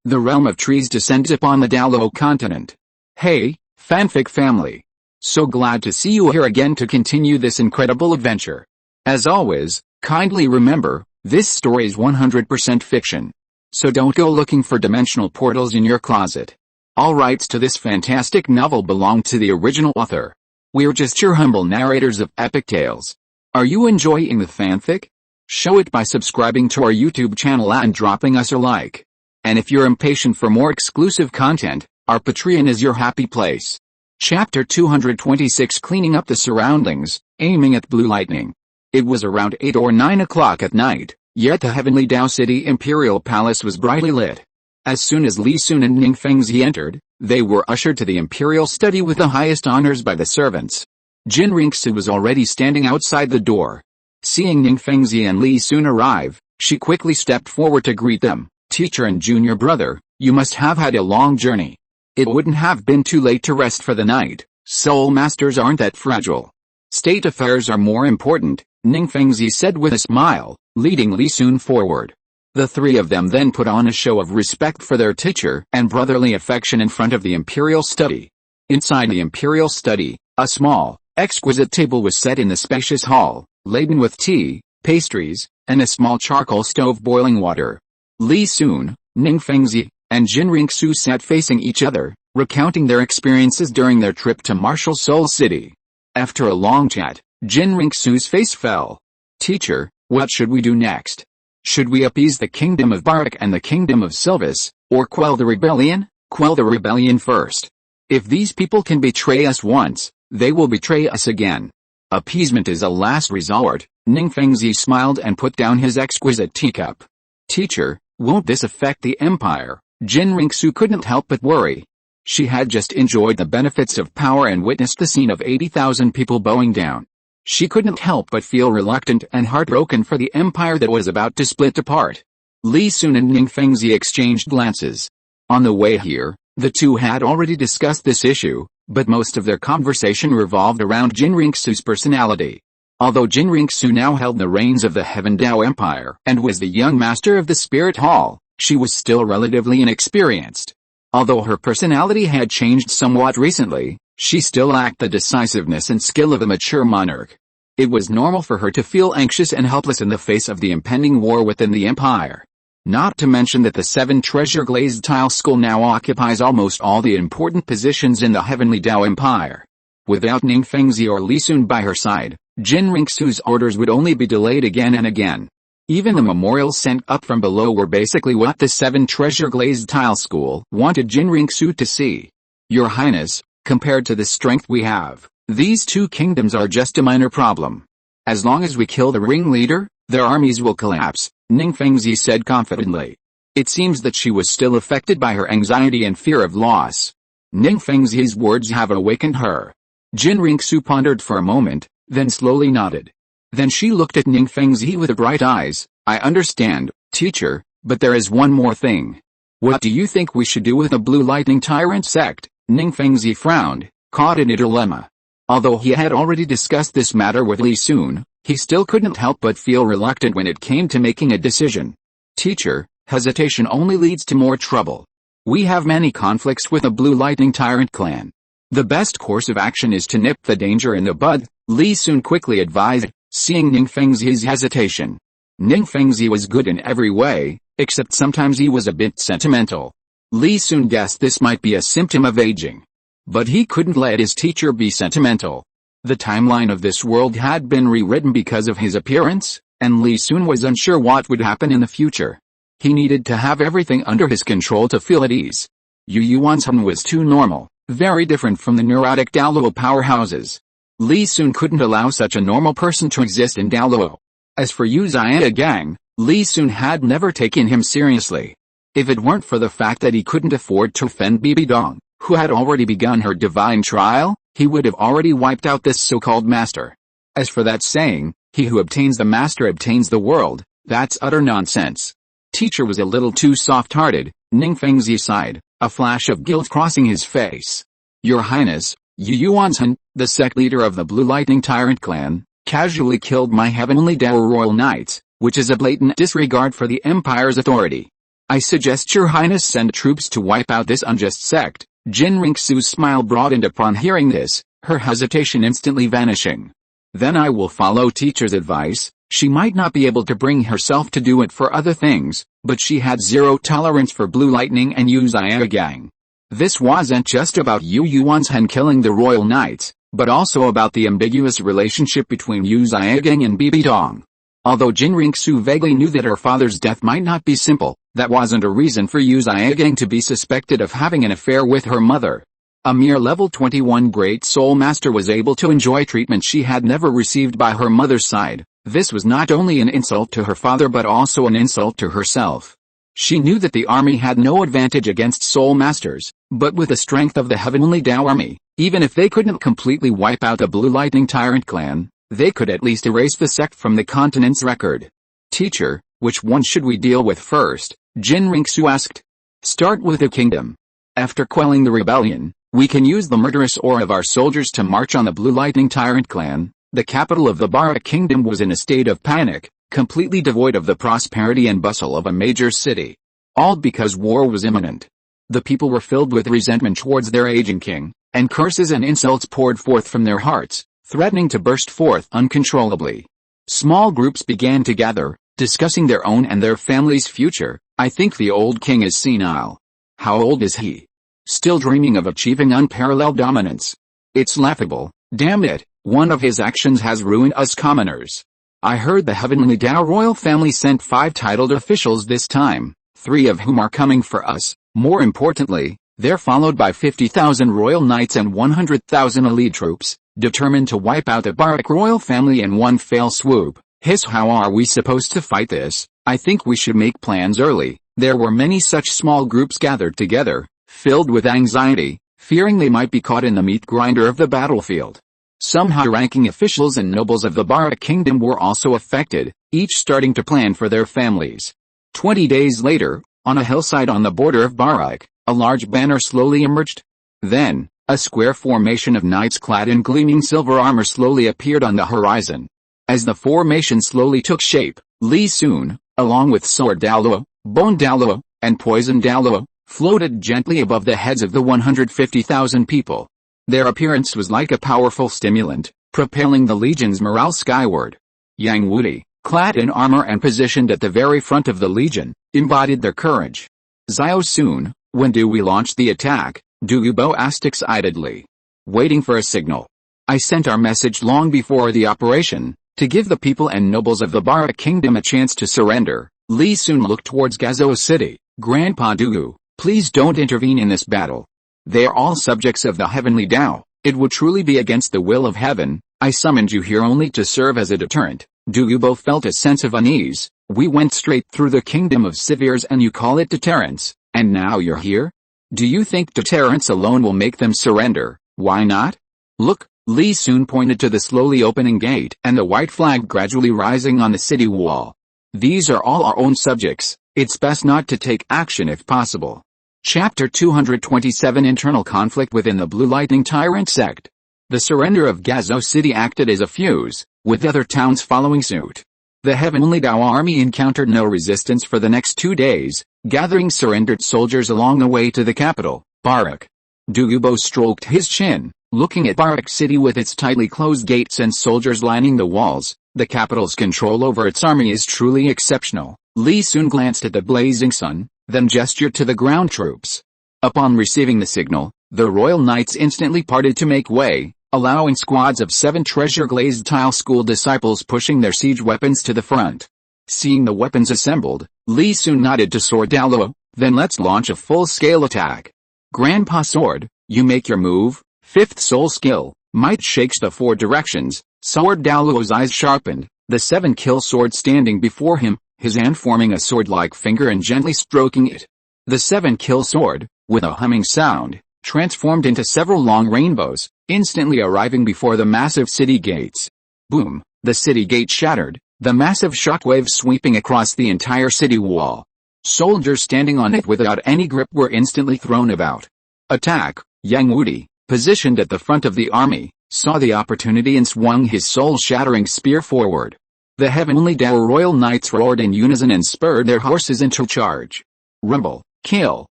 the realm of trees descends upon the Douluo Continent. Hey, fanfic family. So glad to see you here again to continue this incredible adventure. As always, kindly remember, this story is 100% fiction. So don't go looking for dimensional portals in your closet. All rights to this fantastic novel belong to the original author. We're just your humble narrators of epic tales. Are you enjoying the fanfic? Show it by subscribing to our YouTube channel and dropping us a like. And if you're impatient for more exclusive content, our Patreon is your happy place. Chapter 226 Cleaning up the surroundings, aiming at blue lightning. It was around 8 or 9 o'clock at night, yet the heavenly Dao City Imperial Palace was brightly lit. As soon as Li Sun and Ning Fengzi entered, they were ushered to the Imperial study with the highest honors by the servants. Qian Renxue was already standing outside the door. Seeing Ning Fengzi and Li Sun arrive, she quickly stepped forward to greet them. Teacher and junior brother, you must have had a long journey. It wouldn't have been too late to rest for the night. Soul masters aren't that fragile. State affairs are more important, Ning Fengzi said with a smile, leading Li Sun forward. The three of them then put on a show of respect for their teacher and brotherly affection in front of the Imperial study. Inside the Imperial study, a small, exquisite table was set in the spacious hall, laden with tea, pastries, and a small charcoal stove boiling water. Li Sun, Ning Fengzi, and Qian Renxue sat facing each other, recounting their experiences during their trip to Martial Soul City. After a long chat, Qian Renxue's face fell. Teacher, what should we do next? Should we appease the kingdom of Barak and the kingdom of Silvis, or quell the rebellion? Quell the rebellion first. If these people can betray us once, they will betray us again. Appeasement is a last resort. Ning Fengzi smiled and put down his exquisite teacup. Teacher, won't this affect the empire? Qian Renxue couldn't help but worry. She had just enjoyed the benefits of power and witnessed the scene of 80,000 people bowing down. She couldn't help but feel reluctant and heartbroken for the empire that was about to split apart. Li Sun and Ning Fengzi exchanged glances. On the way here, the two had already discussed this issue, but most of their conversation revolved around Qian Renxue's personality. Although Qian Renxue now held the reins of the Heaven Dao Empire and was the young master of the Spirit Hall, she was still relatively inexperienced. Although her personality had changed somewhat recently, she still lacked the decisiveness and skill of a mature monarch. It was normal for her to feel anxious and helpless in the face of the impending war within the empire. Not to mention that the 7 treasure glazed tile school now occupies almost all the important positions in the Heavenly Dao Empire. Without Ning Fengzi or Li Sun by her side, Qian Renxue's orders would only be delayed again and again. Even the memorials sent up from below were basically what the 7 treasure glazed tile school wanted Qian Renxue to see. Your Highness, compared to the strength we have, these 2 kingdoms are just a minor problem. As long as we kill the ringleader, their armies will collapse, Ning Fengzi said confidently. It seems that she was still affected by her anxiety and fear of loss. Ning Fengzi's words have awakened her. Qian Renxue pondered for a moment, then slowly nodded. Then she looked at Ning Fengzi with bright eyes. I understand, teacher, but there is one more thing. What do you think we should do with the Blue Lightning Tyrant sect? Ning Fengzi frowned, caught in a dilemma. Although he had already discussed this matter with Li Sun, he still couldn't help but feel reluctant when it came to making a decision. Teacher, hesitation only leads to more trouble. We have many conflicts with the Blue Lightning Tyrant clan. The best course of action is to nip the danger in the bud, Li Sun quickly advised, seeing Ning Fengzi's hesitation. Ning Fengzi was good in every way, except sometimes he was a bit sentimental. Li Sun guessed this might be a symptom of aging. But he couldn't let his teacher be sentimental. The timeline of this world had been rewritten because of his appearance, and Li Sun was unsure what would happen in the future. He needed to have everything under his control to feel at ease. Yu Yuan's was too normal, very different from the neurotic Douluo powerhouses. Li Sun couldn't allow such a normal person to exist in Douluo. As for Yu Xiaogang, Li Sun had never taken him seriously. If it weren't for the fact that he couldn't afford to offend Bibi Dong, who had already begun her divine trial, he would have already wiped out this so-called master. As for that saying, he who obtains the master obtains the world, that's utter nonsense. Teacher was a little too soft-hearted, Ning Fengzi sighed, a flash of guilt crossing his face. Your Highness, Yu Yuanzhen, the sect leader of the Blue Lightning Tyrant clan, casually killed my Heavenly Dao Royal Knights, which is a blatant disregard for the Empire's authority. I suggest your highness send troops to wipe out this unjust sect. Qian Renxue's smile broadened upon hearing this, her hesitation instantly vanishing. Then I will follow teacher's advice. She might not be able to bring herself to do it for other things, but she had zero tolerance for blue lightning and Xiaogang. This wasn't just about Yu Yuanzhen killing the royal knights, but also about the ambiguous relationship between Xiaogang and Bibi Dong. Although Qian Renxue vaguely knew that her father's death might not be simple, that wasn't a reason for Xiaogang to be suspected of having an affair with her mother. A mere level 21 Great Soul Master was able to enjoy treatment she had never received by her mother's side. This was not only an insult to her father but also an insult to herself. She knew that the army had no advantage against Soul Masters, but with the strength of the Heavenly Dao army, even if they couldn't completely wipe out the Blue Lightning Tyrant clan, they could at least erase the sect from the continent's record. Teacher, which one should we deal with first? Qian Renxue asked. Start with the kingdom. After quelling the rebellion, we can use the murderous aura of our soldiers to march on the Blue Lightning Tyrant clan. The capital of the Bara Kingdom was in a state of panic, completely devoid of the prosperity and bustle of a major city. All because war was imminent. The people were filled with resentment towards their aging king, and curses and insults poured forth from their hearts, threatening to burst forth uncontrollably. Small groups began to gather, discussing their own and their family's future. I think the old king is senile. How old is he? Still dreaming of achieving unparalleled dominance. It's laughable, damn it. One of his actions has ruined us commoners. I heard the Heavenly Dao royal family sent 5 titled officials this time, 3 of whom are coming for us. More importantly, they're followed by 50,000 royal knights and 100,000 elite troops, determined to wipe out the Barak royal family in one fell swoop. How are we supposed to fight this? I think we should make plans early. There were many such small groups gathered together, filled with anxiety, fearing they might be caught in the meat grinder of the battlefield. Some high-ranking officials and nobles of the Barak Kingdom were also affected, each starting to plan for their families. 20 days later, on a hillside on the border of Barak, a large banner slowly emerged. Then, a square formation of knights clad in gleaming silver armor slowly appeared on the horizon. As the formation slowly took shape, Li Sun, along with Sword Douluo, Bone Douluo, and Poison Douluo, floated gently above the heads of the 150,000 people. Their appearance was like a powerful stimulant, propelling the legion's morale skyward. Yang Wudi, clad in armor and positioned at the very front of the legion, embodied their courage. Xiao Sun, when do we launch the attack? Douluo asked excitedly. Waiting for a signal. I sent our message long before the operation, to give the people and nobles of the Barak Kingdom a chance to surrender. Li Sun looked towards Gazo City. Grandpa Douluo, please don't intervene in this battle. They are all subjects of the Heavenly Dao. It would truly be against the will of heaven. I summoned you here only to serve as a deterrent. Douluo felt a sense of unease. We went straight through the kingdom of Seviers and you call it deterrence, and now you're here? Do you think deterrence alone will make them surrender? Why not? Look, Li Sun pointed to the slowly opening gate and the white flag gradually rising on the city wall. These are all our own subjects. It's best not to take action if possible. Chapter 227 Internal Conflict within the Blue Lightning Tyrant Sect. The surrender of Gazo City acted as a fuse, with other towns following suit. The Heavenly Dao army encountered no resistance for the next 2 days, gathering surrendered soldiers along the way to the capital, Barak. Douluo stroked his chin, looking at Barak City with its tightly closed gates and soldiers lining the walls. The capital's control over its army is truly exceptional. Li Sun glanced at the blazing sun, then gestured to the ground troops. Upon receiving the signal, the royal knights instantly parted to make way, allowing squads of 7 treasure glazed tile school disciples pushing their siege weapons to the front. Seeing the weapons assembled, Li Sun nodded to Sword Douluo, then let's launch a full-scale attack. Grandpa Sword, you make your move. 5th soul skill, might shakes the 4 directions. Sword Douluo's eyes sharpened, the 7-kill sword standing before him, his hand forming a sword-like finger and gently stroking it. The 7-kill sword, with a humming sound, transformed into several long rainbows, instantly arriving before the massive city gates. Boom, the city gate shattered, the massive shockwave sweeping across the entire city wall. Soldiers standing on it without any grip were instantly thrown about. Attack. Yang Wudi, positioned at the front of the army, saw the opportunity and swung his soul-shattering spear forward. The Heavenly Dao royal knights roared in unison and spurred their horses into charge. rumble, kill.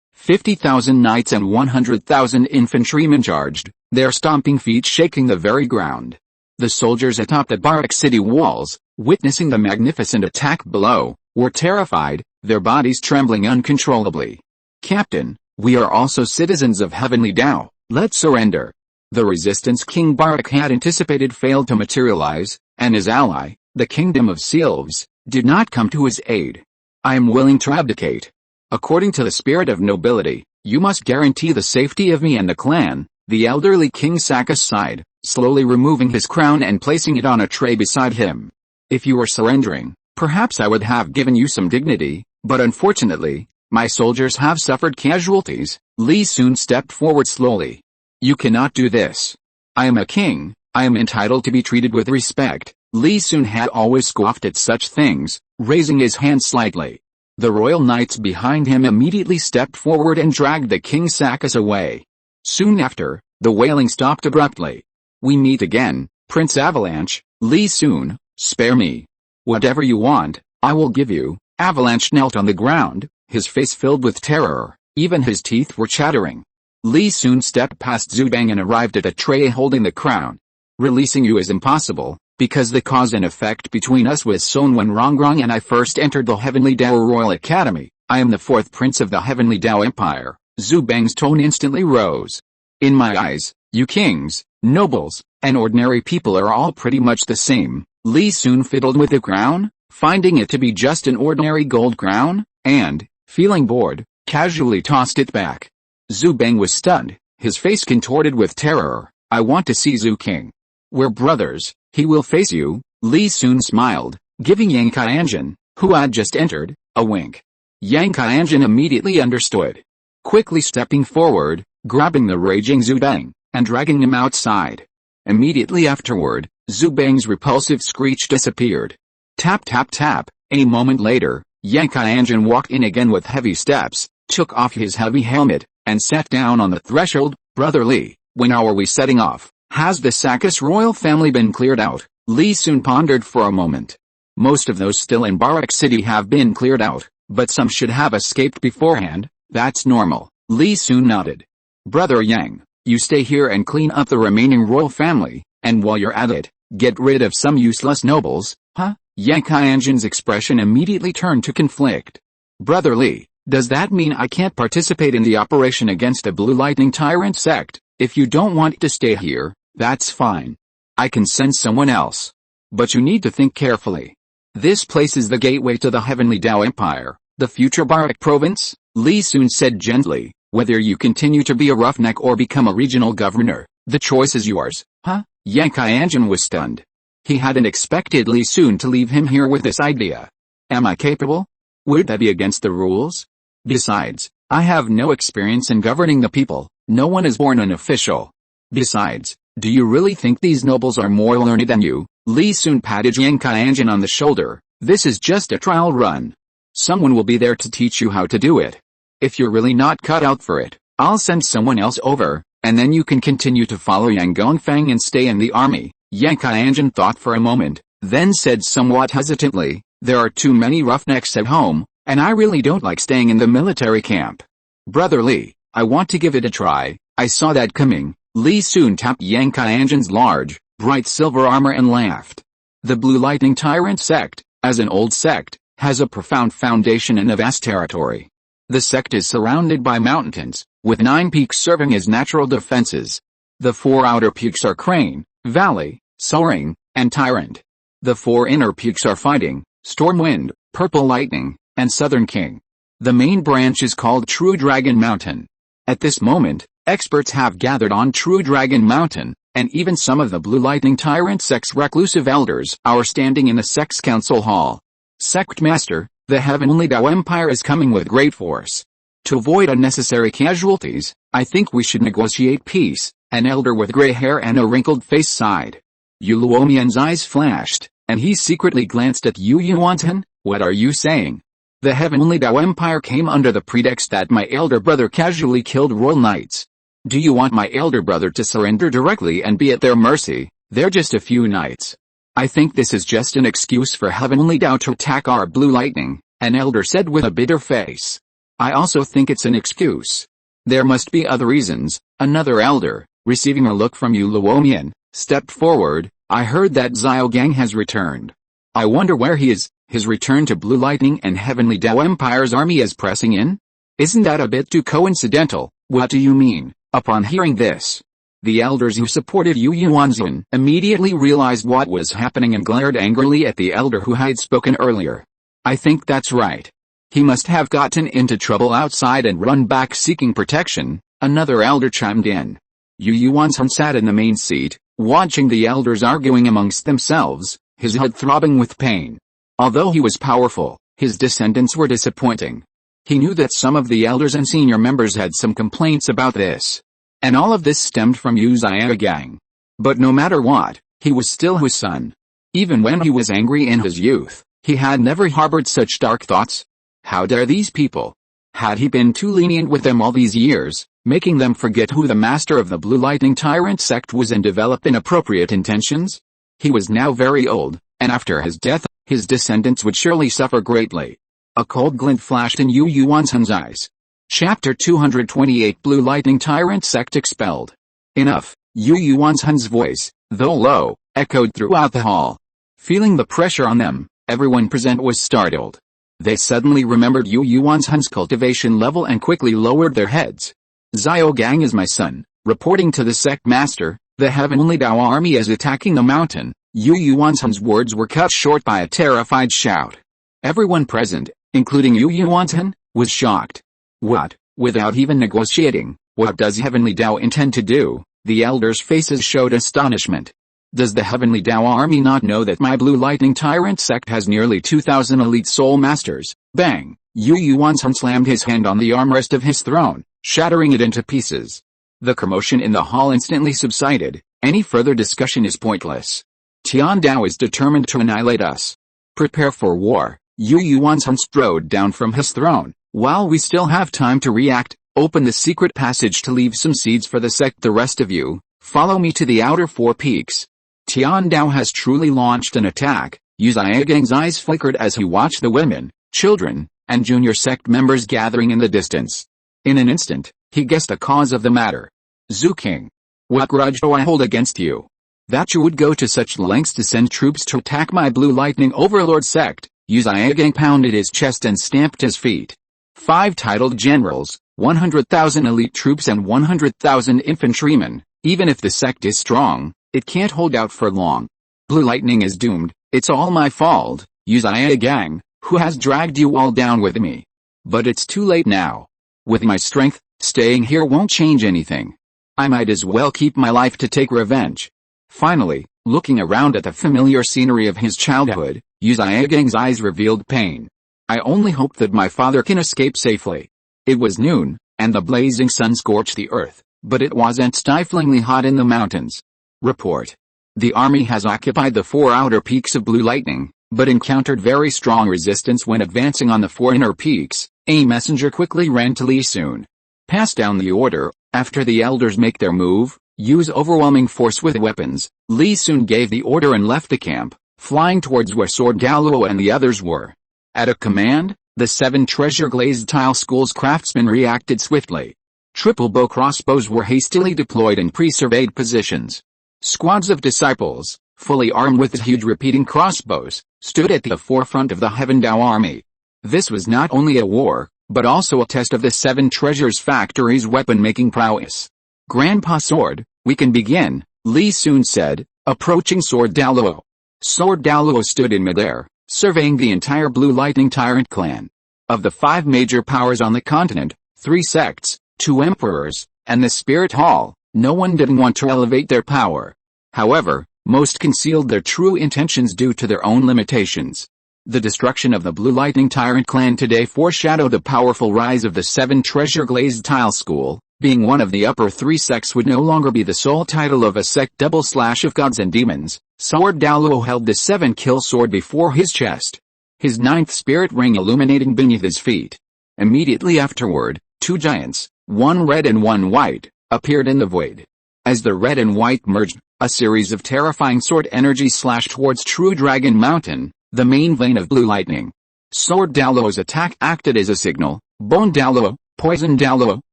50,000 knights and 100,000 infantrymen charged, their stomping feet shaking the very ground. The soldiers atop the barrack city walls, witnessing the magnificent attack below, were terrified, their bodies trembling uncontrollably. Captain, we are also citizens of Heavenly Dao, let's surrender. The resistance King Barak had anticipated failed to materialize, and his ally, the Kingdom of Sylves, did not come to his aid. I am willing to abdicate. According to the spirit of nobility, you must guarantee the safety of me and the clan. The elderly King Sakis sighed, slowly removing his crown and placing it on a tray beside him. If you were surrendering, perhaps I would have given you some dignity, but unfortunately, my soldiers have suffered casualties. Li Sun stepped forward slowly. You cannot do this. I am a king, I am entitled to be treated with respect. Li Sun had always scoffed at such things, raising his hand slightly. The royal knights behind him immediately stepped forward and dragged the King Sakis away. Soon after, the wailing stopped abruptly. We meet again, Prince Avalanche. Li Sun, spare me. Whatever you want, I will give you. Avalanche knelt on the ground, his face filled with terror, even his teeth were chattering. Li Sun stepped past Xiaogang and arrived at a tray holding the crown. Releasing you is impossible, because the cause and effect between us was sown when Rongrong and I first entered the Heavenly Dao Royal Academy. I am the fourth prince of the Heavenly Dao Empire. Xiaogan's tone instantly rose. In my eyes, you kings, nobles, and ordinary people are all pretty much the same. Li Sun fiddled with the crown, finding it to be just an ordinary gold crown, and, feeling bored, casually tossed it back. Xiaogang was stunned, his face contorted with terror. I want to see Zhu King. We're brothers, he will face you. Li Sun smiled, giving Yang Qianjin, who had just entered, a wink. Yang Qianjin immediately understood. Quickly stepping forward, grabbing the raging Xiaogang, and dragging him outside. Immediately afterward, Xiaogan's repulsive screech disappeared. Tap tap tap. A moment later, Yang Qianjin walked in again with heavy steps, took off his heavy helmet, and sat down on the threshold. Brother Li, when are we setting off? Has the Sakis royal family been cleared out? Li Sun pondered for a moment. Most of those still in Barak City have been cleared out, but some should have escaped beforehand. That's normal. Li Sun nodded. Brother Yang, you stay here and clean up the remaining royal family, and while you're at it, get rid of some useless nobles. Huh? Yang Qianjin's expression immediately turned to conflict. Brother Li, does that mean I can't participate in the operation against the Blue Lightning Tyrant sect? If you don't want to stay here, that's fine. I can send someone else. But you need to think carefully. This place is the gateway to the Heavenly Dao Empire, the future Barak province. Li Sun said gently, whether you continue to be a roughneck or become a regional governor, the choice is yours. Huh? Yang Qianjin was stunned. He hadn't expected Li Sun to leave him here with this idea. Am I capable? Would that be against the rules? Besides, I have no experience in governing the people. No one is born an official. Besides, do you really think these nobles are more learned than you? Li Sun patted Yang Qianjin on the shoulder. This is just a trial run. Someone will be there to teach you how to do it. If you're really not cut out for it, I'll send someone else over, and then you can continue to follow Yang Gongfang and stay in the army. Yang Qianjin thought for a moment, then said somewhat hesitantly, there are too many roughnecks at home, and I really don't like staying in the military camp. Brother Li, I want to give it a try. I saw that coming. Li Sun tapped Yang Qianjin's large, bright silver armor and laughed. The Blue Lightning Tyrant sect, as an old sect, has a profound foundation in a vast territory. The sect is surrounded by mountains, with 9 peaks serving as natural defenses. The 4 outer peaks are Crane, Valley, Soaring, and Tyrant. The 4 inner peaks are Fighting, Stormwind, Purple Lightning, and Southern King. The main branch is called True Dragon Mountain. At this moment, experts have gathered on True Dragon Mountain, and even some of the Blue Lightning Tyrant sect's reclusive elders are standing in the sect's council hall. Sect Master, the Heavenly Dao Empire is coming with great force. To avoid unnecessary casualties, I think we should negotiate peace. An elder with gray hair and a wrinkled face sighed. Yu Luomian's eyes flashed, and he secretly glanced at Yu Yuanten. What are you saying? The Heavenly Dao Empire came under the pretext that my elder brother casually killed royal knights. Do you want my elder brother to surrender directly and be at their mercy? They're just a few knights. I think this is just an excuse for Heavenly Dao to attack our Blue Lightning, an elder said with a bitter face. I also think it's an excuse. There must be other reasons. Another elder, receiving a look from Yu Luomian, stepped forward. I heard that Xiaogang has returned. I wonder where he is. His return to Blue Lightning and Heavenly Dao Empire's army is pressing in? Isn't that a bit too coincidental? What do you mean? Upon hearing this, the elders who supported Yu Yuanzhen immediately realized what was happening and glared angrily at the elder who had spoken earlier. I think that's right. He must have gotten into trouble outside and run back seeking protection, another elder chimed in. Yu Yuanzhen sat in the main seat, watching the elders arguing amongst themselves, his head throbbing with pain. Although he was powerful, his descendants were disappointing. He knew that some of the elders and senior members had some complaints about this. And all of this stemmed from Yu Xiaogang. But no matter what, he was still his son. Even when he was angry in his youth, he had never harbored such dark thoughts. How dare these people? Had he been too lenient with them all these years, making them forget who the master of the Blue Lightning Tyrant sect was and develop inappropriate intentions? He was now very old, and after his death, his descendants would surely suffer greatly. A cold glint flashed in Yu Yuanzhen's eyes. Chapter 228 Blue Lightning Tyrant Sect Expelled. Enough, Yu Yuanzhen's voice, though low, echoed throughout the hall. Feeling the pressure on them, everyone present was startled. They suddenly remembered Yu Yuanzhen's cultivation level and quickly lowered their heads. Xiaogang is my son, reporting to the sect master, the Heavenly Dao army is attacking the mountain. Yu Yuanzhen's words were cut short by a terrified shout. Everyone present, including Yu Yuanzhen, was shocked. What? Without even negotiating, what does Heavenly Dao intend to do? The elders' faces showed astonishment. Does the Heavenly Dao army not know that my Blue Lightning Tyrant sect has nearly 2,000 elite soul masters? Bang! Yu Yuanzhen slammed his hand on the armrest of his throne, shattering it into pieces. The commotion in the hall instantly subsided. Any further discussion is pointless. Tian Dao is determined to annihilate us. Prepare for war. Yu Yuanzhen strode down from his throne. While we still have time to react, open the secret passage to leave some seeds for the sect. The rest of you, follow me to the outer four peaks. Tian Dao has truly launched an attack. Yu Xiaogang's eyes flickered as he watched the women, children, and junior sect members gathering in the distance. In an instant, he guessed the cause of the matter. Zhu King. What grudge do I hold against you? That you would go to such lengths to send troops to attack my Blue Lightning Overlord sect. Yu Xiaogang pounded his chest and stamped his feet. 5 titled generals, 100,000 elite troops and 100,000 infantrymen. Even if the sect is strong, it can't hold out for long. Blue Lightning is doomed. It's all my fault, Yu Xiaogang, who has dragged you all down with me. But it's too late now. With my strength, staying here won't change anything. I might as well keep my life to take revenge. Finally, looking around at the familiar scenery of his childhood, Yu Xiaogang's eyes revealed pain. I only hope that my father can escape safely. It was noon, and the blazing sun scorched the earth, but it wasn't stiflingly hot in the mountains. Report. The army has occupied the 4 outer peaks of Blue Lightning, but encountered very strong resistance when advancing on the 4 inner peaks. A messenger quickly ran to Li Sun. Pass down the order. After the elders make their move, use overwhelming force with weapons. Li Sun gave the order and left the camp, flying towards where Sword Douluo and the others were. At a command, the 7 treasure glazed tile school's craftsmen reacted swiftly. Triple bow crossbows were hastily deployed in pre-surveyed positions. Squads of disciples, fully armed with huge repeating crossbows, stood at the forefront of the Heaven Dao army. This was not only a war, but also a test of the 7 treasures factory's weapon-making prowess. Grandpa Sword, we can begin, Li Sun said, approaching Sword Douluo. Sword Douluo stood in midair, surveying the entire Blue Lightning Tyrant clan. Of the 5 major powers on the continent, 3 sects, 2 emperors, and the Spirit Hall, no one didn't want to elevate their power. However, most concealed their true intentions due to their own limitations. The destruction of the Blue Lightning Tyrant clan today foreshadowed the powerful rise of the 7 treasure glazed tile school. Being one of the upper 3 sects would no longer be the sole title of a sect of gods and demons. Sword Douluo held the 7-kill sword before his chest. His 9th spirit ring illuminating beneath his feet. Immediately afterward, 2 giants, one red and one white, appeared in the void. As the red and white merged, a series of terrifying sword energy slashed towards True Dragon Mountain, the main vein of Blue Lightning. Sword Douluo's attack acted as a signal, Bone Douluo, Poison Douluo,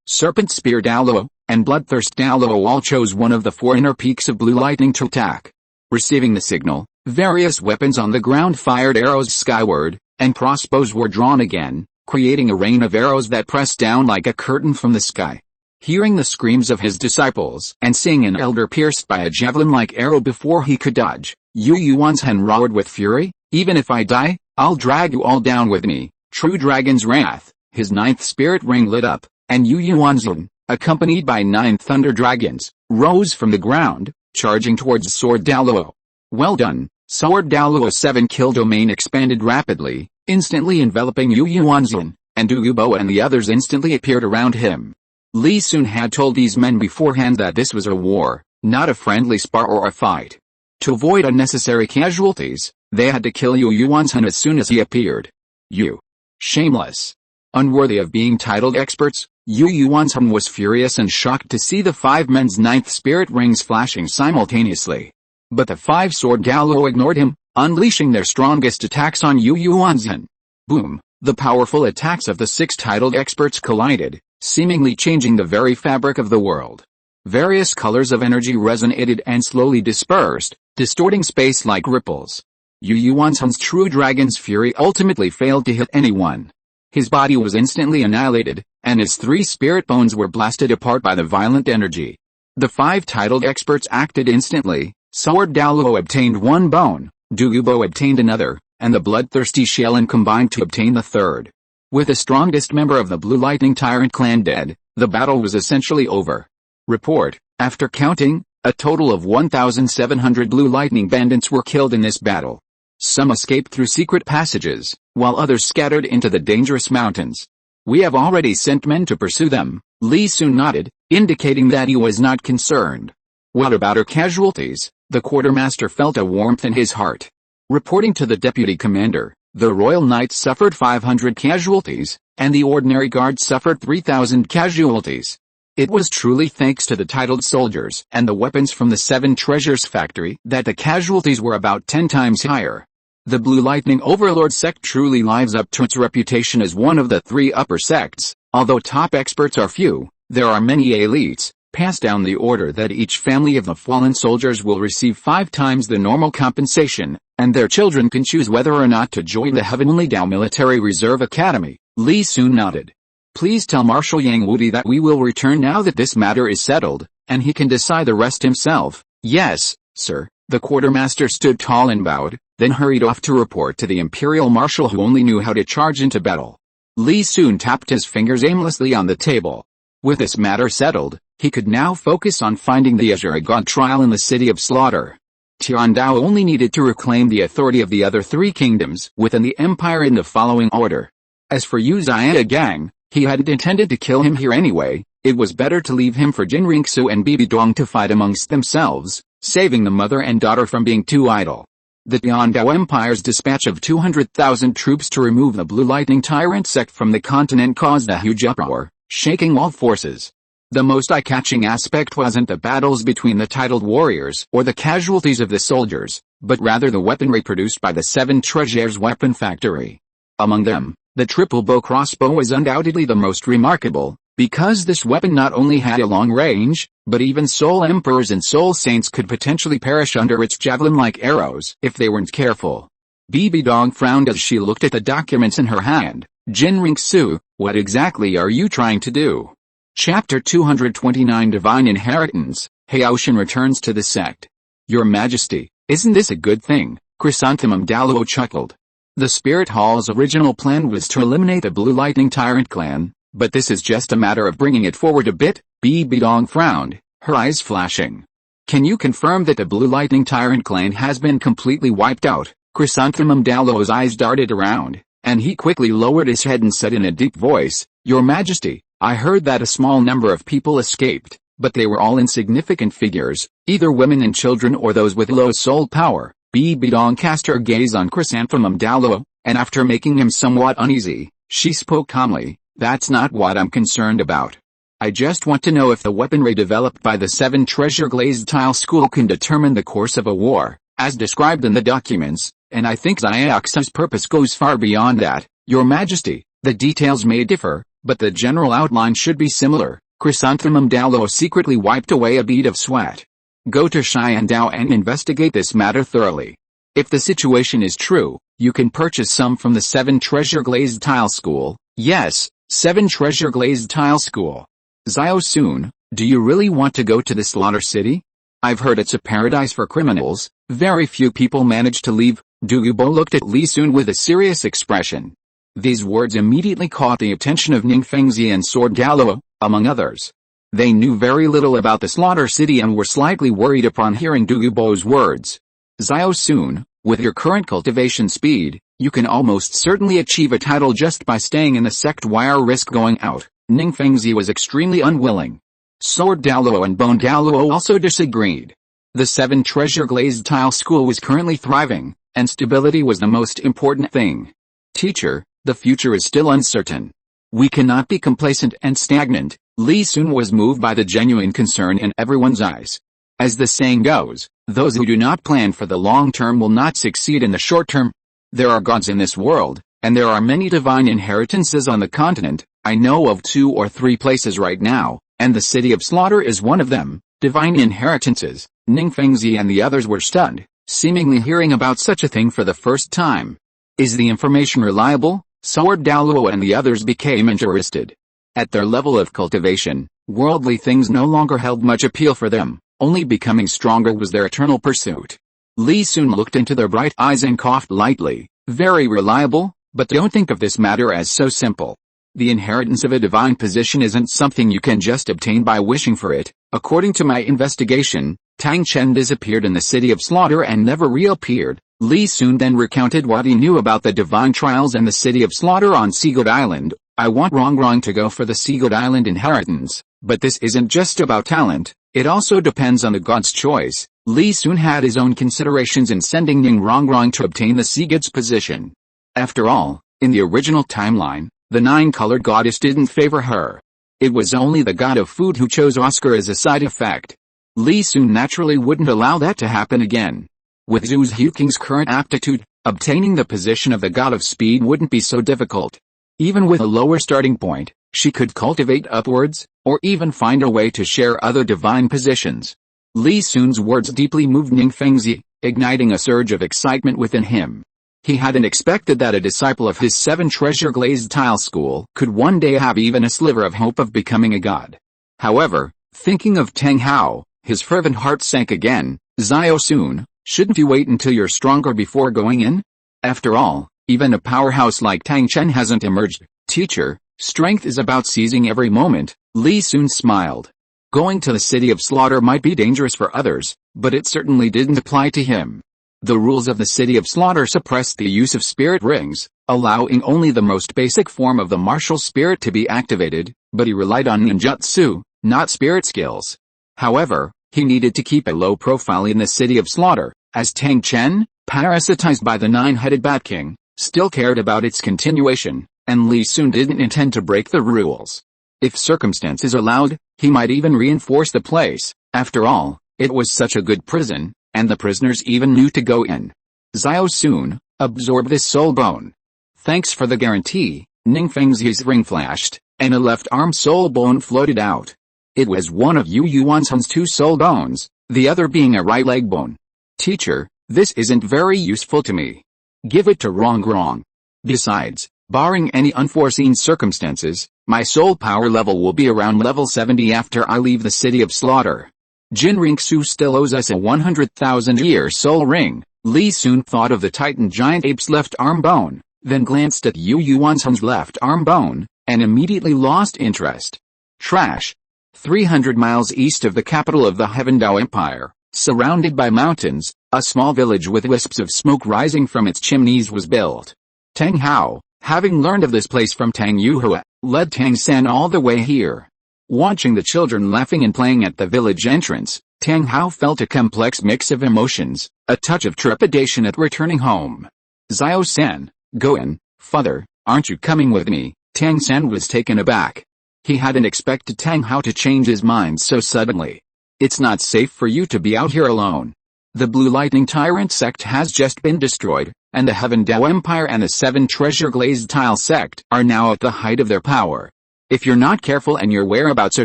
Serpent Spear Douluo, and Bloodthirst Douluo all chose one of the 4 inner peaks of blue lightning to attack. Receiving the signal, various weapons on the ground fired arrows skyward, and crossbows were drawn again, creating a rain of arrows that pressed down like a curtain from the sky. Hearing the screams of his disciples and seeing an elder pierced by a javelin-like arrow before he could dodge, Yu Yuanzhen roared with fury, "Even if I die, I'll drag you all down with me." True dragon's wrath, his 9th spirit ring lit up, and Yu Yuanzhen, accompanied by 9 thunder dragons, rose from the ground, charging towards Sword Douluo. Well done, Sword Douluo's 7 kill domain expanded rapidly, instantly enveloping Yu Yuanzhen, and Du Yubo and the others instantly appeared around him. Li Sun had told these men beforehand that this was a war, not a friendly spar or a fight. To avoid unnecessary casualties, they had to kill Yu Yuanzhen as soon as he appeared. You. Shameless. Unworthy of being titled experts, Yu Yuanzhen was furious and shocked to see the 5 men's 9th spirit rings flashing simultaneously. But the 5 Sword Douluo ignored him, unleashing their strongest attacks on Yu Yuanzhen. Boom! The powerful attacks of the 6 titled experts collided, seemingly changing the very fabric of the world. Various colors of energy resonated and slowly dispersed, distorting space like ripples. Yu Yuanzhen's true dragon's fury ultimately failed to hit anyone. His body was instantly annihilated, and his 3 spirit bones were blasted apart by the violent energy. The 5 titled experts acted instantly. Sword Douluo obtained 1 bone, Du Yubo obtained another, and the bloodthirsty Xiaolang combined to obtain the 3rd. With the strongest member of the Blue Lightning Tyrant clan dead, the battle was essentially over. Report: after counting, a total of 1,700 Blue Lightning bandits were killed in this battle. Some escaped through secret passages, while others scattered into the dangerous mountains. We have already sent men to pursue them. Li Sun nodded, indicating that he was not concerned. What about our casualties? The quartermaster felt a warmth in his heart. Reporting to the deputy commander, the Royal Knights suffered 500 casualties, and the ordinary guard suffered 3,000 casualties. It was truly thanks to the titled soldiers and the weapons from the 7 treasures factory that the casualties were about 10 times higher. The Blue Lightning Overlord sect truly lives up to its reputation as one of the 3 upper sects. Although top experts are few, there are many elites, passed down the order that each family of the fallen soldiers will receive 5 times the normal compensation, and their children can choose whether or not to join the Heavenly Dao Military Reserve Academy. Li Sun nodded. Please tell Marshal Yang Wudi that we will return now that this matter is settled, and he can decide the rest himself. Yes, sir. The quartermaster stood tall and bowed, then hurried off to report to the Imperial Marshal who only knew how to charge into battle. Li Sun tapped his fingers aimlessly on the table. With this matter settled, he could now focus on finding the Azure God trial in the City of Slaughter. Tiandao only needed to reclaim the authority of the other 3 kingdoms within the empire in the following order. As for Yu Xiaogang, he hadn't intended to kill him here anyway. It was better to leave him for Qian Renxue and Bibi Dong to fight amongst themselves, saving the mother and daughter from being too idle. The Tiandao Empire's dispatch of 200,000 troops to remove the Blue Lightning Tyrant sect from the continent caused a huge uproar, shaking all forces. The most eye-catching aspect wasn't the battles between the titled warriors or the casualties of the soldiers, but rather the weaponry produced by the 7 treasures weapon factory. Among them, the triple bow crossbow was undoubtedly the most remarkable, because this weapon not only had a long range, but even soul emperors and soul saints could potentially perish under its javelin-like arrows if they weren't careful. Bibi Dong frowned as she looked at the documents in her hand. Qian Renxue, what exactly are you trying to do? Chapter 229 Divine Inheritance, Haoshan returns to the sect. Your Majesty, isn't this a good thing? Chrysanthemum Douluo chuckled. The Spirit Hall's original plan was to eliminate the Blue Lightning Tyrant clan, but this is just a matter of bringing it forward a bit. Bibi Dong frowned, her eyes flashing. Can you confirm that the Blue Lightning Tyrant clan has been completely wiped out? Chrysanthemum Douluo's eyes darted around, and he quickly lowered his head and said in a deep voice, Your Majesty, I heard that a small number of people escaped, but they were all insignificant figures, either women and children or those with low soul power. Bibi Dong cast her gaze on Chrysanthemum Douluo, and after making him somewhat uneasy, she spoke calmly, That's not what I'm concerned about. I just want to know if the weaponry developed by the 7 treasure glazed tile school can determine the course of a war, as described in the documents, and I think Xiaox's purpose goes far beyond that. Your Majesty, the details may differ, but the general outline should be similar. Chrysanthemum Douluo secretly wiped away a bead of sweat. Go to Xiandao and investigate this matter thoroughly. If the situation is true, you can purchase some from the 7 Treasure Glazed Tile School. Yes, 7 Treasure Glazed Tile School. Xiao Sun, do you really want to go to the Slaughter City? I've heard it's a paradise for criminals. Very few people manage to leave. Douluo looked at Li Sun with a serious expression. These words immediately caught the attention of Ningfengzi and Sword Douluo, among others. They knew very little about the Slaughter City and were slightly worried upon hearing Douluo's words. Xiao Sun, with your current cultivation speed, you can almost certainly achieve a title just by staying in the sect. Why risk going out? Ningfengzi was extremely unwilling. Sword Douluo and Bone Douluo also disagreed. The 7 Treasure Glazed Tile School was currently thriving, and stability was the most important thing. Teacher, the future is still uncertain. We cannot be complacent and stagnant. Li Sun was moved by the genuine concern in everyone's eyes. As the saying goes, those who do not plan for the long term will not succeed in the short term. There are gods in this world, and there are many divine inheritances on the continent. I know of 2 or 3 places right now, and the city of Slaughter is one of them. Divine inheritances. Ningfengzi and the others were stunned, seemingly hearing about such a thing for the first time. Is the information reliable? Sword Douluo and the others became interested. At their level of cultivation, worldly things no longer held much appeal for them. Only becoming stronger was their eternal pursuit. Li Sun looked into their bright eyes and coughed lightly. Very reliable, but don't think of this matter as so simple. The inheritance of a divine position isn't something you can just obtain by wishing for it. According to my investigation, Tang Chen disappeared in the city of Slaughter and never reappeared. Li Sun then recounted what he knew about the divine trials and the city of Slaughter on Seagoat Island. I want Rongrong to go for the Seagoat Island inheritance, but this isn't just about talent, it also depends on the god's choice. Li Sun had his own considerations in sending Ning Rongrong to obtain the Seagoat's position. After all, in the original timeline, the 9-colored goddess didn't favor her. It was only the god of food who chose Oscar as a side effect. Li Sun naturally wouldn't allow that to happen again. With Zhu Zhuking's current aptitude, obtaining the position of the god of speed wouldn't be so difficult. Even with a lower starting point, she could cultivate upwards, or even find a way to share other divine positions. Li Sun's words deeply moved Ningfengzi, igniting a surge of excitement within him. He hadn't expected that a disciple of his 7 Treasure Glazed Tile School could one day have even a sliver of hope of becoming a god. However, thinking of Tang Hao, his fervent heart sank again. Xiao Sun, shouldn't you wait until you're stronger before going in? After all, even a powerhouse like Tang Chen hasn't emerged. Teacher, strength is about seizing every moment. Li Sun smiled. Going to the city of Slaughter might be dangerous for others, but it certainly didn't apply to him. The rules of the city of Slaughter suppressed the use of spirit rings, allowing only the most basic form of the martial spirit to be activated, but he relied on ninjutsu, not spirit skills. However, he needed to keep a low profile in the city of Slaughter, as Tang Chen, parasitized by the 9-headed Bat King, still cared about its continuation, and Li Sun didn't intend to break the rules. If circumstances allowed, he might even reinforce the place. After all, it was such a good prison, and the prisoners even knew to go in. Xiao Sun, absorb this soul bone. Thanks for the guarantee. Ningfengzi's ring flashed, and a left arm soul bone floated out. It was one of Yu Yuanzhen's 2 soul bones, the other being a right leg bone. Teacher, this isn't very useful to me. Give it to Rongrong. Besides, barring any unforeseen circumstances, my soul power level will be around level 70 after I leave the city of Slaughter. Qian Renxue still owes us a 100,000-year soul ring. Li Sun thought of the Titan giant ape's left arm bone, then glanced at Yu Yuanzhen's left arm bone, and immediately lost interest. Trash. 300 miles east of the capital of the Heavendao Empire, surrounded by mountains, a small village with wisps of smoke rising from its chimneys was built. Tang Hao, having learned of this place from Tang Yuhua, led Tang San all the way here. Watching the children laughing and playing at the village entrance, Tang Hao felt a complex mix of emotions, a touch of trepidation at returning home. Xiao San, go in, father, aren't you coming with me? Tang San was taken aback. He hadn't expected Tang Hao to change his mind so suddenly. It's not safe for you to be out here alone. The Blue Lightning Tyrant sect has just been destroyed, and the Heavendao Empire and the 7 Treasure Glazed Tile sect are now at the height of their power. If you're not careful and your whereabouts are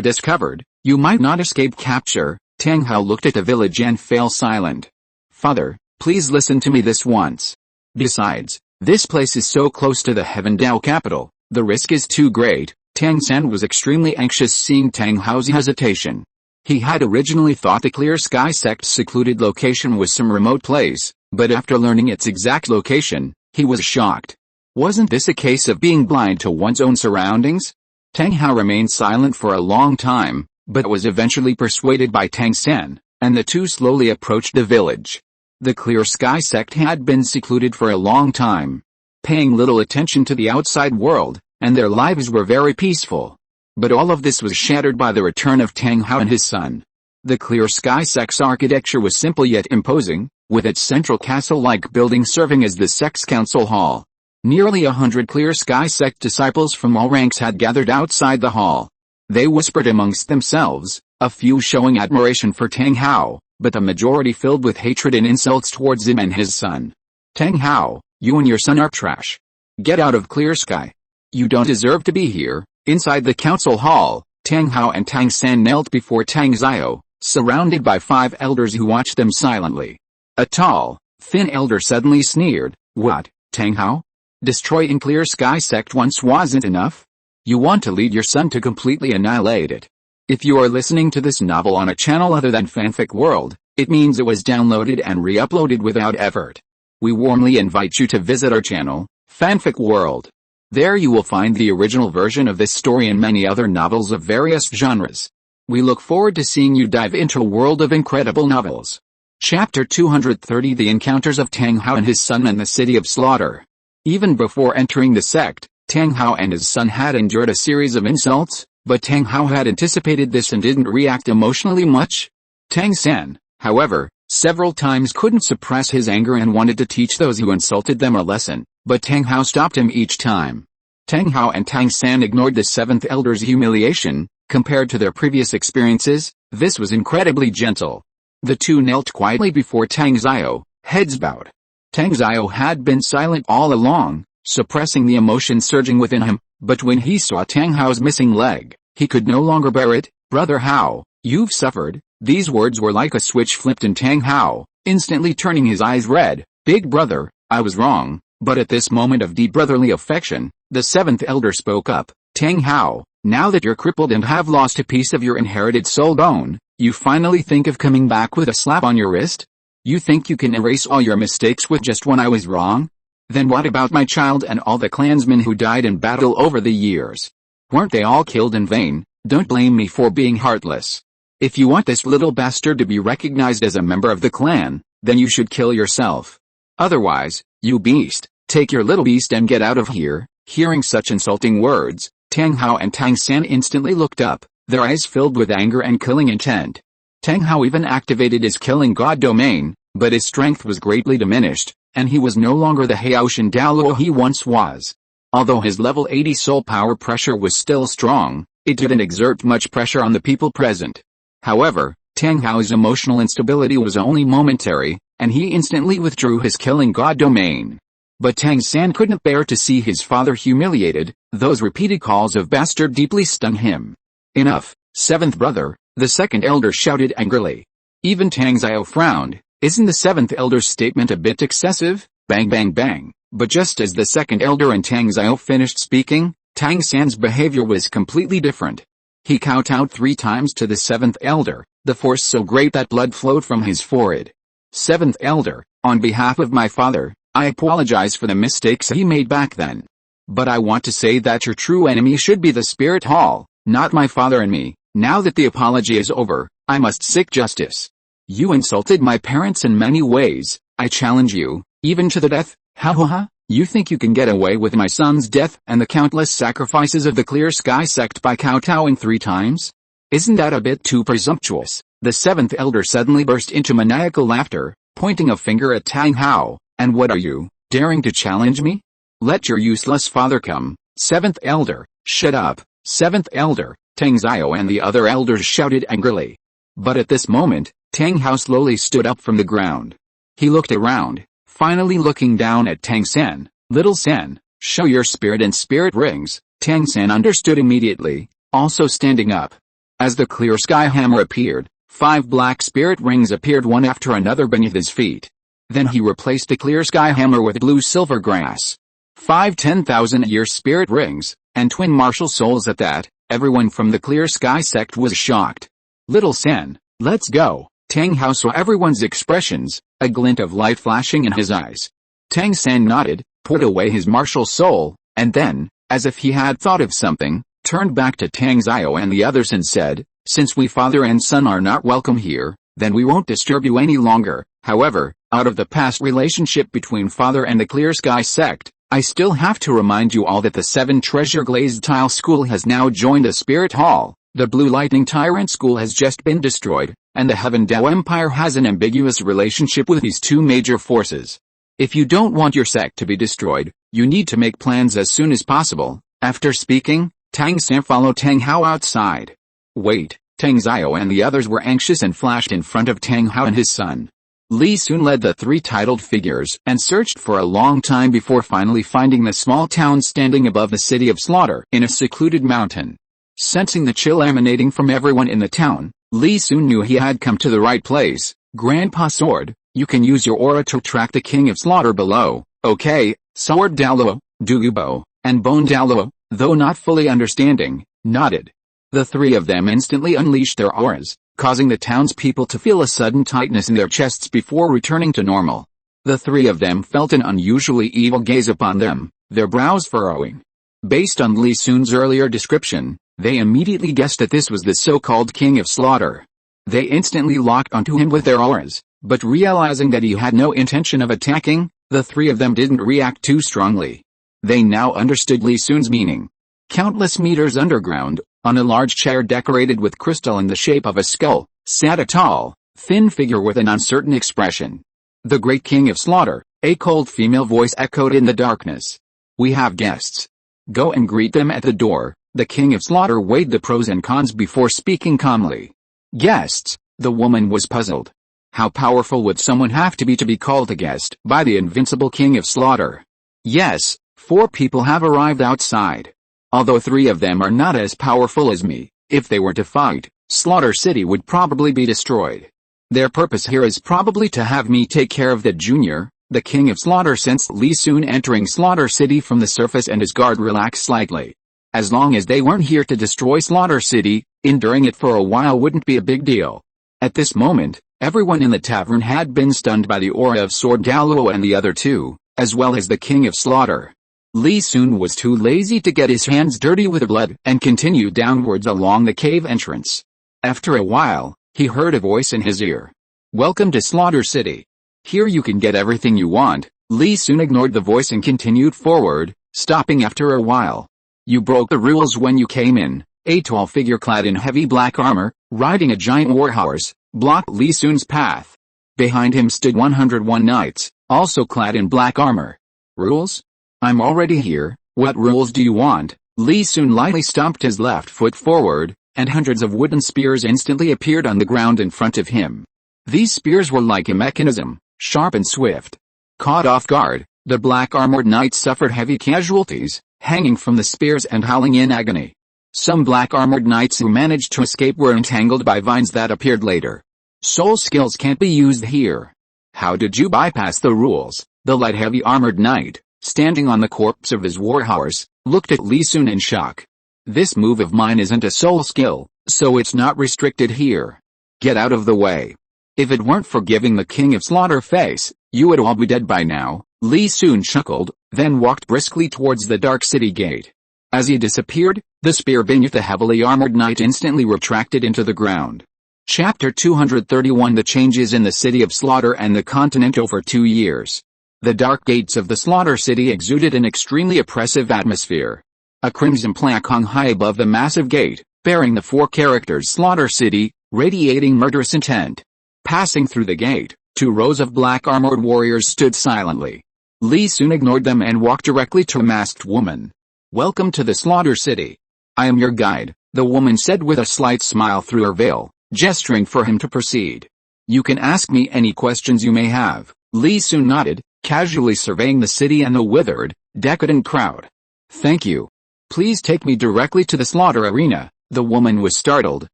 discovered, you might not escape capture." Tang Hao looked at the village and fell silent. "Father, please listen to me this once. Besides, this place is so close to the Heaven Dao capital, the risk is too great." Tang San was extremely anxious seeing Tang Hao's hesitation. He had originally thought the Clear Sky sect's secluded location was some remote place, but after learning its exact location, he was shocked. Wasn't this a case of being blind to one's own surroundings? Tang Hao remained silent for a long time, but was eventually persuaded by Tang San, and the two slowly approached the village. The Clear Sky sect had been secluded for a long time, paying little attention to the outside world, and their lives were very peaceful. But all of this was shattered by the return of Tang Hao and his son. The Clear Sky sect's architecture was simple yet imposing, with its central castle-like building serving as the sect's council hall. Nearly 100 Clear Sky sect disciples from all ranks had gathered outside the hall. They whispered amongst themselves, a few showing admiration for Tang Hao, but the majority filled with hatred and insults towards him and his son. "Tang Hao, you and your son are trash. Get out of Clear Sky. You don't deserve to be here." Inside the council hall, Tang Hao and Tang San knelt before Tang Xiao, surrounded by 5 elders who watched them silently. A tall, thin elder suddenly sneered, "What, Tang Hao? Destroying Clear Sky sect once wasn't enough? You want to lead your son to completely annihilate it?" If you are listening to this novel on a channel other than Fanfic World, it means it was downloaded and re-uploaded without effort. We warmly invite you to visit our channel, Fanfic World. There you will find the original version of this story and many other novels of various genres. We look forward to seeing you dive into a world of incredible novels. Chapter 230: The Encounters of Tang Hao and his son in the City of Slaughter. Even before entering the sect, Tang Hao and his son had endured a series of insults, but Tang Hao had anticipated this and didn't react emotionally much. Tang San, however, several times couldn't suppress his anger and wanted to teach those who insulted them a lesson, but Tang Hao stopped him each time. Tang Hao and Tang San ignored the 7th elder's humiliation. Compared to their previous experiences, this was incredibly gentle. The two knelt quietly before Tang Xiao, heads bowed. Tang Xiao had been silent all along, suppressing the emotion surging within him, but when he saw Tang Hao's missing leg, he could no longer bear it. "Brother Hao, you've suffered." These words were like a switch flipped in Tang Hao, instantly turning his eyes red. "Big brother, I was wrong." But at this moment of deep brotherly affection, the 7th elder spoke up. "Tang Hao, now that you're crippled and have lost a piece of your inherited soul bone, you finally think of coming back with a slap on your wrist? You think you can erase all your mistakes with just one 'I was wrong'? Then what about my child and all the clansmen who died in battle over the years? Weren't they all killed in vain? Don't blame me for being heartless. If you want this little bastard to be recognized as a member of the clan, then you should kill yourself. Otherwise, you beast, take your little beast and get out of here." Hearing such insulting words, Tang Hao and Tang San instantly looked up, their eyes filled with anger and killing intent. Tang Hao even activated his killing god domain, but his strength was greatly diminished, and he was no longer the Haoshan Douluo he once was. Although his level 80 soul power pressure was still strong, it didn't exert much pressure on the people present. However, Tang Hao's emotional instability was only momentary, and he instantly withdrew his killing god domain. But Tang San couldn't bear to see his father humiliated. Those repeated calls of bastard deeply stung him. "Enough, 7th brother," the 2nd elder shouted angrily. Even Tang Xiao frowned. "Isn't the 7th elder's statement a bit excessive?" Bang bang bang. But just as the 2nd elder and Tang Xiao finished speaking, Tang San's behavior was completely different. He kowtowed 3 times to the 7th elder, the force so great that blood flowed from his forehead. "7th elder, on behalf of my father, I apologize for the mistakes he made back then. But I want to say that your true enemy should be the Spirit Hall, not my father and me. Now that the apology is over, I must seek justice. You insulted my parents in many ways. I challenge you, even to the death." "Ha ha ha, you think you can get away with my son's death and the countless sacrifices of the Clear Sky sect by kowtowing 3 times? Isn't that a bit too presumptuous?" The 7th elder suddenly burst into maniacal laughter, pointing a finger at Tang Hao. "And what are you, daring to challenge me? Let your useless father come." 7th elder, "Shut up, 7th elder," Tang Xiao and the other elders shouted angrily. But at this moment, Tang Hao slowly stood up from the ground. He looked around, finally looking down at Tang San. "Little San, show your spirit and spirit rings." Tang-san understood immediately, also standing up. As the clear sky hammer appeared, 5 black spirit rings appeared one after another beneath his feet. Then he replaced the clear sky hammer with blue silver grass. 5 10,000-year spirit rings, and twin martial souls at that. Everyone from the clear sky sect was shocked. Little Sen, let's go. Tang Hao saw everyone's expressions, a glint of light flashing in his eyes. Tang San nodded, put away his martial soul, and then, as if he had thought of something, turned back to Tang Xiao and the others and said, since we father and son are not welcome here, then we won't disturb you any longer. However, out of the past relationship between father and the clear sky sect, I still have to remind you all that the 7 treasure glazed tile school has now joined the spirit hall, the blue lightning tyrant school has just been destroyed, and the Heaven Dao Empire has an ambiguous relationship with these 2 major forces. If you don't want your sect to be destroyed, you need to make plans as soon as possible. After speaking, Tang San followed Tang Hao outside. Wait, Tang Xiao and the others were anxious and flashed in front of Tang Hao and his son. Li soon led the 3 titled figures and searched for a long time before finally finding the small town standing above the city of slaughter in a secluded mountain. Sensing the chill emanating from everyone in the town, Li soon knew he had come to the right place. Grandpa Sword, you can use your aura to track the king of slaughter below, okay? Sword Douluo, Douluo, and Bone Douluo, though not fully understanding, nodded. The 3 of them instantly unleashed their auras, causing the townspeople to feel a sudden tightness in their chests before returning to normal. The 3 of them felt an unusually evil gaze upon them, their brows furrowing. Based on Li Sun's earlier description, they immediately guessed that this was the so-called King of Slaughter. They instantly locked onto him with their auras, but realizing that he had no intention of attacking, the 3 of them didn't react too strongly. They now understood Li Sun's meaning. Countless meters underground, on a large chair decorated with crystal in the shape of a skull, sat a tall, thin figure with an uncertain expression. The great King of Slaughter, a cold female voice echoed in the darkness. We have guests. Go and greet them at the door. The King of Slaughter weighed the pros and cons before speaking calmly. Guests, the woman was puzzled. How powerful would someone have to be called a guest by the invincible King of Slaughter? Yes, 4 people have arrived outside. Although 3 of them are not as powerful as me, if they were to fight, Slaughter City would probably be destroyed. Their purpose here is probably to have me take care of the junior. The King of Slaughter sensed Li Sun entering Slaughter City from the surface and his guard relaxed slightly. As long as they weren't here to destroy Slaughter City, enduring it for a while wouldn't be a big deal. At this moment, everyone in the tavern had been stunned by the aura of Sword Douluo and the other 2, as well as the King of Slaughter. Li Sun was too lazy to get his hands dirty with blood and continued downwards along the cave entrance. After a while, he heard a voice in his ear. Welcome to Slaughter City. Here you can get everything you want. Li Sun ignored the voice and continued forward, stopping after a while. You broke the rules when you came in. A tall figure clad in heavy black armor, riding a giant warhorse, blocked Li Sun's path. Behind him stood 101 knights, also clad in black armor. Rules? I'm already here. What rules do you want? Li Sun lightly stomped his left foot forward, and hundreds of wooden spears instantly appeared on the ground in front of him. These spears were like a mechanism, sharp and swift. Caught off guard, the black-armored knights suffered heavy casualties, hanging from the spears and howling in agony. Some black-armored knights who managed to escape were entangled by vines that appeared later. Soul skills can't be used here. How did you bypass the rules? The light heavy armored knight, standing on the corpse of his warhorse, looked at Li Sun in shock. This move of mine isn't a soul skill, so it's not restricted here. Get out of the way. If it weren't for giving the King of Slaughter face, you would all be dead by now. Li Sun chuckled, then walked briskly towards the dark city gate. As he disappeared, the spear beneath the heavily armored knight instantly retracted into the ground. Chapter 231 The Changes in the City of Slaughter and the Continent over 2 years. The dark gates of the Slaughter City exuded an extremely oppressive atmosphere. A crimson plaque hung high above the massive gate, bearing the 4 characters Slaughter City, radiating murderous intent. Passing through the gate, 2 rows of black-armored warriors stood silently. Li Sun ignored them and walked directly to a masked woman. Welcome to the Slaughter City. I am your guide, the woman said with a slight smile through her veil, gesturing for him to proceed. You can ask me any questions you may have. Li Sun nodded, casually surveying the city and the withered, decadent crowd. Thank you. Please take me directly to the slaughter arena." The woman was startled,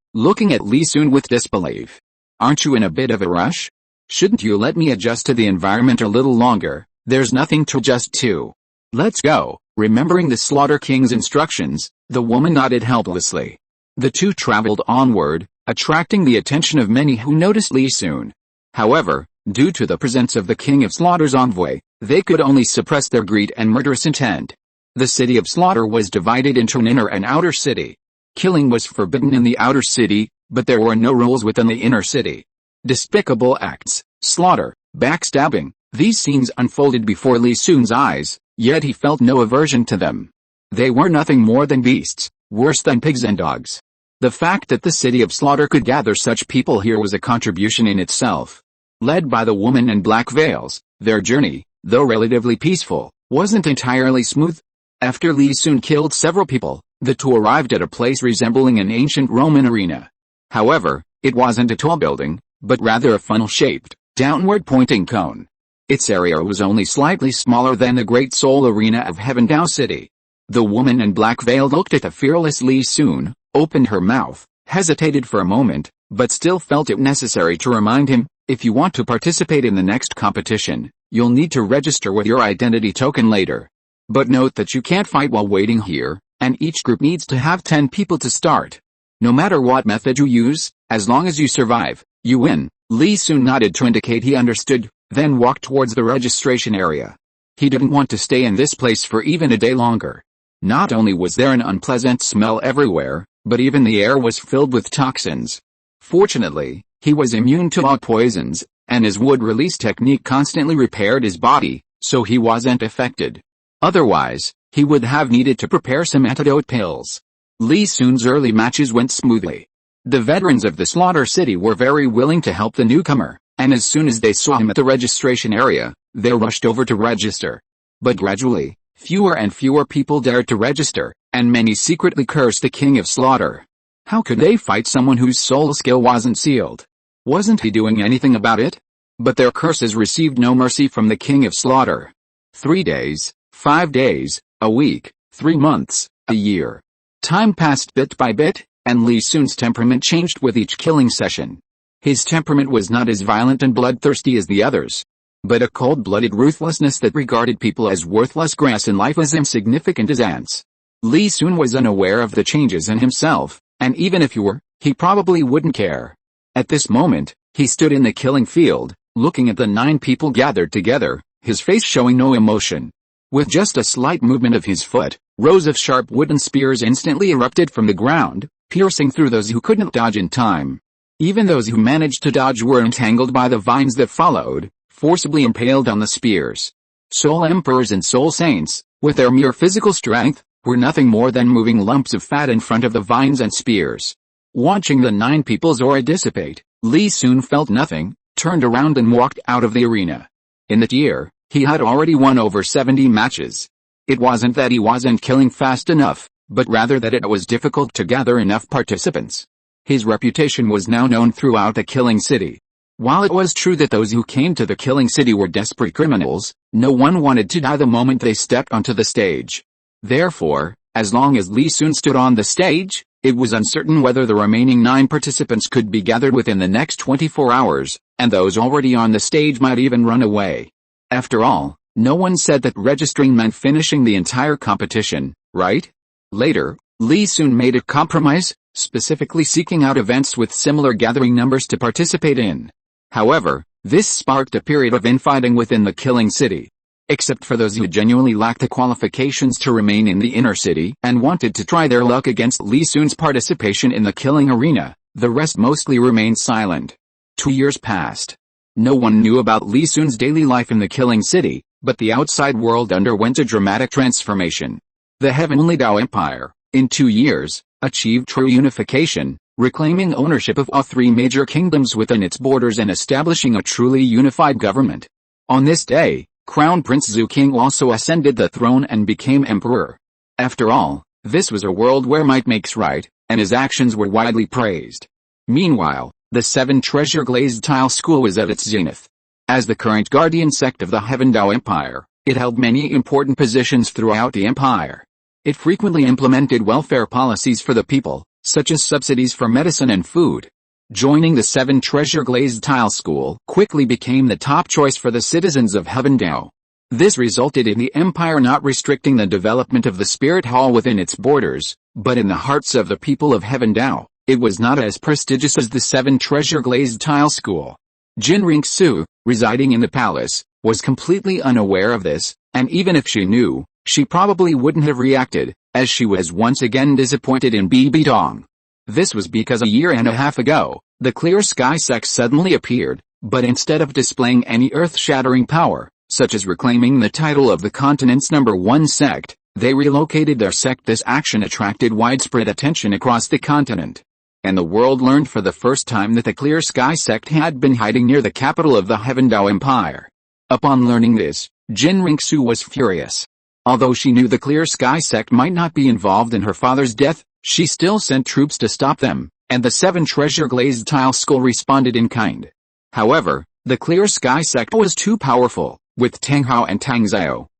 looking at Li Sun with disbelief. "Aren't you in a bit of a rush? Shouldn't you let me adjust to the environment a little longer? There's nothing to adjust to. Let's go." Remembering the Slaughter King's instructions, the woman nodded helplessly. The two traveled onward, attracting the attention of many who noticed Li Sun. However, due to the presence of the King of Slaughter's envoy, they could only suppress their greed and murderous intent. The city of Slaughter was divided into an inner and outer city. Killing was forbidden in the outer city, but there were no rules within the inner city. Despicable acts, slaughter, backstabbing, these scenes unfolded before Li Sun's eyes, yet he felt no aversion to them. They were nothing more than beasts, worse than pigs and dogs. The fact that the city of Slaughter could gather such people here was a contribution in itself. Led by the woman in black veils, their journey, though relatively peaceful, wasn't entirely smooth. After Li Sun killed several people, the two arrived at a place resembling an ancient Roman arena. However, it wasn't a tall building, but rather a funnel-shaped, downward-pointing cone. Its area was only slightly smaller than the Great Soul Arena of Heavendao City. The woman in black veil looked at the fearless Li Sun, opened her mouth, hesitated for a moment, but still felt it necessary to remind him, "If you want to participate in the next competition, you'll need to register with your identity token later. But note that you can't fight while waiting here, and each group needs to have 10 people to start. No matter what method you use, as long as you survive, you win." Li Sun nodded to indicate he understood, then walked towards the registration area. He didn't want to stay in this place for even a day longer. Not only was there an unpleasant smell everywhere, but even the air was filled with toxins. Fortunately, he was immune to all poisons, and his wood release technique constantly repaired his body, so he wasn't affected. Otherwise, he would have needed to prepare some antidote pills. Li Sun's early matches went smoothly. The veterans of the Slaughter City were very willing to help the newcomer, and as soon as they saw him at the registration area, they rushed over to register. But gradually, fewer and fewer people dared to register, and many secretly cursed the King of Slaughter. How could they fight someone whose soul skill wasn't sealed? Wasn't he doing anything about it? But their curses received no mercy from the King of Slaughter. 3 days, 5 days, a week, 3 months, a year. Time passed bit by bit, and Li Sun's temperament changed with each killing session. His temperament was not as violent and bloodthirsty as the others, but a cold-blooded ruthlessness that regarded people as worthless grass and life as insignificant as ants. Li Sun was unaware of the changes in himself, and even if he were, he probably wouldn't care. At this moment, he stood in the killing field, looking at the 9 people gathered together, his face showing no emotion. With just a slight movement of his foot, rows of sharp wooden spears instantly erupted from the ground, piercing through those who couldn't dodge in time. Even those who managed to dodge were entangled by the vines that followed, forcibly impaled on the spears. Soul Emperors and Soul Saints, with their mere physical strength, were nothing more than moving lumps of fat in front of the vines and spears. Watching the 9 people's aura dissipate, Li Sun felt nothing, turned around and walked out of the arena. In that year, he had already won over 70 matches. It wasn't that he wasn't killing fast enough, but rather that it was difficult to gather enough participants. His reputation was now known throughout the Killing City. While it was true that those who came to the Killing City were desperate criminals, no one wanted to die the moment they stepped onto the stage. Therefore, as long as Li Sun stood on the stage, it was uncertain whether the remaining 9 participants could be gathered within the next 24 hours, and those already on the stage might even run away. After all, no one said that registering meant finishing the entire competition, right? Later, Li Sun made a compromise, specifically seeking out events with similar gathering numbers to participate in. However, this sparked a period of infighting within the Killing City. Except for those who genuinely lacked the qualifications to remain in the inner city and wanted to try their luck against Li Sun's participation in the killing arena, the rest mostly remained silent. 2 years passed. No one knew about Li Sun's daily life in the Killing City, but the outside world underwent a dramatic transformation. The Heavenly Dao Empire, in 2 years, achieved true unification, reclaiming ownership of all 3 major kingdoms within its borders and establishing a truly unified government. On this day, Crown Prince Zhu King also ascended the throne and became emperor. After all, this was a world where might makes right, and his actions were widely praised. Meanwhile, the 7 Treasure Glazed Tile School was at its zenith. As the current guardian sect of the Heavendao Empire, it held many important positions throughout the empire. It frequently implemented welfare policies for the people, such as subsidies for medicine and food. Joining the 7 treasure glazed tile school quickly became the top choice for the citizens of Heavendao. This resulted in the empire not restricting the development of the spirit hall within its borders, but in the hearts of the people of Heavendao, it was not as prestigious as the 7 treasure glazed tile school. Qian Renxue, residing in the palace, was completely unaware of this, and even if she knew, she probably wouldn't have reacted, as she was once again disappointed in Bibi Dong. This was because a year and a half ago, the Clear Sky sect suddenly appeared, but instead of displaying any earth-shattering power, such as reclaiming the title of the continent's #1 sect, they relocated their sect. This action attracted widespread attention across the continent. And the world learned for the first time that the Clear Sky sect had been hiding near the capital of the Heavendao Empire. Upon learning this, Qian Renxue was furious. Although she knew the Clear Sky sect might not be involved in her father's death, she still sent troops to stop them, and the 7 treasure glazed tile school responded in kind. However, the Clear Sky sect was too powerful, with Tang and Tang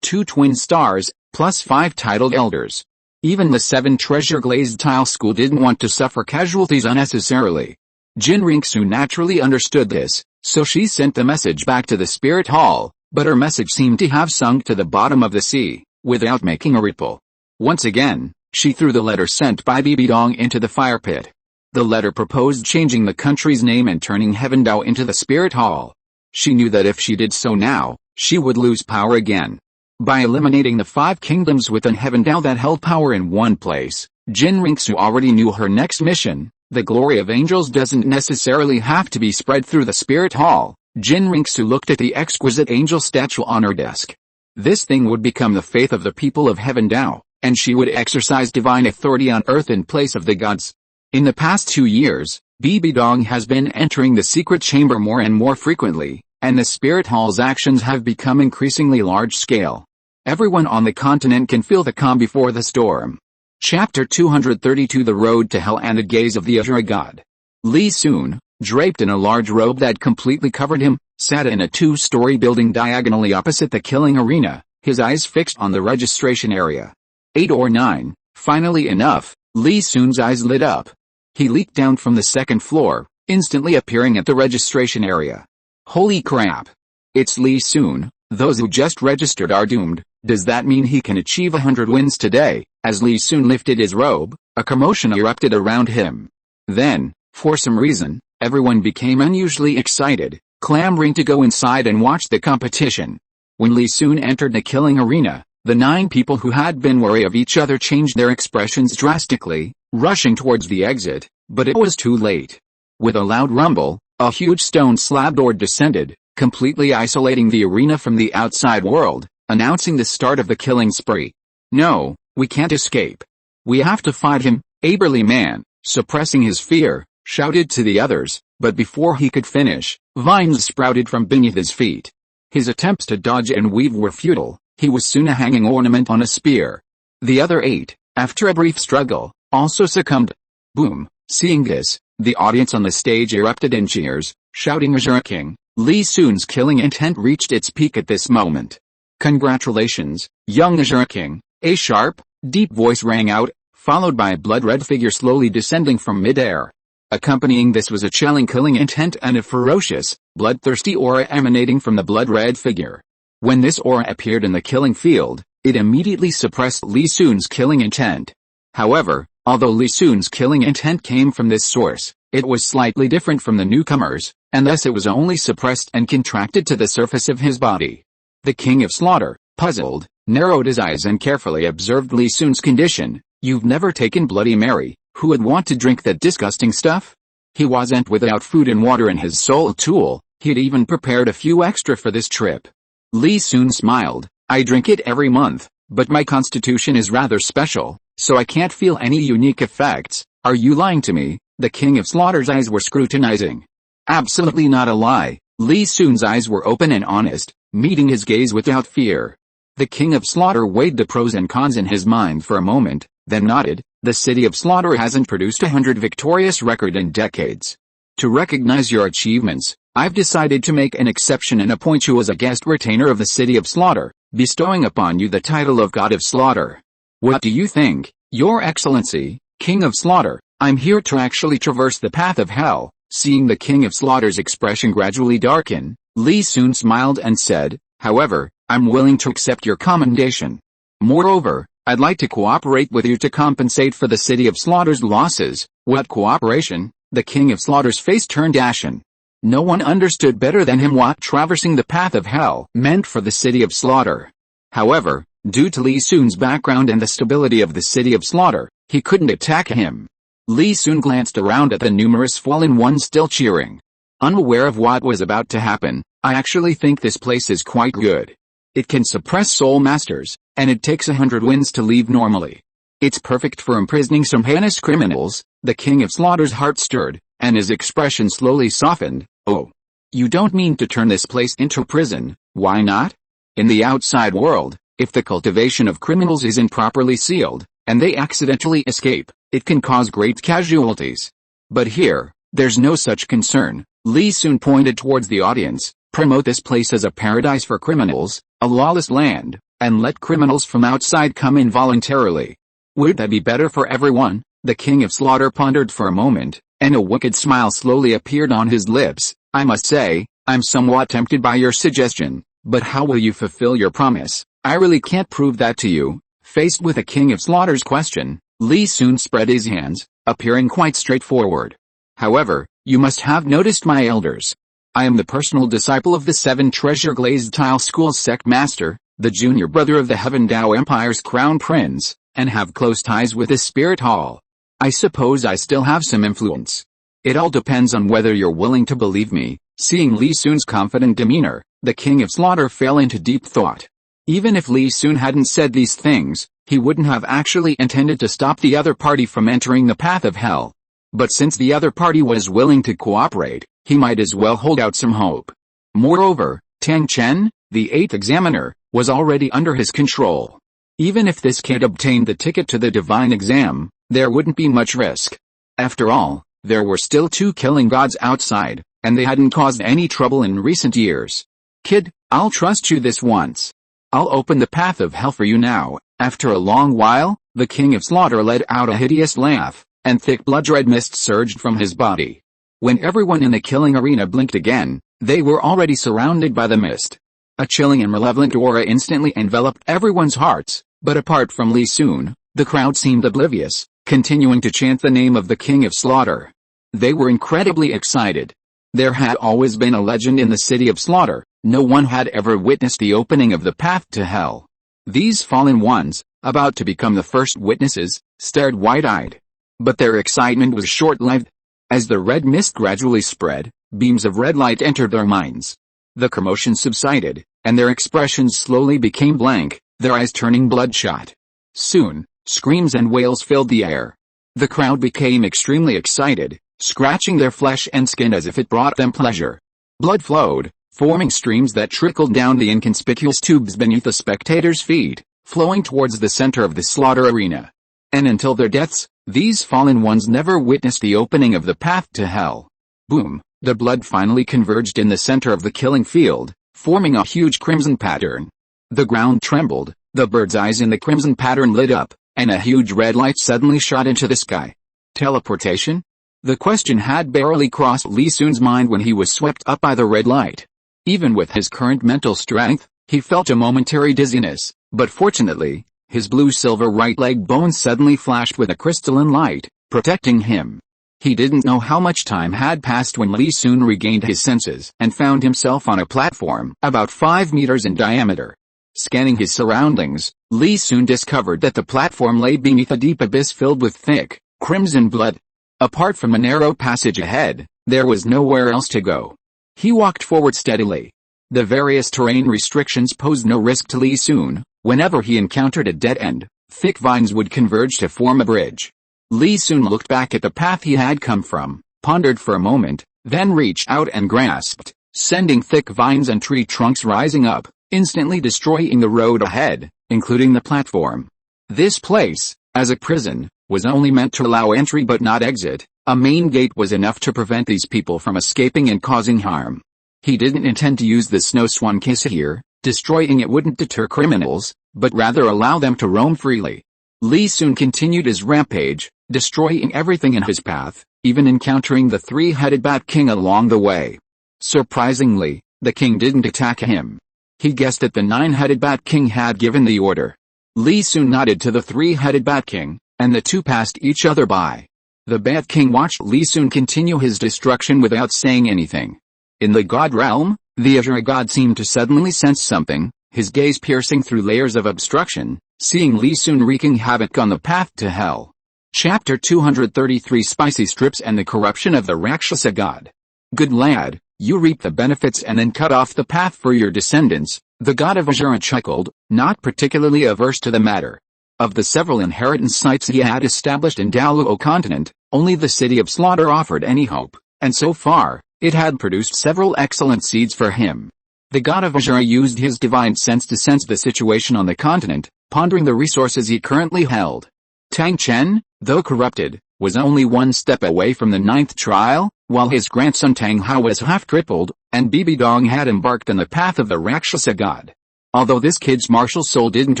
2 twin stars, plus 5 titled elders. Even the 7 treasure glazed tile school didn't want to suffer casualties unnecessarily. Qian Renxue naturally understood this, so she sent the message back to the spirit hall, but her message seemed to have sunk to the bottom of the sea, without making a ripple. Once again, she threw the letter sent by Bibi Dong into the fire pit. The letter proposed changing the country's name and turning Heavendao into the spirit hall. She knew that if she did so now, she would lose power again. By eliminating the 5 kingdoms within Heavendao that held power in one place, Qian Renxue already knew her next mission. The glory of angels doesn't necessarily have to be spread through the spirit hall. Qian Renxue looked at the exquisite angel statue on her desk. This thing would become the faith of the people of Heavendao, and she would exercise divine authority on earth in place of the gods. In the past 2 years, Bibi Dong has been entering the secret chamber more and more frequently, and the spirit hall's actions have become increasingly large-scale. Everyone on the continent can feel the calm before the storm. Chapter 232 The Road to Hell and the Gaze of the Azure God. Li Sun, draped in a large robe that completely covered him, sat in a 2-story building diagonally opposite the killing arena, his eyes fixed on the registration area. 8 or 9, finally enough, Li Sun's eyes lit up. He leaped down from the 2nd floor, instantly appearing at the registration area. Holy crap! It's Li Sun. Those who just registered are doomed. Does that mean he can achieve 100 wins today? As Li Sun lifted his robe, a commotion erupted around him. Then, for some reason, everyone became unusually excited, clamoring to go inside and watch the competition. When Li Sun entered the killing arena, the 9 people who had been wary of each other changed their expressions drastically, rushing towards the exit, but it was too late. With a loud rumble, a huge stone slab door descended, completely isolating the arena from the outside world, announcing the start of the killing spree. No, we can't escape. We have to fight him, a burly man, suppressing his fear, shouted to the others, but before he could finish, vines sprouted from beneath his feet. His attempts to dodge and weave were futile, he was soon a hanging ornament on a spear. The other 8, after a brief struggle, also succumbed. Boom! Seeing this, the audience on the stage erupted in cheers, shouting Azure King. Li Sun's killing intent reached its peak at this moment. Congratulations, young Azure King, a sharp, deep voice rang out, followed by a blood-red figure slowly descending from mid-air. Accompanying this was a chilling killing intent and a ferocious, bloodthirsty aura emanating from the blood-red figure. When this aura appeared in the killing field, it immediately suppressed Li Sun's killing intent. However, although Li Sun's killing intent came from this source, it was slightly different from the newcomers, and thus it was only suppressed and contracted to the surface of his body. The King of Slaughter, puzzled, narrowed his eyes and carefully observed Li Sun's condition. You've never taken Bloody Mary, who would want to drink that disgusting stuff? He wasn't without food and water in his soul tool, he'd even prepared a few extra for this trip. Li Sun smiled, I drink it every month, but my constitution is rather special, so I can't feel any unique effects. Are you lying to me? The King of Slaughter's eyes were scrutinizing. Absolutely not a lie. Li Sun's eyes were open and honest, meeting his gaze without fear. The King of Slaughter weighed the pros and cons in his mind for a moment, then nodded. The city of Slaughter hasn't produced 100 victorious record in decades. To recognize your achievements, I've decided to make an exception and appoint you as a guest retainer of the city of Slaughter, bestowing upon you the title of God of Slaughter. What do you think, Your Excellency, King of Slaughter? I'm here to actually traverse the path of hell. Seeing the King of Slaughter's expression gradually darken, Li Sun smiled and said, however, I'm willing to accept your commendation. Moreover, I'd like to cooperate with you to compensate for the City of Slaughter's losses. What cooperation? The King of Slaughter's face turned ashen. No one understood better than him what traversing the path of hell meant for the City of Slaughter. However, due to Li Sun's background and the stability of the City of Slaughter, he couldn't attack him. Li Sun glanced around at the numerous fallen ones still cheering. Unaware of what was about to happen, I actually think this place is quite good. It can suppress soul masters, and it takes 100 winds to leave normally. It's perfect for imprisoning some heinous criminals. The King of Slaughter's heart stirred, and his expression slowly softened. Oh. You don't mean to turn this place into prison, why not? In the outside world, if the cultivation of criminals is improperly sealed, and they accidentally escape, it can cause great casualties. But here, there's no such concern. Li Sun pointed towards the audience. Promote this place as a paradise for criminals, a lawless land, and let criminals from outside come in voluntarily. Would that be better for everyone? The King of Slaughter pondered for a moment, and a wicked smile slowly appeared on his lips. I must say, I'm somewhat tempted by your suggestion, but how will you fulfill your promise? I really can't prove that to you. Faced with the King of Slaughter's question, Li Sun spread his hands, appearing quite straightforward. However, you must have noticed my elders. I am the personal disciple of the 7 Treasure Glazed Tile School's sect master, the junior brother of the Heaven Dao Empire's crown prince, and have close ties with the Spirit Hall. I suppose I still have some influence. It all depends on whether you're willing to believe me. Seeing Li Sun's confident demeanor, the King of Slaughter fell into deep thought. Even if Li Sun hadn't said these things, he wouldn't have actually intended to stop the other party from entering the path of hell. But since the other party was willing to cooperate, he might as well hold out some hope. Moreover, Tang Chen, the 8th examiner, was already under his control. Even if this kid obtained the ticket to the divine exam, there wouldn't be much risk. After all, there were still 2 killing gods outside, and they hadn't caused any trouble in recent years. Kid, I'll trust you this once. I'll open the path of hell for you now. After a long while, the King of Slaughter let out a hideous laugh, and thick blood-red mist surged from his body. When everyone in the killing arena blinked again, they were already surrounded by the mist. A chilling and malevolent aura instantly enveloped everyone's hearts, but apart from Li Sun, the crowd seemed oblivious, continuing to chant the name of the King of Slaughter. They were incredibly excited. There had always been a legend in the City of Slaughter. No one had ever witnessed the opening of the path to hell. These fallen ones, about to become the first witnesses, stared wide-eyed. But their excitement was short-lived. As the red mist gradually spread, beams of red light entered their minds. The commotion subsided, and their expressions slowly became blank, their eyes turning bloodshot. Soon, screams and wails filled the air. The crowd became extremely excited, scratching their flesh and skin as if it brought them pleasure. Blood flowed, forming streams that trickled down the inconspicuous tubes beneath the spectators' feet, flowing towards the center of the slaughter arena. And until their deaths, these fallen ones never witnessed the opening of the path to hell. Boom, the blood finally converged in the center of the killing field, forming a huge crimson pattern. The ground trembled, the bird's eyes in the crimson pattern lit up, and a huge red light suddenly shot into the sky. Teleportation? The question had barely crossed Li Sun's mind when he was swept up by the red light. Even with his current mental strength, he felt a momentary dizziness, but fortunately, his blue-silver right leg bone suddenly flashed with a crystalline light, protecting him. He didn't know how much time had passed when Li Sun regained his senses and found himself on a platform about 5 meters in diameter. Scanning his surroundings, Li Sun discovered that the platform lay beneath a deep abyss filled with thick, crimson blood. Apart from a narrow passage ahead, there was nowhere else to go. He walked forward steadily. The various terrain restrictions posed no risk to Li Sun. Whenever he encountered a dead end, thick vines would converge to form a bridge. Li Sun looked back at the path he had come from, pondered for a moment, then reached out and grasped, sending thick vines and tree trunks rising up, instantly destroying the road ahead, including the platform. This place, as a prison, was only meant to allow entry but not exit. A main gate was enough to prevent these people from escaping and causing harm. He didn't intend to use the Snow Swan Kiss here. Destroying it wouldn't deter criminals, but rather allow them to roam freely. Li Sun continued his rampage, destroying everything in his path, even encountering the three-headed Bat King along the way. Surprisingly, the king didn't attack him. He guessed that the nine-headed Bat King had given the order. Li Sun nodded to the three-headed Bat King, and the two passed each other by. The Bat King watched Li Sun continue his destruction without saying anything. In the god realm, the Azure god seemed to suddenly sense something, his gaze piercing through layers of obstruction, seeing Li Sun wreaking havoc on the path to hell. Chapter 233 Spicy Strips and the Corruption of the Rakshasa God. Good lad, you reap the benefits and then cut off the path for your descendants, the god of Azure chuckled, not particularly averse to the matter. Of the several inheritance sites he had established in Douluo Continent, only the city of Slaughter offered any hope, and so far, it had produced several excellent seeds for him. The god of Azure used his divine sense to sense the situation on the continent, pondering the resources he currently held. Tang Chen, though corrupted, was only one step away from the 9th trial, while his grandson Tang Hao was half-crippled, and Bibi Dong had embarked on the path of the Rakshasa god. Although this kid's martial soul didn't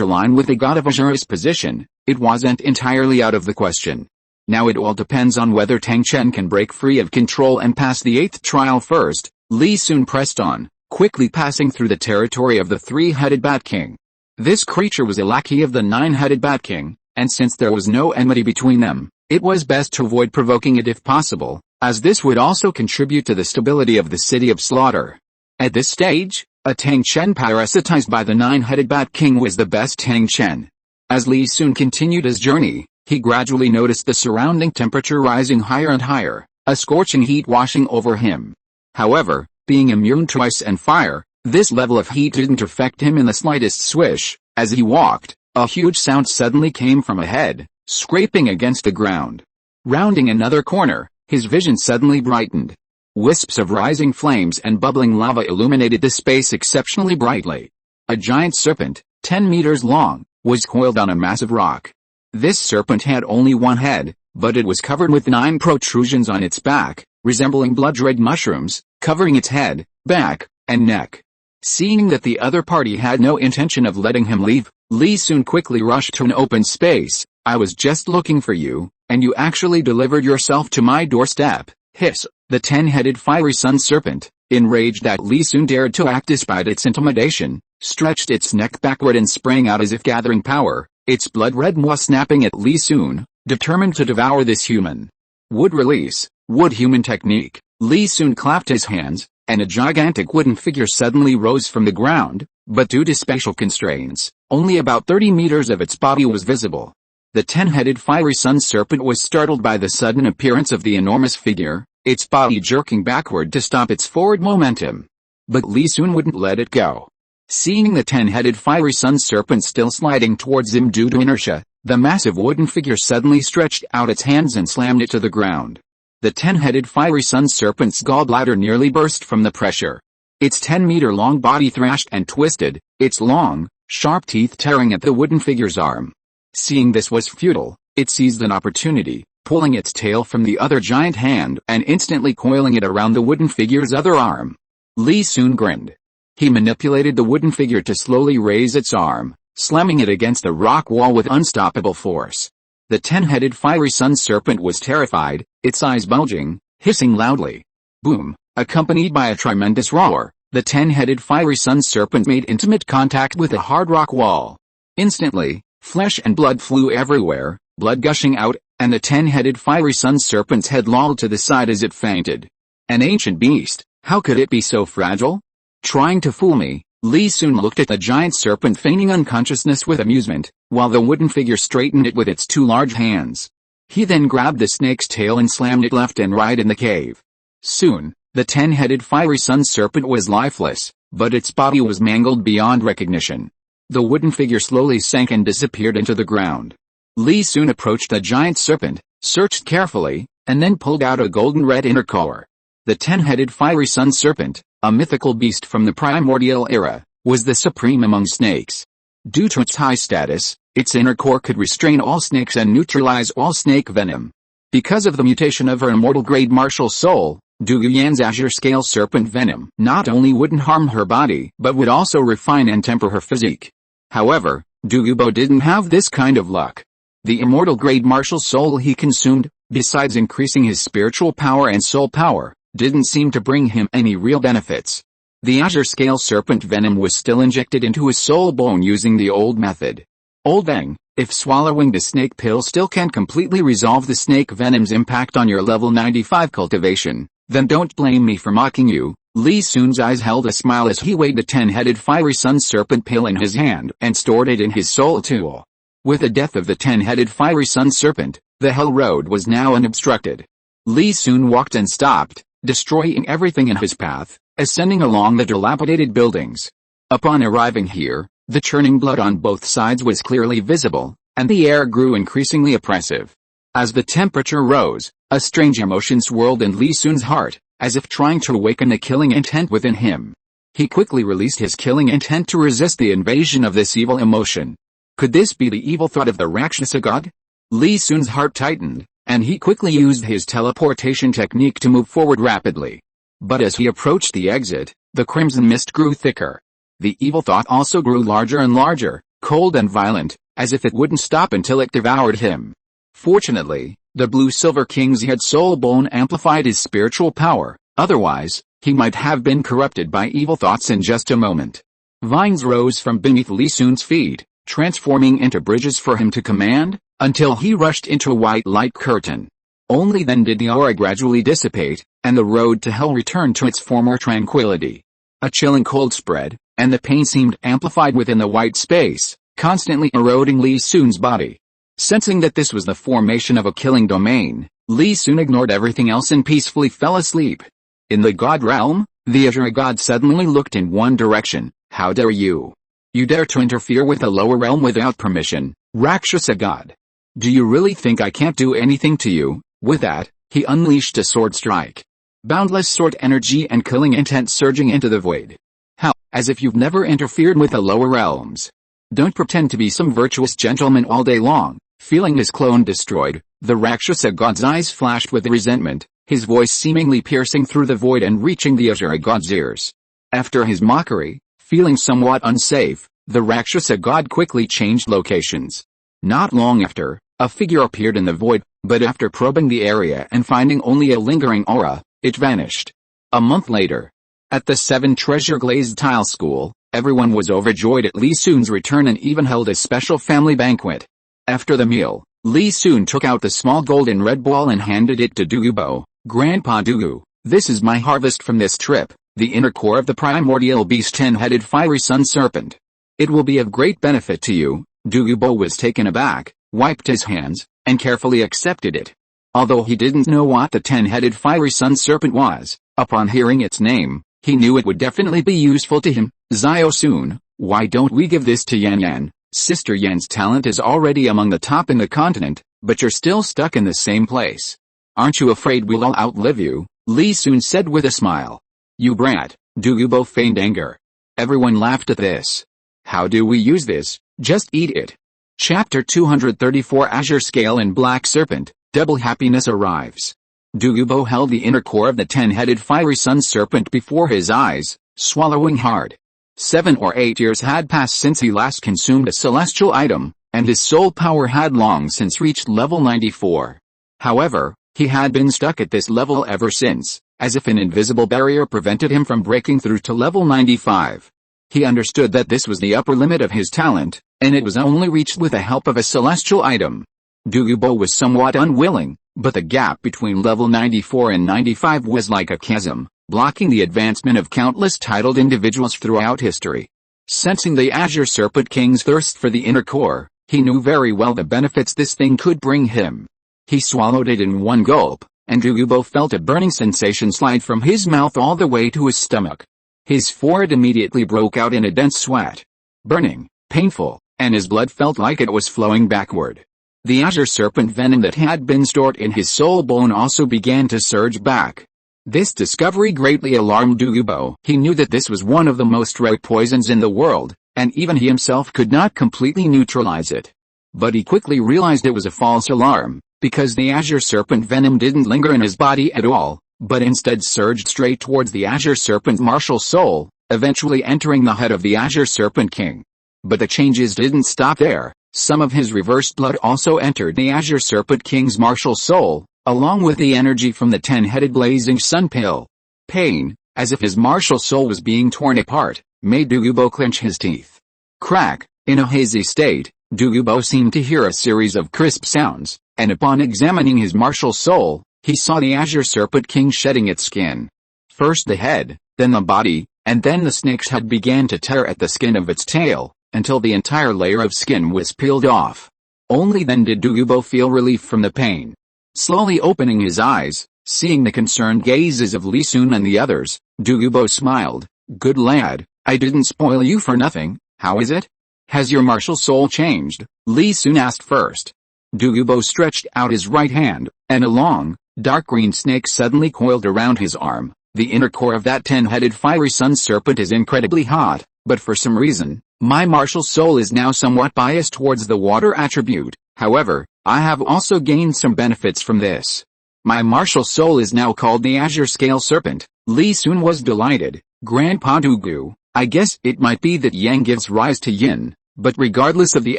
align with the god of Azure's position, it wasn't entirely out of the question. Now it all depends on whether Tang Chen can break free of control and pass the 8th trial first. Li Sun pressed on, quickly passing through the territory of the three-headed Bat King. This creature was a lackey of the nine-headed Bat King, and since there was no enmity between them, it was best to avoid provoking it if possible, as this would also contribute to the stability of the city of Slaughter. At this stage, a Tang Chen parasitized by the nine-headed Bat King was the best Tang Chen. As Li Sun continued his journey, he gradually noticed the surrounding temperature rising higher and higher, a scorching heat washing over him. However, being immune to ice and fire, this level of heat didn't affect him in the slightest. Swish, as he walked, a huge sound suddenly came from ahead, scraping against the ground. Rounding another corner, his vision suddenly brightened. Wisps of rising flames and bubbling lava illuminated the space exceptionally brightly. A giant serpent, 10 meters long, was coiled on a massive rock. This serpent had only one head, but it was covered with 9 protrusions on its back, resembling blood-red mushrooms, covering its head, back, and neck. Seeing that the other party had no intention of letting him leave, Li Sun quickly rushed to an open space. I was just looking for you, and you actually delivered yourself to my doorstep. Hiss. The 10-headed fiery sun serpent, enraged that Li Sun dared to act despite its intimidation, stretched its neck backward and sprang out as if gathering power, its blood-red maw snapping at Li Sun, determined to devour this human. Wood release, wood human technique. Li Sun clapped his hands, and a gigantic wooden figure suddenly rose from the ground, but due to spatial constraints, only about 30 meters of its body was visible. The 10-headed fiery sun serpent was startled by the sudden appearance of the enormous figure, its body jerking backward to stop its forward momentum. But Li Sun wouldn't let it go. Seeing the 10-headed fiery sun serpent still sliding towards him due to inertia, the massive wooden figure suddenly stretched out its hands and slammed it to the ground. The 10-headed fiery sun serpent's gallbladder nearly burst from the pressure. Its 10-meter-long body thrashed and twisted, its long, sharp teeth tearing at the wooden figure's arm. Seeing this was futile, it seized an opportunity, pulling its tail from the other giant hand and instantly coiling it around the wooden figure's other arm. Li Sun grinned. He manipulated the wooden figure to slowly raise its arm, slamming it against the rock wall with unstoppable force. The 10-headed fiery sun serpent was terrified, its eyes bulging, hissing loudly. Boom! Accompanied by a tremendous roar, the 10-headed fiery sun serpent made intimate contact with a hard rock wall. Instantly, flesh and blood flew everywhere, blood gushing out, and the 10-headed fiery sun serpent's head lolled to the side as it fainted. An ancient beast, how could it be so fragile? Trying to fool me, Li Sun looked at the giant serpent feigning unconsciousness with amusement, while the wooden figure straightened it with its 2 large hands. He then grabbed the snake's tail and slammed it left and right in the cave. Soon, the 10-headed fiery sun serpent was lifeless, but its body was mangled beyond recognition. The wooden figure slowly sank and disappeared into the ground. Li Sun approached the giant serpent, searched carefully, and then pulled out a golden-red inner core. The 10-headed fiery sun serpent, a mythical beast from the primordial era, was the supreme among snakes. Due to its high status, its inner core could restrain all snakes and neutralize all snake venom. Because of the mutation of her immortal-grade martial soul, Du Yuan's azure scale serpent venom not only wouldn't harm her body but would also refine and temper her physique. However, Du Yubo didn't have this kind of luck. The immortal grade martial soul he consumed, besides increasing his spiritual power and soul power, didn't seem to bring him any real benefits. The azure scale serpent venom was still injected into his soul bone using the old method. Old Deng, if swallowing the snake pill still can't completely resolve the snake venom's impact on your level 95 cultivation, then don't blame me for mocking you. Li Sun's eyes held a smile as he weighed the 10-headed fiery sun serpent pill in his hand and stored it in his soul tool. With the death of the 10-headed fiery sun serpent, the hell road was now unobstructed. Li Sun walked and stopped, destroying everything in his path, ascending along the dilapidated buildings. Upon arriving here, the churning blood on both sides was clearly visible, and the air grew increasingly oppressive. As the temperature rose, a strange emotion swirled in Li Sun's heart, as if trying to awaken the killing intent within him. He quickly released his killing intent to resist the invasion of this evil emotion. Could this be the evil thought of the Rakshasa god? Li Sun's heart tightened, and he quickly used his teleportation technique to move forward rapidly. But as he approached the exit, the crimson mist grew thicker. The evil thought also grew larger and larger, cold and violent, as if it wouldn't stop until it devoured him. Fortunately, the Blue-Silver King's head soul bone amplified his spiritual power, otherwise, he might have been corrupted by evil thoughts in just a moment. Vines rose from beneath Li Sun's feet, transforming into bridges for him to command, until he rushed into a white light curtain. Only then did the aura gradually dissipate, and the road to hell returned to its former tranquility. A chilling cold spread, and the pain seemed amplified within the white space, constantly eroding Li Sun's body. Sensing that this was the formation of a killing domain, Li Sun ignored everything else and peacefully fell asleep. In the god realm, the azure god suddenly looked in one direction. How dare you? You dare to interfere with the lower realm without permission, Rakshasa god. Do you really think I can't do anything to you? With that, he unleashed a sword strike. Boundless sword energy and killing intent surging into the void. How, as if you've never interfered with the lower realms. Don't pretend to be some virtuous gentleman all day long. Feeling his clone destroyed, the Rakshasa god's eyes flashed with resentment, his voice seemingly piercing through the void and reaching the azure god's ears. After his mockery, feeling somewhat unsafe, the Rakshasa god quickly changed locations. Not long after, a figure appeared in the void, but after probing the area and finding only a lingering aura, it vanished. A month later, at the 7 Treasure Glazed Tile School, everyone was overjoyed at Li Sun's return and even held a special family banquet. After the meal, Li Sun took out the small golden red ball and handed it to Douluo. Grandpa Douluo, this is my harvest from this trip, the inner core of the primordial beast 10-headed fiery sun serpent. It will be of great benefit to you. Douluo was taken aback, wiped his hands, and carefully accepted it. Although he didn't know what the 10-headed fiery sun serpent was, upon hearing its name, he knew it would definitely be useful to him. Xiao Sun, why don't we give this to Yan Yan? Sister Yan's talent is already among the top in the continent, but you're still stuck in the same place. Aren't you afraid we'll all outlive you? Li Sun said with a smile. You brat, Douluo feigned anger. Everyone laughed at this. How do we use this? Just eat it. Chapter 234 Azure Scale and Black Serpent, Double Happiness Arrives. Douluo held the inner core of the 10-headed fiery sun serpent before his eyes, swallowing hard. 7 or 8 years had passed since he last consumed a celestial item, and his soul power had long since reached level 94. However, he had been stuck at this level ever since, as if an invisible barrier prevented him from breaking through to level 95. He understood that this was the upper limit of his talent, and it was only reached with the help of a celestial item. Douluo was somewhat unwilling, but the gap between level 94 and 95 was like a chasm, blocking the advancement of countless titled individuals throughout history. Sensing the Azure Serpent King's thirst for the inner core, he knew very well the benefits this thing could bring him. He swallowed it in one gulp, and Douluo felt a burning sensation slide from his mouth all the way to his stomach. His forehead immediately broke out in a dense sweat. Burning, painful, and his blood felt like it was flowing backward. The Azure Serpent venom that had been stored in his soul bone also began to surge back. This discovery greatly alarmed Douluo. He knew that this was one of the most rare poisons in the world, and even he himself could not completely neutralize it. But he quickly realized it was a false alarm, because the Azure Serpent venom didn't linger in his body at all, but instead surged straight towards the Azure Serpent martial soul, eventually entering the head of the Azure Serpent King. But the changes didn't stop there. Some of his reversed blood also entered the Azure Serpent King's martial soul, along with the energy from the 10-headed blazing sun pill. Pain, as if his martial soul was being torn apart, made Douluo clench his teeth. Crack. In a hazy state, Douluo seemed to hear a series of crisp sounds, and upon examining his martial soul, he saw the Azure Serpent King shedding its skin. First the head, then the body, and then the snake's head began to tear at the skin of its tail, until the entire layer of skin was peeled off. Only then did Douluo feel relief from the pain. Slowly opening his eyes, seeing the concerned gazes of Li Sun and the others, Douluo smiled. "Good lad, I didn't spoil you for nothing, how is it? Has your martial soul changed?" Li Sun asked first. Douluo stretched out his right hand, and a long, dark green snake suddenly coiled around his arm. The inner core of that 10-headed fiery sun serpent is incredibly hot, but for some reason, my martial soul is now somewhat biased towards the water attribute. However, I have also gained some benefits from this. My martial soul is now called the Azure Scale Serpent. Li Sun was delighted. Grandpa Douluo, I guess it might be that Yang gives rise to Yin, but regardless of the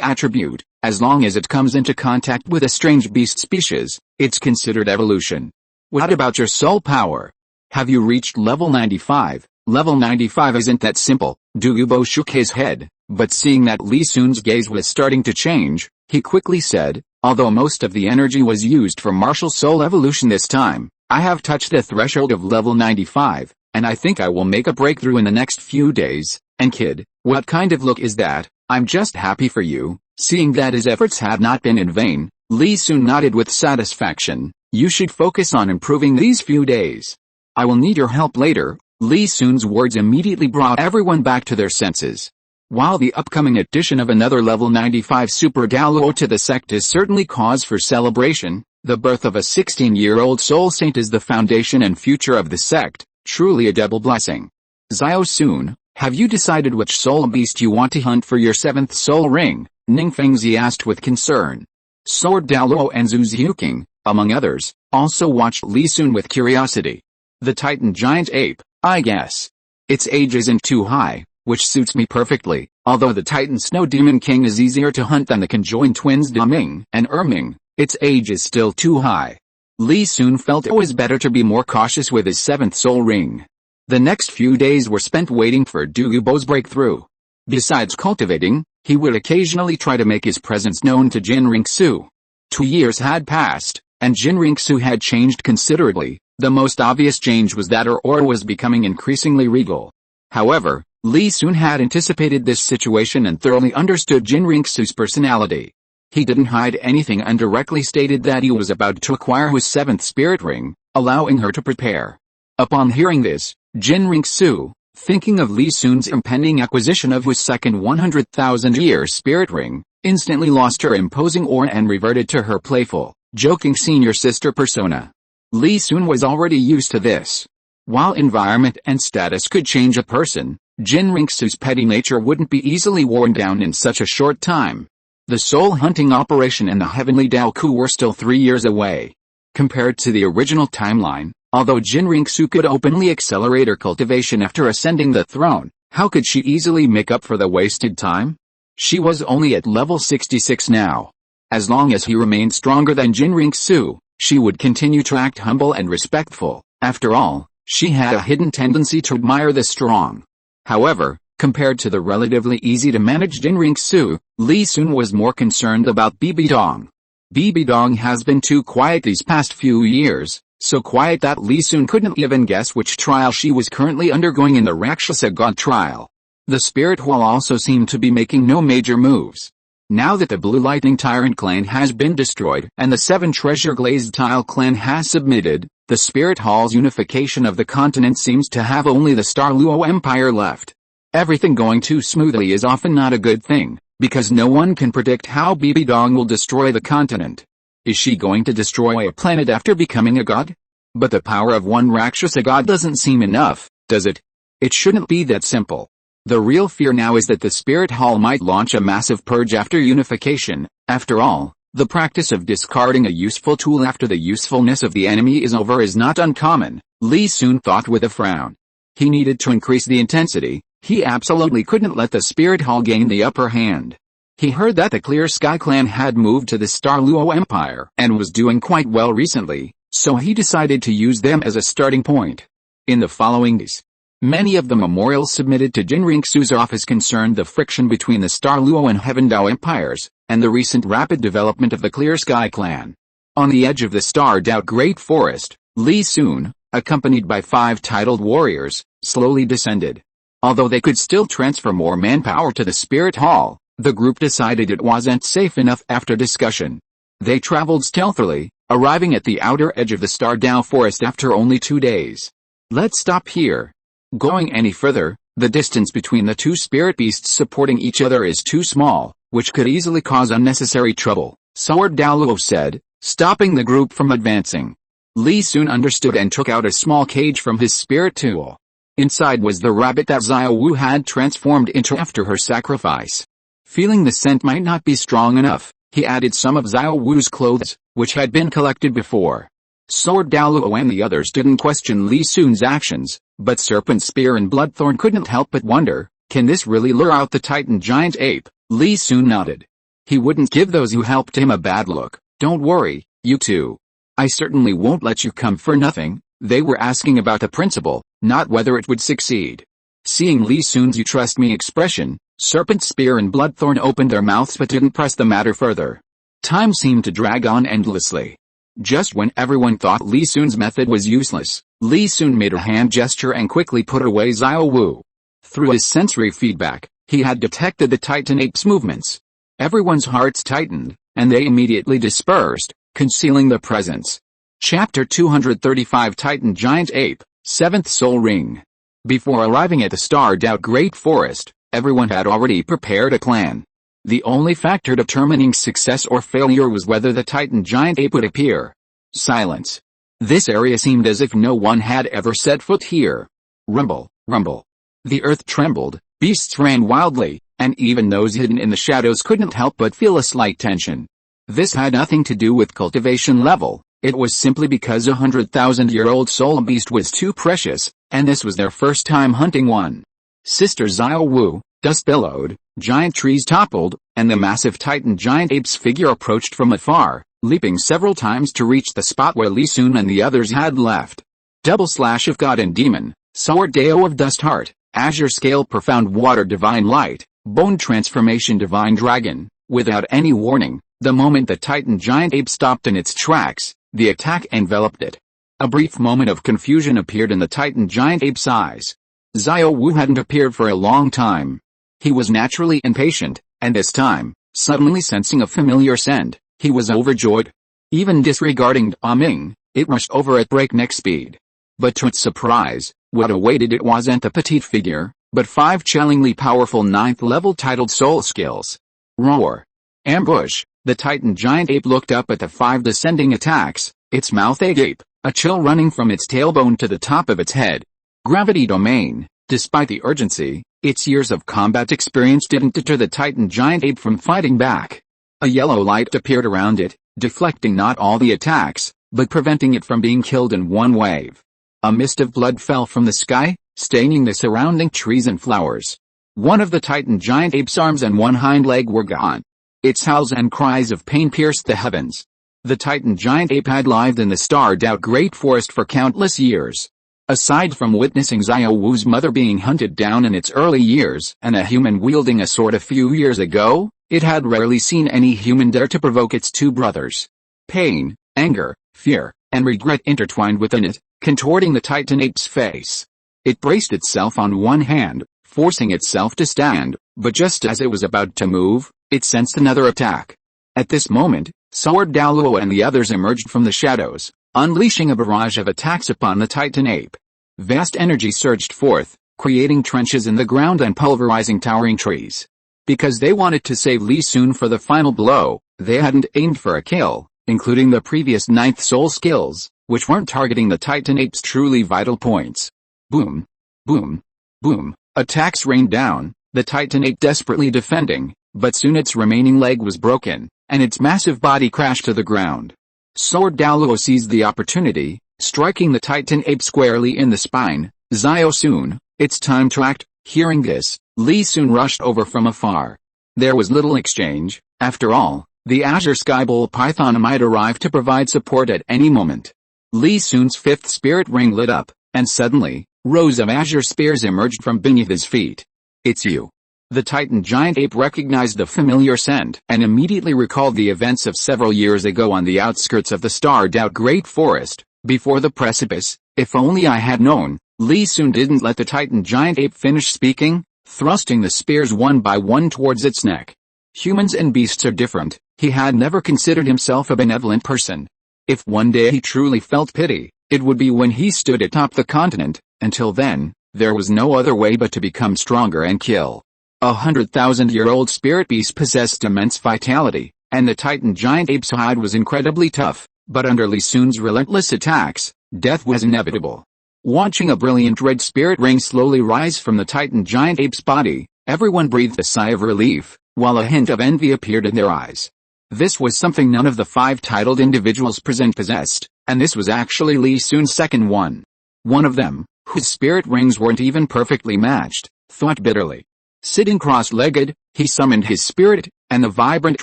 attribute, as long as it comes into contact with a strange beast species, it's considered evolution. What about your soul power? Have you reached level 95? Level 95 isn't that simple. Douluo shook his head, but seeing that Li Sun's gaze was starting to change, he quickly said, although most of the energy was used for martial soul evolution this time, I have touched the threshold of level 95, and I think I will make a breakthrough in the next few days. And kid, what kind of look is that? I'm just happy for you. Seeing that his efforts had not been in vain, Li Sun nodded with satisfaction. You should focus on improving these few days. I will need your help later. Li Sun's words immediately brought everyone back to their senses. While the upcoming addition of another level 95 Super Douluo to the sect is certainly cause for celebration, the birth of a 16-year-old soul saint is the foundation and future of the sect, truly a double blessing. Xiao Sun, have you decided which soul beast you want to hunt for your 7th soul ring? Ning Fengzi asked with concern. Sword Douluo and Zhu Xiuqing, among others, also watched Li Sun with curiosity. The Titan giant ape, I guess. Its age isn't too high, which suits me perfectly, although the Titan Snow Demon King is easier to hunt than the conjoined twins Daming and Erming, its age is still too high. Li Sun felt it was better to be more cautious with his 7th soul ring. The next few days were spent waiting for Douluo's breakthrough. Besides cultivating, he would occasionally try to make his presence known to Qian Renxue. 2 years had passed, and Qian Renxue had changed considerably. The most obvious change was that her aura was becoming increasingly regal. However, Li Sun had anticipated this situation and thoroughly understood Qian Renxue's personality. He didn't hide anything and directly stated that he was about to acquire his 7th spirit ring, allowing her to prepare. Upon hearing this, Qian Renxue, thinking of Li Sun's impending acquisition of his second 100,000-year spirit ring, instantly lost her imposing aura and reverted to her playful, joking senior sister persona. Li Sun was already used to this. While environment and status could change a person, Qian Renxue's petty nature wouldn't be easily worn down in such a short time. The soul hunting operation and the heavenly Dao Ku were still 3 years away. Compared to the original timeline, although Qian Renxue could openly accelerate her cultivation after ascending the throne, how could she easily make up for the wasted time? She was only at level 66 now. As long as he remained stronger than Qian Renxue, she would continue to act humble and respectful. After all, she had a hidden tendency to admire the strong. However, compared to the relatively easy-to-manage Qian Renxue, Li Sun was more concerned about Bibi Dong. Bibi Dong has been too quiet these past few years, so quiet that Li Sun couldn't even guess which trial she was currently undergoing in the Rakshasa God trial. The Spirit Hall also seemed to be making no major moves. Now that the Blue Lightning Tyrant clan has been destroyed and the 7 Treasure Glazed Tile clan has submitted, the Spirit Hall's unification of the continent seems to have only the Star Luo Empire left. Everything going too smoothly is often not a good thing, because no one can predict how Bibi Dong will destroy the continent. Is she going to destroy a planet after becoming a god? But the power of one Rakshasa god doesn't seem enough, does it? It shouldn't be that simple. The real fear now is that the Spirit Hall might launch a massive purge after unification. After all, the practice of discarding a useful tool after the usefulness of the enemy is over is not uncommon, Li Sun thought with a frown. He needed to increase the intensity. He absolutely couldn't let the Spirit Hall gain the upper hand. He heard that the Clear Sky clan had moved to the Star Luo Empire and was doing quite well recently, so he decided to use them as a starting point. In the following days, many of the memorials submitted to Qian Renxue's office concerned the friction between the Star Luo and Heaven Dao empires, and the recent rapid development of the Clear Sky clan. On the edge of the Star Dao Great Forest, Li Sun, accompanied by 5 titled warriors, slowly descended. Although they could still transfer more manpower to the Spirit Hall, the group decided it wasn't safe enough after discussion. They traveled stealthily, arriving at the outer edge of the Star Dao forest after only 2 days. Let's stop here. Going any further, the distance between the 2 spirit beasts supporting each other is too small, which could easily cause unnecessary trouble, Sword Douluo said, stopping the group from advancing. Li soon understood and took out a small cage from his spirit tool. Inside was the rabbit that Xiao Wu had transformed into after her sacrifice. Feeling the scent might not be strong enough, he added some of Xiao Wu's clothes, which had been collected before. Sword Douluo and the others didn't question Li Sun's actions, but Serpent Spear and Bloodthorn couldn't help but wonder, can this really lure out the Titan giant ape? Li Sun nodded. He wouldn't give those who helped him a bad look. Don't worry, you two. I certainly won't let you come for nothing. They were asking about the principle, not whether it would succeed. Seeing Li Sun's "you trust me" expression, Serpent Spear and Bloodthorn opened their mouths but didn't press the matter further. Time seemed to drag on endlessly. Just when everyone thought Li Sun's method was useless, Li Sun made a hand gesture and quickly put away Xiao Wu. Through his sensory feedback, he had detected the Titan ape's movements. Everyone's hearts tightened, and they immediately dispersed, concealing their presence. Chapter 235 Titan Giant Ape, 7th Soul Ring. Before arriving at the Star Dao Great Forest, everyone had already prepared a plan. The only factor determining success or failure was whether the Titan Giant Ape would appear. Silence. This area seemed as if no one had ever set foot here. Rumble, rumble. The earth trembled, beasts ran wildly, and even those hidden in the shadows couldn't help but feel a slight tension. This had nothing to do with cultivation level. It was simply because a 100,000-year-old soul beast was too precious, and this was their first time hunting one. Sister Xiao Wu, dust billowed, giant trees toppled, and the massive Titan giant ape's figure approached from afar, leaping several times to reach the spot where Li Sun and the others had left. Double slash of God and Demon, Sword Dao of Dust Heart, Azure Scale Profound Water Divine Light, Bone Transformation Divine Dragon. Without any warning, the moment the Titan giant ape stopped in its tracks, the attack enveloped it. A brief moment of confusion appeared in the Titan giant ape's eyes. Xiao Wu hadn't appeared for a long time. He was naturally impatient, and this time, suddenly sensing a familiar scent, he was overjoyed. Even disregarding Ming, it rushed over at breakneck speed. But to its surprise, what awaited it wasn't a petite figure, but 5 chillingly powerful 9th-level titled soul skills. Roar. Ambush. The Titan giant ape looked up at the 5 descending attacks, its mouth agape, a chill running from its tailbone to the top of its head. Gravity Domain. Despite the urgency, its years of combat experience didn't deter the Titan giant ape from fighting back. A yellow light appeared around it, deflecting not all the attacks, but preventing it from being killed in one wave. A mist of blood fell from the sky, staining the surrounding trees and flowers. One of the Titan giant ape's arms and one hind leg were gone. Its howls and cries of pain pierced the heavens. The Titan giant ape had lived in the Star Dao Great Forest for countless years. Aside from witnessing Xiao Wu's mother being hunted down in its early years and a human wielding a sword a few years ago, it had rarely seen any human dare to provoke its 2 brothers. Pain, anger, fear, and regret intertwined within it, contorting the Titan ape's face. It braced itself on one hand, forcing itself to stand, but just as it was about to move, it sensed another attack. At this moment, Sword Douluo and the others emerged from the shadows, unleashing a barrage of attacks upon the Titan ape. Vast energy surged forth, creating trenches in the ground and pulverizing towering trees. Because they wanted to save Li Sun for the final blow, they hadn't aimed for a kill, including the previous 9th soul skills, which weren't targeting the Titan ape's truly vital points. Boom. Boom. Boom. Attacks rained down, the Titan ape desperately defending, but soon its remaining leg was broken, and its massive body crashed to the ground. Sword Douluo seized the opportunity, striking the Titan ape squarely in the spine. Xiao Sun, it's time to act. Hearing this, Li Sun rushed over from afar. There was little exchange. After all, the Azure Skybowl Python might arrive to provide support at any moment. Li Sun's fifth spirit ring lit up, and suddenly, rows of azure spears emerged from beneath his feet. "It's you." The Titan giant ape recognized the familiar scent and immediately recalled the events of several years ago on the outskirts of the starred-out Great Forest, before the precipice. "If only I had known." Li Sun didn't let the Titan giant ape finish speaking, thrusting the spears one by one towards its neck. Humans and beasts are different. He had never considered himself a benevolent person. If one day he truly felt pity, it would be when he stood atop the continent. Until then, there was no other way but to become stronger and kill. 100,000-year-old spirit beast possessed immense vitality, and the Titan giant ape's hide was incredibly tough, but under Li Sun's relentless attacks, death was inevitable. Watching a brilliant red spirit ring slowly rise from the Titan giant ape's body, everyone breathed a sigh of relief, while a hint of envy appeared in their eyes. This was something none of the 5 titled individuals present possessed, and this was actually Li Sun's second one. One of them, whose spirit rings weren't even perfectly matched, thought bitterly. Sitting cross-legged, he summoned his spirit, and the vibrant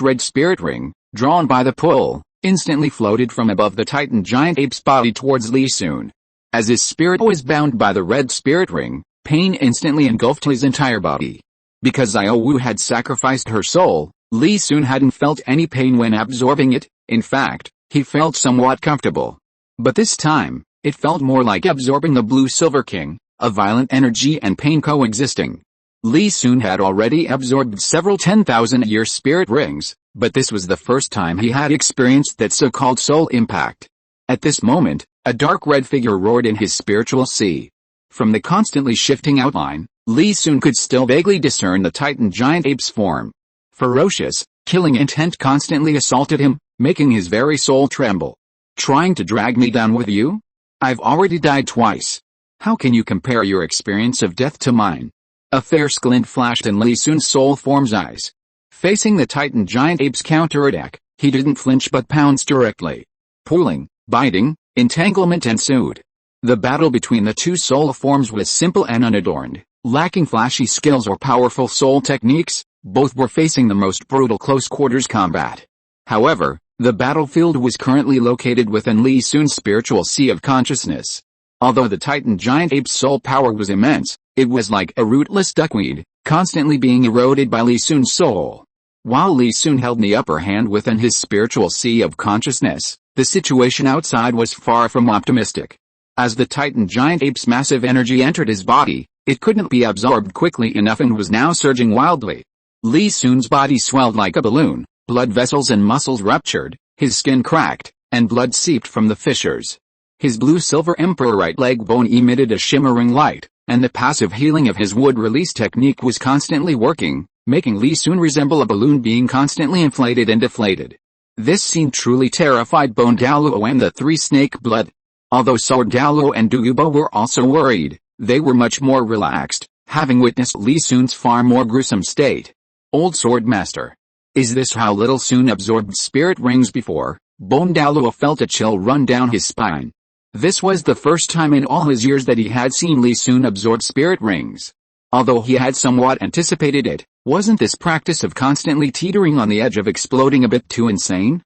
red spirit ring, drawn by the pull, instantly floated from above the Titan giant ape's body towards Li Sun. As his spirit was bound by the red spirit ring, pain instantly engulfed his entire body. Because Xiaowu had sacrificed her soul, Li Sun hadn't felt any pain when absorbing it. In fact, he felt somewhat comfortable. But this time, it felt more like absorbing the Blue Silver King, a violent energy and pain coexisting. Li Sun had already absorbed several 10,000-year spirit rings, but this was the first time he had experienced that so-called soul impact. At this moment, a dark red figure roared in his spiritual sea. From the constantly shifting outline, Li Sun could still vaguely discern the Titan giant ape's form. Ferocious, killing intent constantly assaulted him, making his very soul tremble. "Trying to drag me down with you? I've already died twice. How can you compare your experience of death to mine?" A fierce glint flashed in Li Sun's soul form's eyes. Facing the Titan giant ape's counterattack, he didn't flinch but pounced directly. Pulling, biting, entanglement ensued. The battle between the two soul forms was simple and unadorned, lacking flashy skills or powerful soul techniques. Both were facing the most brutal close-quarters combat. However, the battlefield was currently located within Li Sun's spiritual sea of consciousness. Although the Titan giant ape's soul power was immense, it was like a rootless duckweed, constantly being eroded by Li Sun's soul. While Li Sun held the upper hand within his spiritual sea of consciousness, the situation outside was far from optimistic. As the Titan giant ape's massive energy entered his body, it couldn't be absorbed quickly enough and was now surging wildly. Li Sun's body swelled like a balloon, blood vessels and muscles ruptured, his skin cracked, and blood seeped from the fissures. His blue-silver emperor right leg bone emitted a shimmering light, and the passive healing of his wood release technique was constantly working, making Li Sun resemble a balloon being constantly inflated and deflated. This scene truly terrified Bone Douluo and the 3 Snake Blood. Although Sword Douluo and Douluo were also worried, they were much more relaxed, having witnessed Li Sun's far more gruesome state. Old Sword Master. Is this how Little Sun absorbed spirit rings before? Bone Douluo felt a chill run down his spine. This was the first time in all his years that he had seen Li Sun absorb spirit rings. Although he had somewhat anticipated it, wasn't this practice of constantly teetering on the edge of exploding a bit too insane?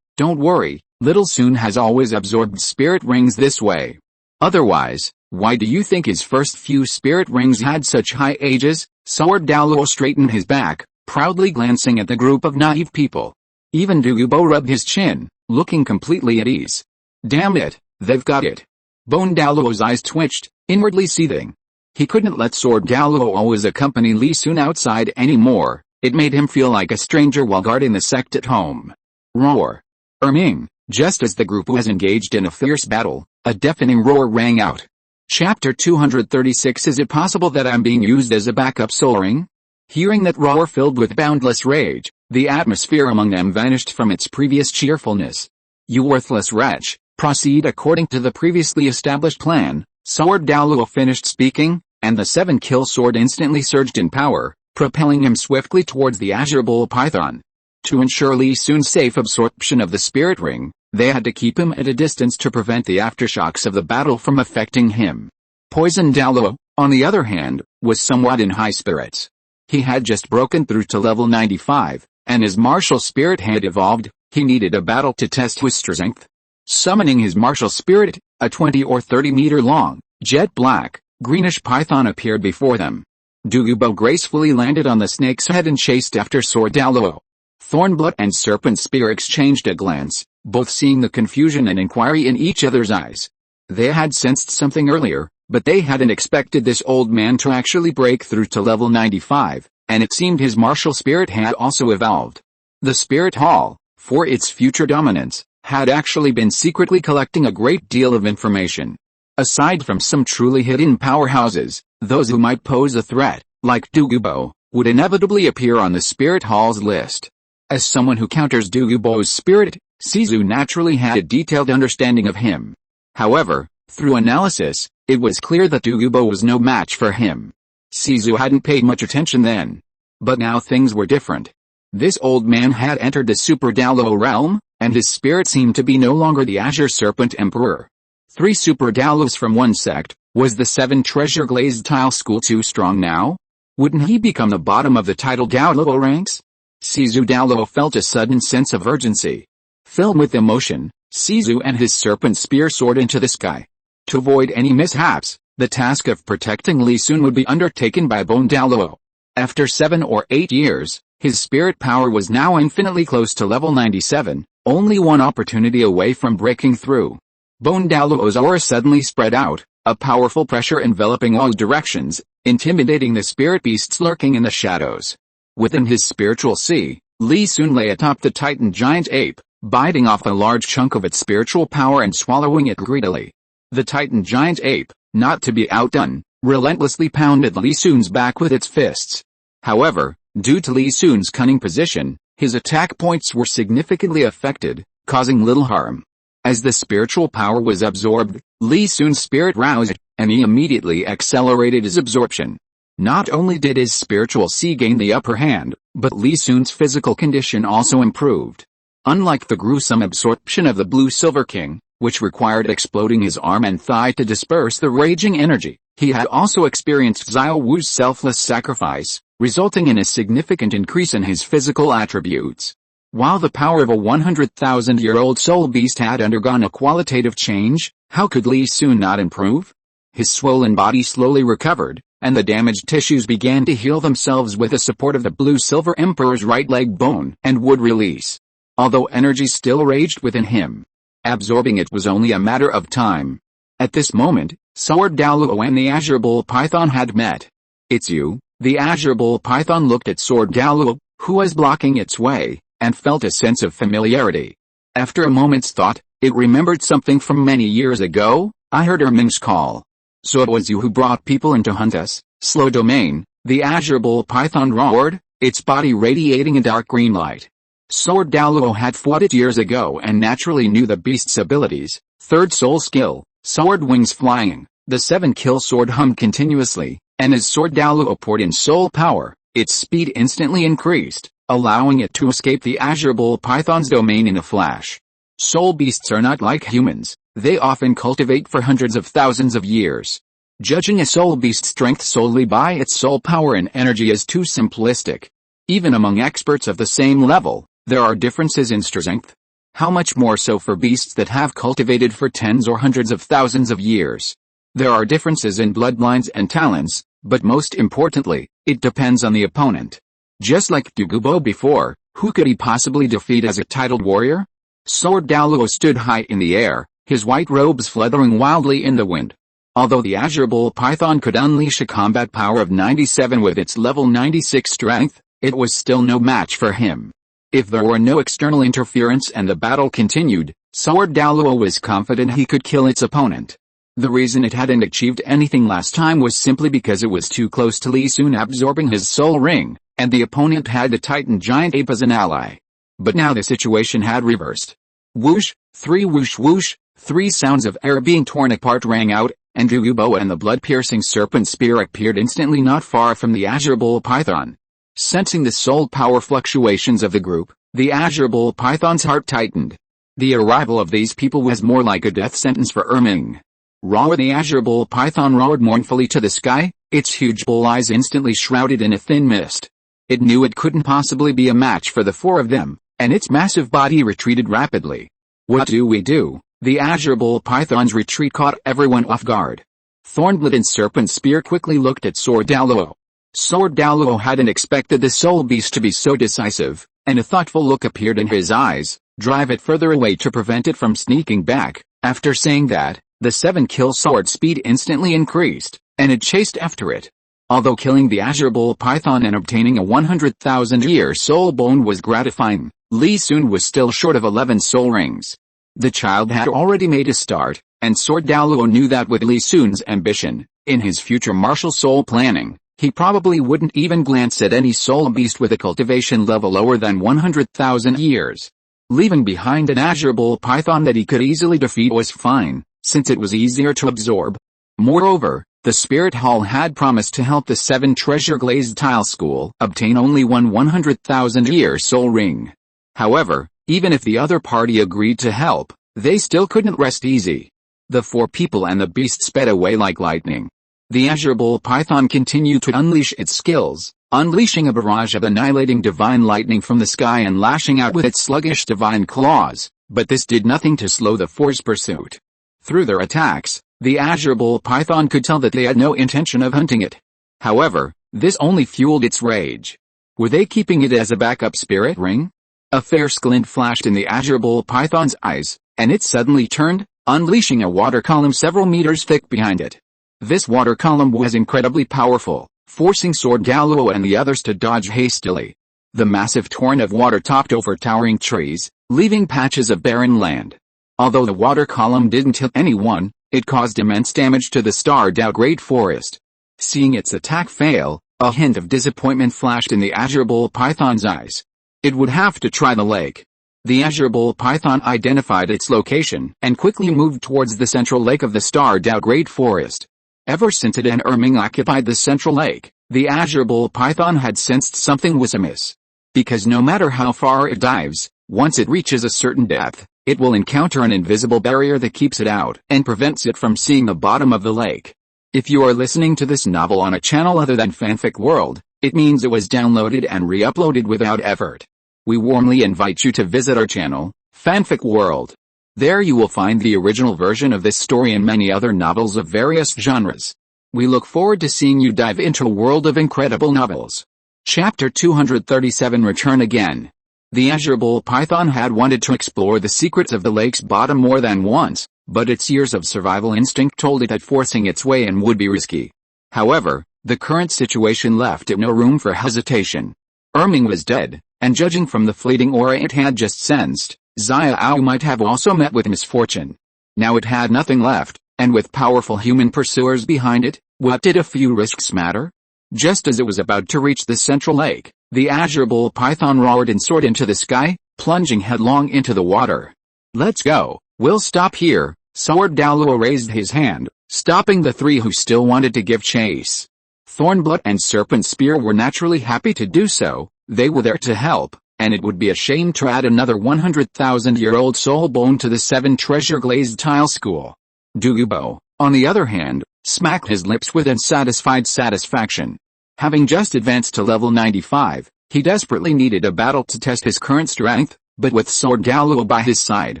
Don't worry, Little Sun has always absorbed spirit rings this way. Otherwise, why do you think his first few spirit rings had such high ages? Sword Douluo straightened his back, proudly glancing at the group of naive people. Even Douluo rubbed his chin, looking completely at ease. Damn it, they've got it. Bone Douluo's eyes twitched, inwardly seething. He couldn't let Sword Douluo always accompany Li Sun outside anymore. It made him feel like a stranger while guarding the sect at home. Roar. Erming. Just as the group was engaged in a fierce battle, a deafening roar rang out. Chapter 236. Is it possible that I'm being used as a backup soul ring? Hearing that roar filled with boundless rage, the atmosphere among them vanished from its previous cheerfulness. You worthless wretch, proceed according to the previously established plan. Sword Douluo finished speaking, and the 7-kill sword instantly surged in power, propelling him swiftly towards the Azure Bowl Python. To ensure Li Sun's safe absorption of the spirit ring, they had to keep him at a distance to prevent the aftershocks of the battle from affecting him. Poison Douluo, on the other hand, was somewhat in high spirits. He had just broken through to level 95, and his martial spirit had evolved. He needed a battle to test his strength. Summoning his martial spirit, a 20 or 30 meter long, jet black, greenish python appeared before them. Douluo gracefully landed on the snake's head and chased after Sword Douluo. Thornblood and Serpent Spear exchanged a glance, both seeing the confusion and inquiry in each other's eyes. They had sensed something earlier, but they hadn't expected this old man to actually break through to level 95, and it seemed his martial spirit had also evolved. The Spirit Hall, for its future dominance, had actually been secretly collecting a great deal of information. Aside from some truly hidden powerhouses, those who might pose a threat, like Douluo, would inevitably appear on the Spirit Hall's list. As someone who counters Douluo's spirit, Shizu naturally had a detailed understanding of him. However, through analysis, it was clear that Douluo was no match for him. Shizu hadn't paid much attention then. But now things were different. This old man had entered the Super Douluo realm, and his spirit seemed to be no longer the Azure Serpent Emperor. 3 Super Douluos from one sect. Was the 7 treasure Glazed tile school too strong now? Wouldn't he become the bottom of the Titled Douluo ranks? Shizu Douluo felt a sudden sense of urgency. Filled with emotion, Shizu and his serpent spear soared into the sky. To avoid any mishaps, the task of protecting Li Sun would be undertaken by Bone Douluo. After 7 or 8 years, his spirit power was now infinitely close to level 97, only one opportunity away from breaking through. Bone Douluo's aura suddenly spread out, a powerful pressure enveloping all directions, intimidating the spirit beasts lurking in the shadows. Within his spiritual sea, Li Sun lay atop the Titan giant ape, biting off a large chunk of its spiritual power and swallowing it greedily. The Titan giant ape, not to be outdone, relentlessly pounded Li Sun's back with its fists. However, due to Li Sun's cunning position, his attack points were significantly affected, causing little harm. As the spiritual power was absorbed, Li Sun's spirit roused, and he immediately accelerated his absorption. Not only did his spiritual sea gain the upper hand, but Li Sun's physical condition also improved. Unlike the gruesome absorption of the Blue Silver King, which required exploding his arm and thigh to disperse the raging energy, he had also experienced Xiao Wu's selfless sacrifice, resulting in a significant increase in his physical attributes. While the power of a 100,000-year-old soul beast had undergone a qualitative change, how could Li Sun not improve? His swollen body slowly recovered, and the damaged tissues began to heal themselves with the support of the Blue-Silver Emperor's right leg bone and would release. Although energy still raged within him, absorbing it was only a matter of time. At this moment, Sword Douluo and the Azure Bull Python had met. "It's you." The Azure Bull Python looked at Sword Douluo, who was blocking its way, and felt a sense of familiarity. After a moment's thought, it remembered something from many years ago. "I heard Erming's call. So it was you who brought people in to hunt us, Slow Domain," the Azure Bull Python roared, its body radiating a dark green light. Sword Douluo had fought it years ago and naturally knew the beast's abilities. 3rd soul skill, sword wings flying. The 7-kill sword hummed continuously, and as Sword Douluo poured in soul power, its speed instantly increased, allowing it to escape the Azure Bull Python's domain in a flash. Soul beasts are not like humans, they often cultivate for hundreds of thousands of years. Judging a soul beast's strength solely by its soul power and energy is too simplistic. Even among experts of the same level, there are differences in strength. How much more so for beasts that have cultivated for tens or hundreds of thousands of years. There are differences in bloodlines and talents, but most importantly, it depends on the opponent. Just like Douluo before, who could he possibly defeat as a titled warrior? Sword Douluo stood high in the air, his white robes fluttering wildly in the wind. Although the Azure Bull Python could unleash a combat power of 97 with its level 96 strength, it was still no match for him. If there were no external interference and the battle continued, Sword Douluo was confident he could kill its opponent. The reason it hadn't achieved anything last time was simply because it was too close to Li Sun absorbing his soul ring, and the opponent had the Titan giant ape as an ally. But now the situation had reversed. Whoosh, 3 whoosh whoosh, 3 sounds of air being torn apart rang out, and Douluo and the blood-piercing serpent spear appeared instantly not far from the Azure Bull Python. Sensing the soul power fluctuations of the group, the Azure Bull Python's heart tightened. The arrival of these people was more like a death sentence for Erming. Roar! The Azure Bull Python roared mournfully to the sky, its huge bull eyes instantly shrouded in a thin mist. It knew it couldn't possibly be a match for the four of them, and its massive body retreated rapidly. What do we do? The azure bull python's retreat caught everyone off guard. Thornblood and Serpent Spear quickly looked at Sword Douluo. Sword Douluo hadn't expected the soul beast to be so decisive, and a thoughtful look appeared in his eyes. Drive it further away to prevent it from sneaking back. After saying that, the 7-kill sword speed instantly increased, and it chased after it. Although killing the azure bull python and obtaining a 100,000-year soul bone was gratifying, Li Sun was still short of 11 soul rings. The child had already made a start, and Sword Douluo knew that with Li Sun's ambition, in his future martial soul planning, he probably wouldn't even glance at any soul beast with a cultivation level lower than 100,000 years. Leaving behind an azure bull python that he could easily defeat was fine, since it was easier to absorb. Moreover, the Spirit Hall had promised to help the 7 treasure glazed tile school obtain only one 100,000-year soul ring. However, even if the other party agreed to help, they still couldn't rest easy. The 4 people and the beast sped away like lightning. The azure bull python continued to unleash its skills, unleashing a barrage of annihilating divine lightning from the sky and lashing out with its sluggish divine claws, but this did nothing to slow the 4's pursuit. Through their attacks, the azure bull python could tell that they had no intention of hunting it. However, this only fueled its rage. Were they keeping it as a backup spirit ring? A fierce glint flashed in the azure bull python's eyes, and it suddenly turned, unleashing a water column several meters thick behind it. This water column was incredibly powerful, forcing Sword Douluo and the others to dodge hastily. The massive torrent of water topped over towering trees, leaving patches of barren land. Although the water column didn't hit anyone, it caused immense damage to the starred-out Great Forest. Seeing its attack fail, a hint of disappointment flashed in the azure bull python's eyes. It would have to try the lake. The azure bull python identified its location and quickly moved towards the central lake of the starred-out Great Forest. Ever since it and Erming occupied the central lake, the azure bull python had sensed something was amiss. Because no matter how far it dives, once it reaches a certain depth, it will encounter an invisible barrier that keeps it out and prevents it from seeing the bottom of the lake. If you are listening to this novel on a channel other than Fanfic World, it means it was downloaded and re-uploaded without effort. We warmly invite you to visit our channel, Fanfic World. There you will find the original version of this story and many other novels of various genres. We look forward to seeing you dive into a world of incredible novels. Chapter 237 Return Again. The azure bull python had wanted to explore the secrets of the lake's bottom more than once, but its years of survival instinct told it that forcing its way in would be risky. However, the current situation left it no room for hesitation. Erming was dead, and judging from the fleeting aura it had just sensed, Xiaogang might have also met with misfortune. Now it had nothing left, and with powerful human pursuers behind it, what did a few risks matter? Just as it was about to reach the central lake, the azure bull python roared and soared into the sky, plunging headlong into the water. Let's go, we'll stop here. Sword Douluo raised his hand, stopping the 3 who still wanted to give chase. Thornblood and Serpent Spear were naturally happy to do so. They were there to help, and it would be a shame to add another 100,000-year-old soul bone to the 7 treasure glazed tile school. Douluo, on the other hand, smacked his lips with unsatisfied satisfaction. Having just advanced to level 95, he desperately needed a battle to test his current strength, but with Sword Douluo by his side,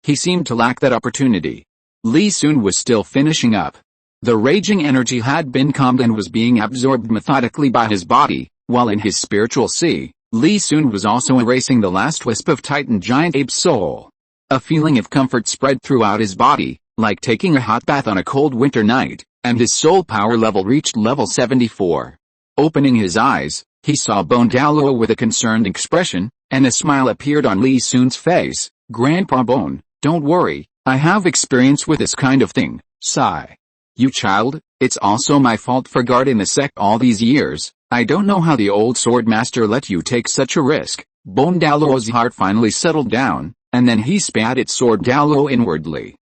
he seemed to lack that opportunity. Li Sun was still finishing up. The raging energy had been calmed and was being absorbed methodically by his body, while in his spiritual sea, Li Sun was also erasing the last wisp of Titan Giant Ape's soul. A feeling of comfort spread throughout his body, like taking a hot bath on a cold winter night, and his soul power level reached level 74. Opening his eyes, he saw Bone Douluo with a concerned expression, and a smile appeared on Li Sun's face. Grandpa Bone, don't worry, I have experience with this kind of thing. Sigh. You child, it's also my fault for guarding the sect all these years. I don't know how the old sword master let you take such a risk. Bone Douluo's heart finally settled down, and then he spat at Sword Douluo inwardly.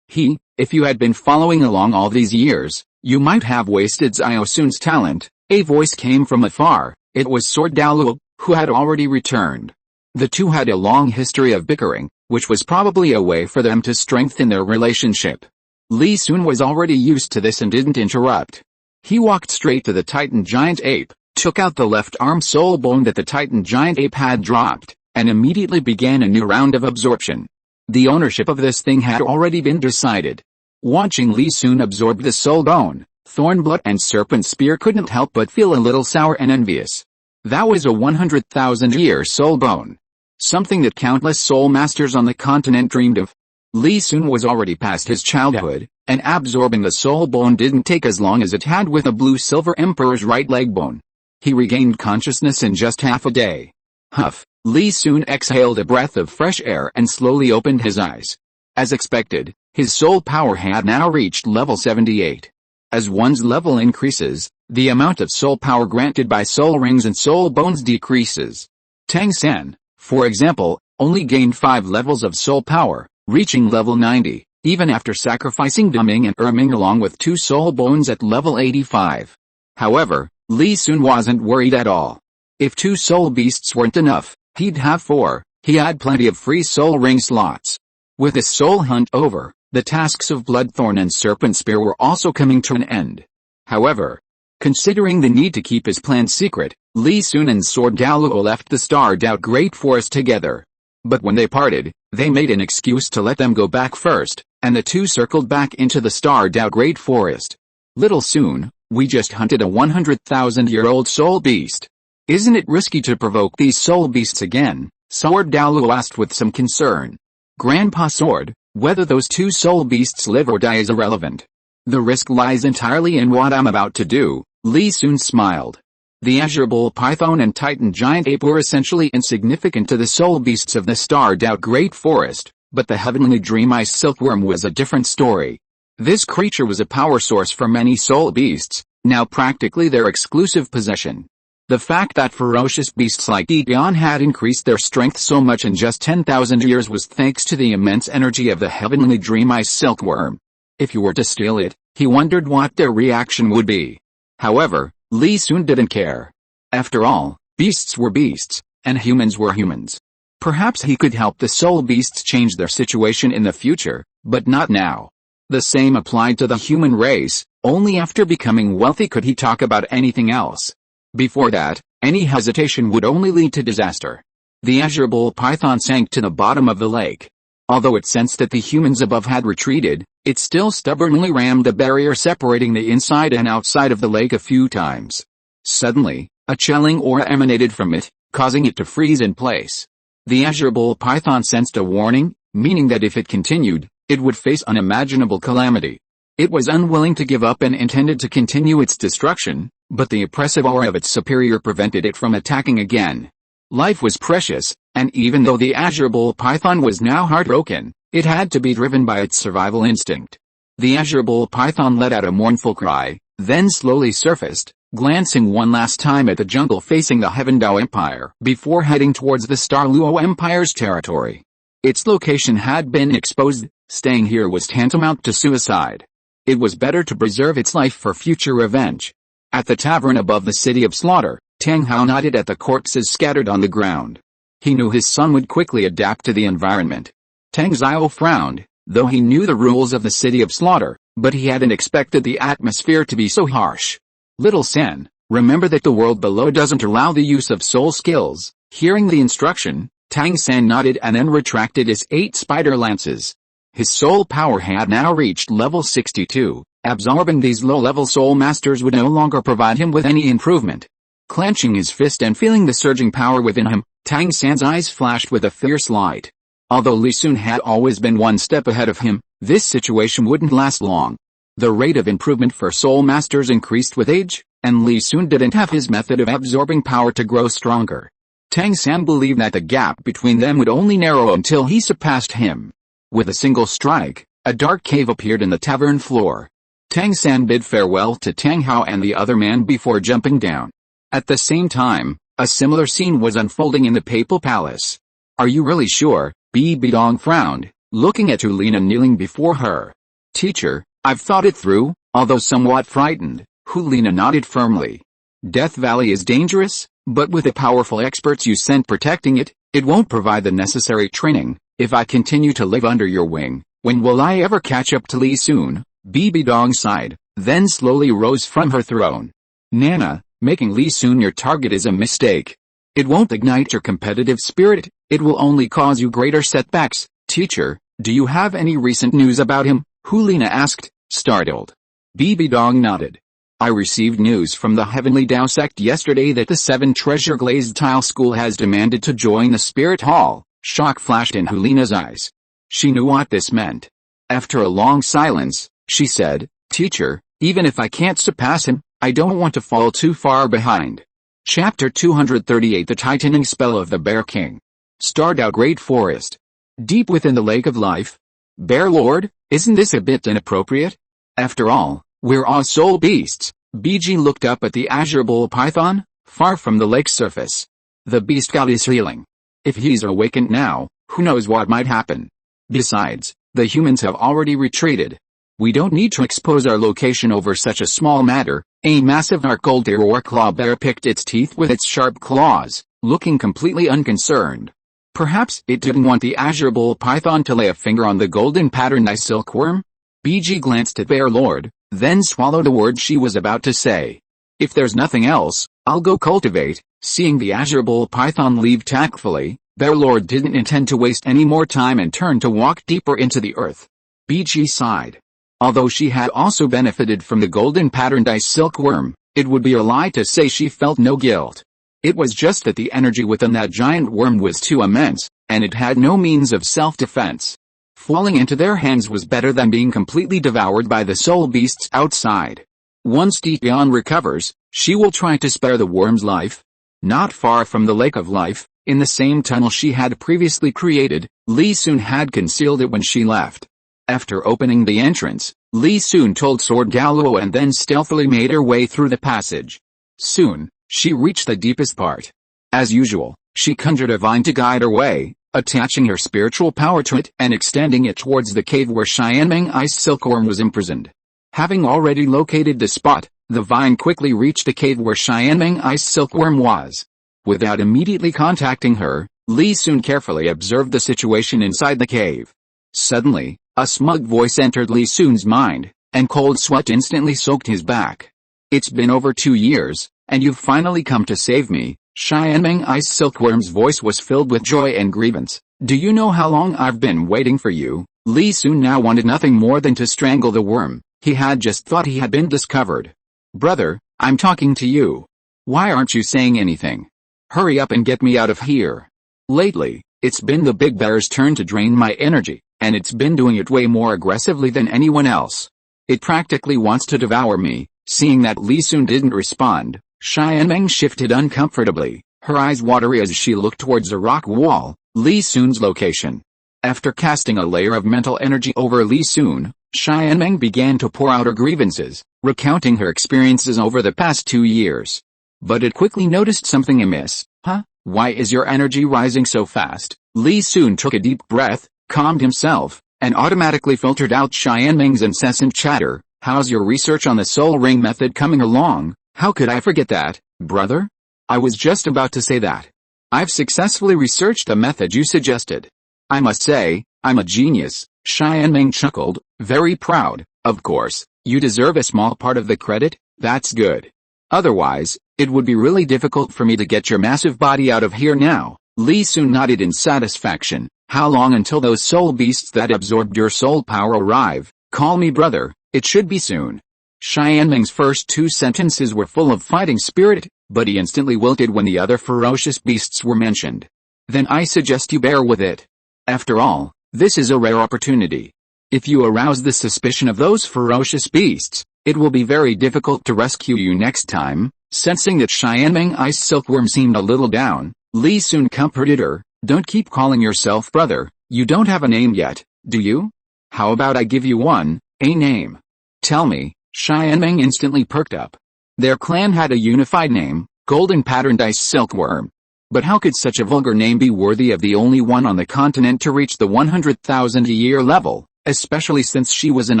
If you had been following along all these years, you might have wasted Xiao Sun's talent. A voice came from afar. It was Sword Douluo, who had already returned. The two had a long history of bickering, which was probably a way for them to strengthen their relationship. Li Sun was already used to this and didn't interrupt. He walked straight to the Titan giant ape, took out the left arm soul bone that the Titan giant ape had dropped, and immediately began a new round of absorption. The ownership of this thing had already been decided. Watching Li Sun absorb the soul bone, Thornblood and Serpent Spear couldn't help but feel a little sour and envious. That was a 100,000-year soul bone. Something that countless soul masters on the continent dreamed of. Li Sun was already past his childhood, and absorbing the soul bone didn't take as long as it had with a blue-silver emperor's right leg bone. He regained consciousness in just half a day. Huff, Li Sun exhaled a breath of fresh air and slowly opened his eyes. As expected, his soul power had now reached level 78. As one's level increases, the amount of soul power granted by soul rings and soul bones decreases. Tang San, for example, only gained 5 levels of soul power, reaching level 90, even after sacrificing Duming and Erming along with 2 soul bones at level 85. However, Li Sun wasn't worried at all. If 2 soul beasts weren't enough, he'd have 4. He had plenty of free soul ring slots. With his soul hunt over, the tasks of Bloodthorn and Serpent Spear were also coming to an end. However, considering the need to keep his plan secret, Li Sun and Sword Douluo left the starred out Great Forest together. But when they parted, they made an excuse to let them go back first, and the two circled back into the starred out Great Forest. Little soon, we just hunted a 100,000-year-old soul beast. Isn't it risky to provoke these soul beasts again? Sword Douluo asked with some concern. Grandpa Sword, whether those 2 soul beasts live or die is irrelevant. The risk lies entirely in what I'm about to do, Li Sun smiled. The Azure Bull Python and Titan Giant Ape were essentially insignificant to the soul beasts of the starred out Great Forest, but the Heavenly Dream Ice Silkworm was a different story. This creature was a power source for many soul beasts, now practically their exclusive possession. The fact that ferocious beasts like Qian had increased their strength so much in just 10,000 years was thanks to the immense energy of the Heavenly Dream Ice Silkworm. If you were to steal it, he wondered what their reaction would be. However, Li Sun didn't care. After all, beasts were beasts, and humans were humans. Perhaps he could help the soul beasts change their situation in the future, but not now. The same applied to the human race, only after becoming wealthy could he talk about anything else. Before that, any hesitation would only lead to disaster. The Azure Bull Python sank to the bottom of the lake. Although it sensed that the humans above had retreated, it still stubbornly rammed the barrier separating the inside and outside of the lake a few times. Suddenly, a chilling aura emanated from it, causing it to freeze in place. The Azure Bull Python sensed a warning, meaning that if it continued, it would face unimaginable calamity. It was unwilling to give up and intended to continue its destruction, but the oppressive aura of its superior prevented it from attacking again. Life was precious, and even though the Azure Bull Python was now heartbroken, it had to be driven by its survival instinct. The Azure Bull Python let out a mournful cry, then slowly surfaced, glancing one last time at the jungle facing the Heavendao Empire before heading towards the Star Luo Empire's territory. Its location had been exposed, staying here was tantamount to suicide. It was better to preserve its life for future revenge. At the tavern above the city of slaughter, Tang Hao nodded at the corpses scattered on the ground. He knew his son would quickly adapt to the environment. Tang Xiao frowned, though he knew the rules of the city of slaughter, but he hadn't expected the atmosphere to be so harsh. Little Sen, remember that the world below doesn't allow the use of soul skills. Hearing the instruction, Tang San nodded and then retracted his 8 spider lances. His soul power had now reached level 62. Absorbing these low-level soul masters would no longer provide him with any improvement. Clenching his fist and feeling the surging power within him, Tang San's eyes flashed with a fierce light. Although Li Sun had always been one step ahead of him, this situation wouldn't last long. The rate of improvement for soul masters increased with age, and Li Sun didn't have his method of absorbing power to grow stronger. Tang San believed that the gap between them would only narrow until he surpassed him. With a single strike, a dark cave appeared in the tavern floor. Tang San bid farewell to Tang Hao and the other man before jumping down. At the same time, a similar scene was unfolding in the Papal Palace. Are you really sure? Bibi Dong frowned, looking at Hulina kneeling before her. Teacher, I've thought it through, although somewhat frightened. Hulina nodded firmly. Death Valley is dangerous, but with the powerful experts you sent protecting it, it won't provide the necessary training. If I continue to live under your wing, when will I ever catch up to Li Sun? Bibi Dong sighed, then slowly rose from her throne. Nana, making Li Sun your target is a mistake. It won't ignite your competitive spirit, it will only cause you greater setbacks. Teacher, do you have any recent news about him? Hulina asked, startled. Bibi Dong nodded. I received news from the Heavenly Tao sect yesterday that the 7 treasure Glazed tile school has demanded to join the Spirit Hall. Shock flashed in Hulina's eyes. She knew what this meant. After a long silence, she said, Teacher, even if I can't surpass him, I don't want to fall too far behind. Chapter 238 The Tightening Spell of the Bear King. Starred out Great Forest. Deep within the Lake of Life? Bear Lord, isn't this a bit inappropriate? After all, we're all soul beasts. BG looked up at the azure bull python, far from the lake's surface. The beast god is healing. If he's awakened now, who knows what might happen. Besides, the humans have already retreated. We don't need to expose our location over such a small matter. A massive narcoleptic or claw bear picked its teeth with its sharp claws, looking completely unconcerned. Perhaps it didn't want the azure bull python to lay a finger on the golden patterned silkworm? BG glanced at Bear Lord, then swallowed a word she was about to say. If there's nothing else, I'll go cultivate. Seeing the azure bull python leave tactfully, Bear Lord didn't intend to waste any more time and turned to walk deeper into the earth. BG sighed. Although she had also benefited from the golden patterned ice silkworm, it would be a lie to say she felt no guilt. It was just that the energy within that giant worm was too immense, and it had no means of self-defense. Falling into their hands was better than being completely devoured by the soul beasts outside. Once Tian recovers, she will try to spare the worm's life. Not far from the Lake of Life, in the same tunnel she had previously created, Li Sun had concealed it when she left. After opening the entrance, Li Sun told Sword Douluo and then stealthily made her way through the passage. Soon, she reached the deepest part. As usual, she conjured a vine to guide her way, attaching her spiritual power to it and extending it towards the cave where Xiaogang ice silkworm was imprisoned. Having already located the spot, the vine quickly reached the cave where Xiaogang ice silkworm was. Without immediately contacting her, Li Sun carefully observed the situation inside the cave. Suddenly, a smug voice entered Li Sun's mind, and cold sweat instantly soaked his back. It's been over 2 years, and you've finally come to save me. Xiaogang ice silkworm's voice was filled with joy and grievance. Do you know how long I've been waiting for you? Li Sun now wanted nothing more than to strangle the worm. He had just thought he had been discovered. Brother, I'm talking to you. Why aren't you saying anything? Hurry up and get me out of here. Lately, it's been the big bear's turn to drain my energy, and it's been doing it way more aggressively than anyone else. It practically wants to devour me. Seeing that Li Sun didn't respond, Xiaogang shifted uncomfortably, her eyes watery as she looked towards a rock wall, Li Sun's location. After casting a layer of mental energy over Li Sun, Xiaogang began to pour out her grievances, recounting her experiences over the past 2 years. But it quickly noticed something amiss. Huh? Why is your energy rising so fast? Li Sun took a deep breath, calmed himself, and automatically filtered out Xiaogang's incessant chatter. How's your research on the soul ring method coming along? How could I forget that, brother? I was just about to say that. I've successfully researched the method you suggested. I must say, I'm a genius. Xiaogang chuckled, very proud. Of course, you deserve a small part of the credit. That's good. Otherwise, it would be really difficult for me to get your massive body out of here now. Li Sun nodded in satisfaction. How long until those soul beasts that absorbed your soul power arrive? Call me brother, it should be soon. Xiaogang's first 2 sentences were full of fighting spirit, but he instantly wilted when the other ferocious beasts were mentioned. Then I suggest you bear with it. After all, this is a rare opportunity. If you arouse the suspicion of those ferocious beasts, it will be very difficult to rescue you next time. Sensing that Xiaogang ice silkworm seemed a little down, Li Sun comforted her. Don't keep calling yourself brother, you don't have a name yet, do you? How about I give you one, a name? Tell me. Xiaogang instantly perked up. Their clan had a unified name, Golden Patterned Ice Silkworm. But how could such a vulgar name be worthy of the only one on the continent to reach the 100,000-a-year level, especially since she was an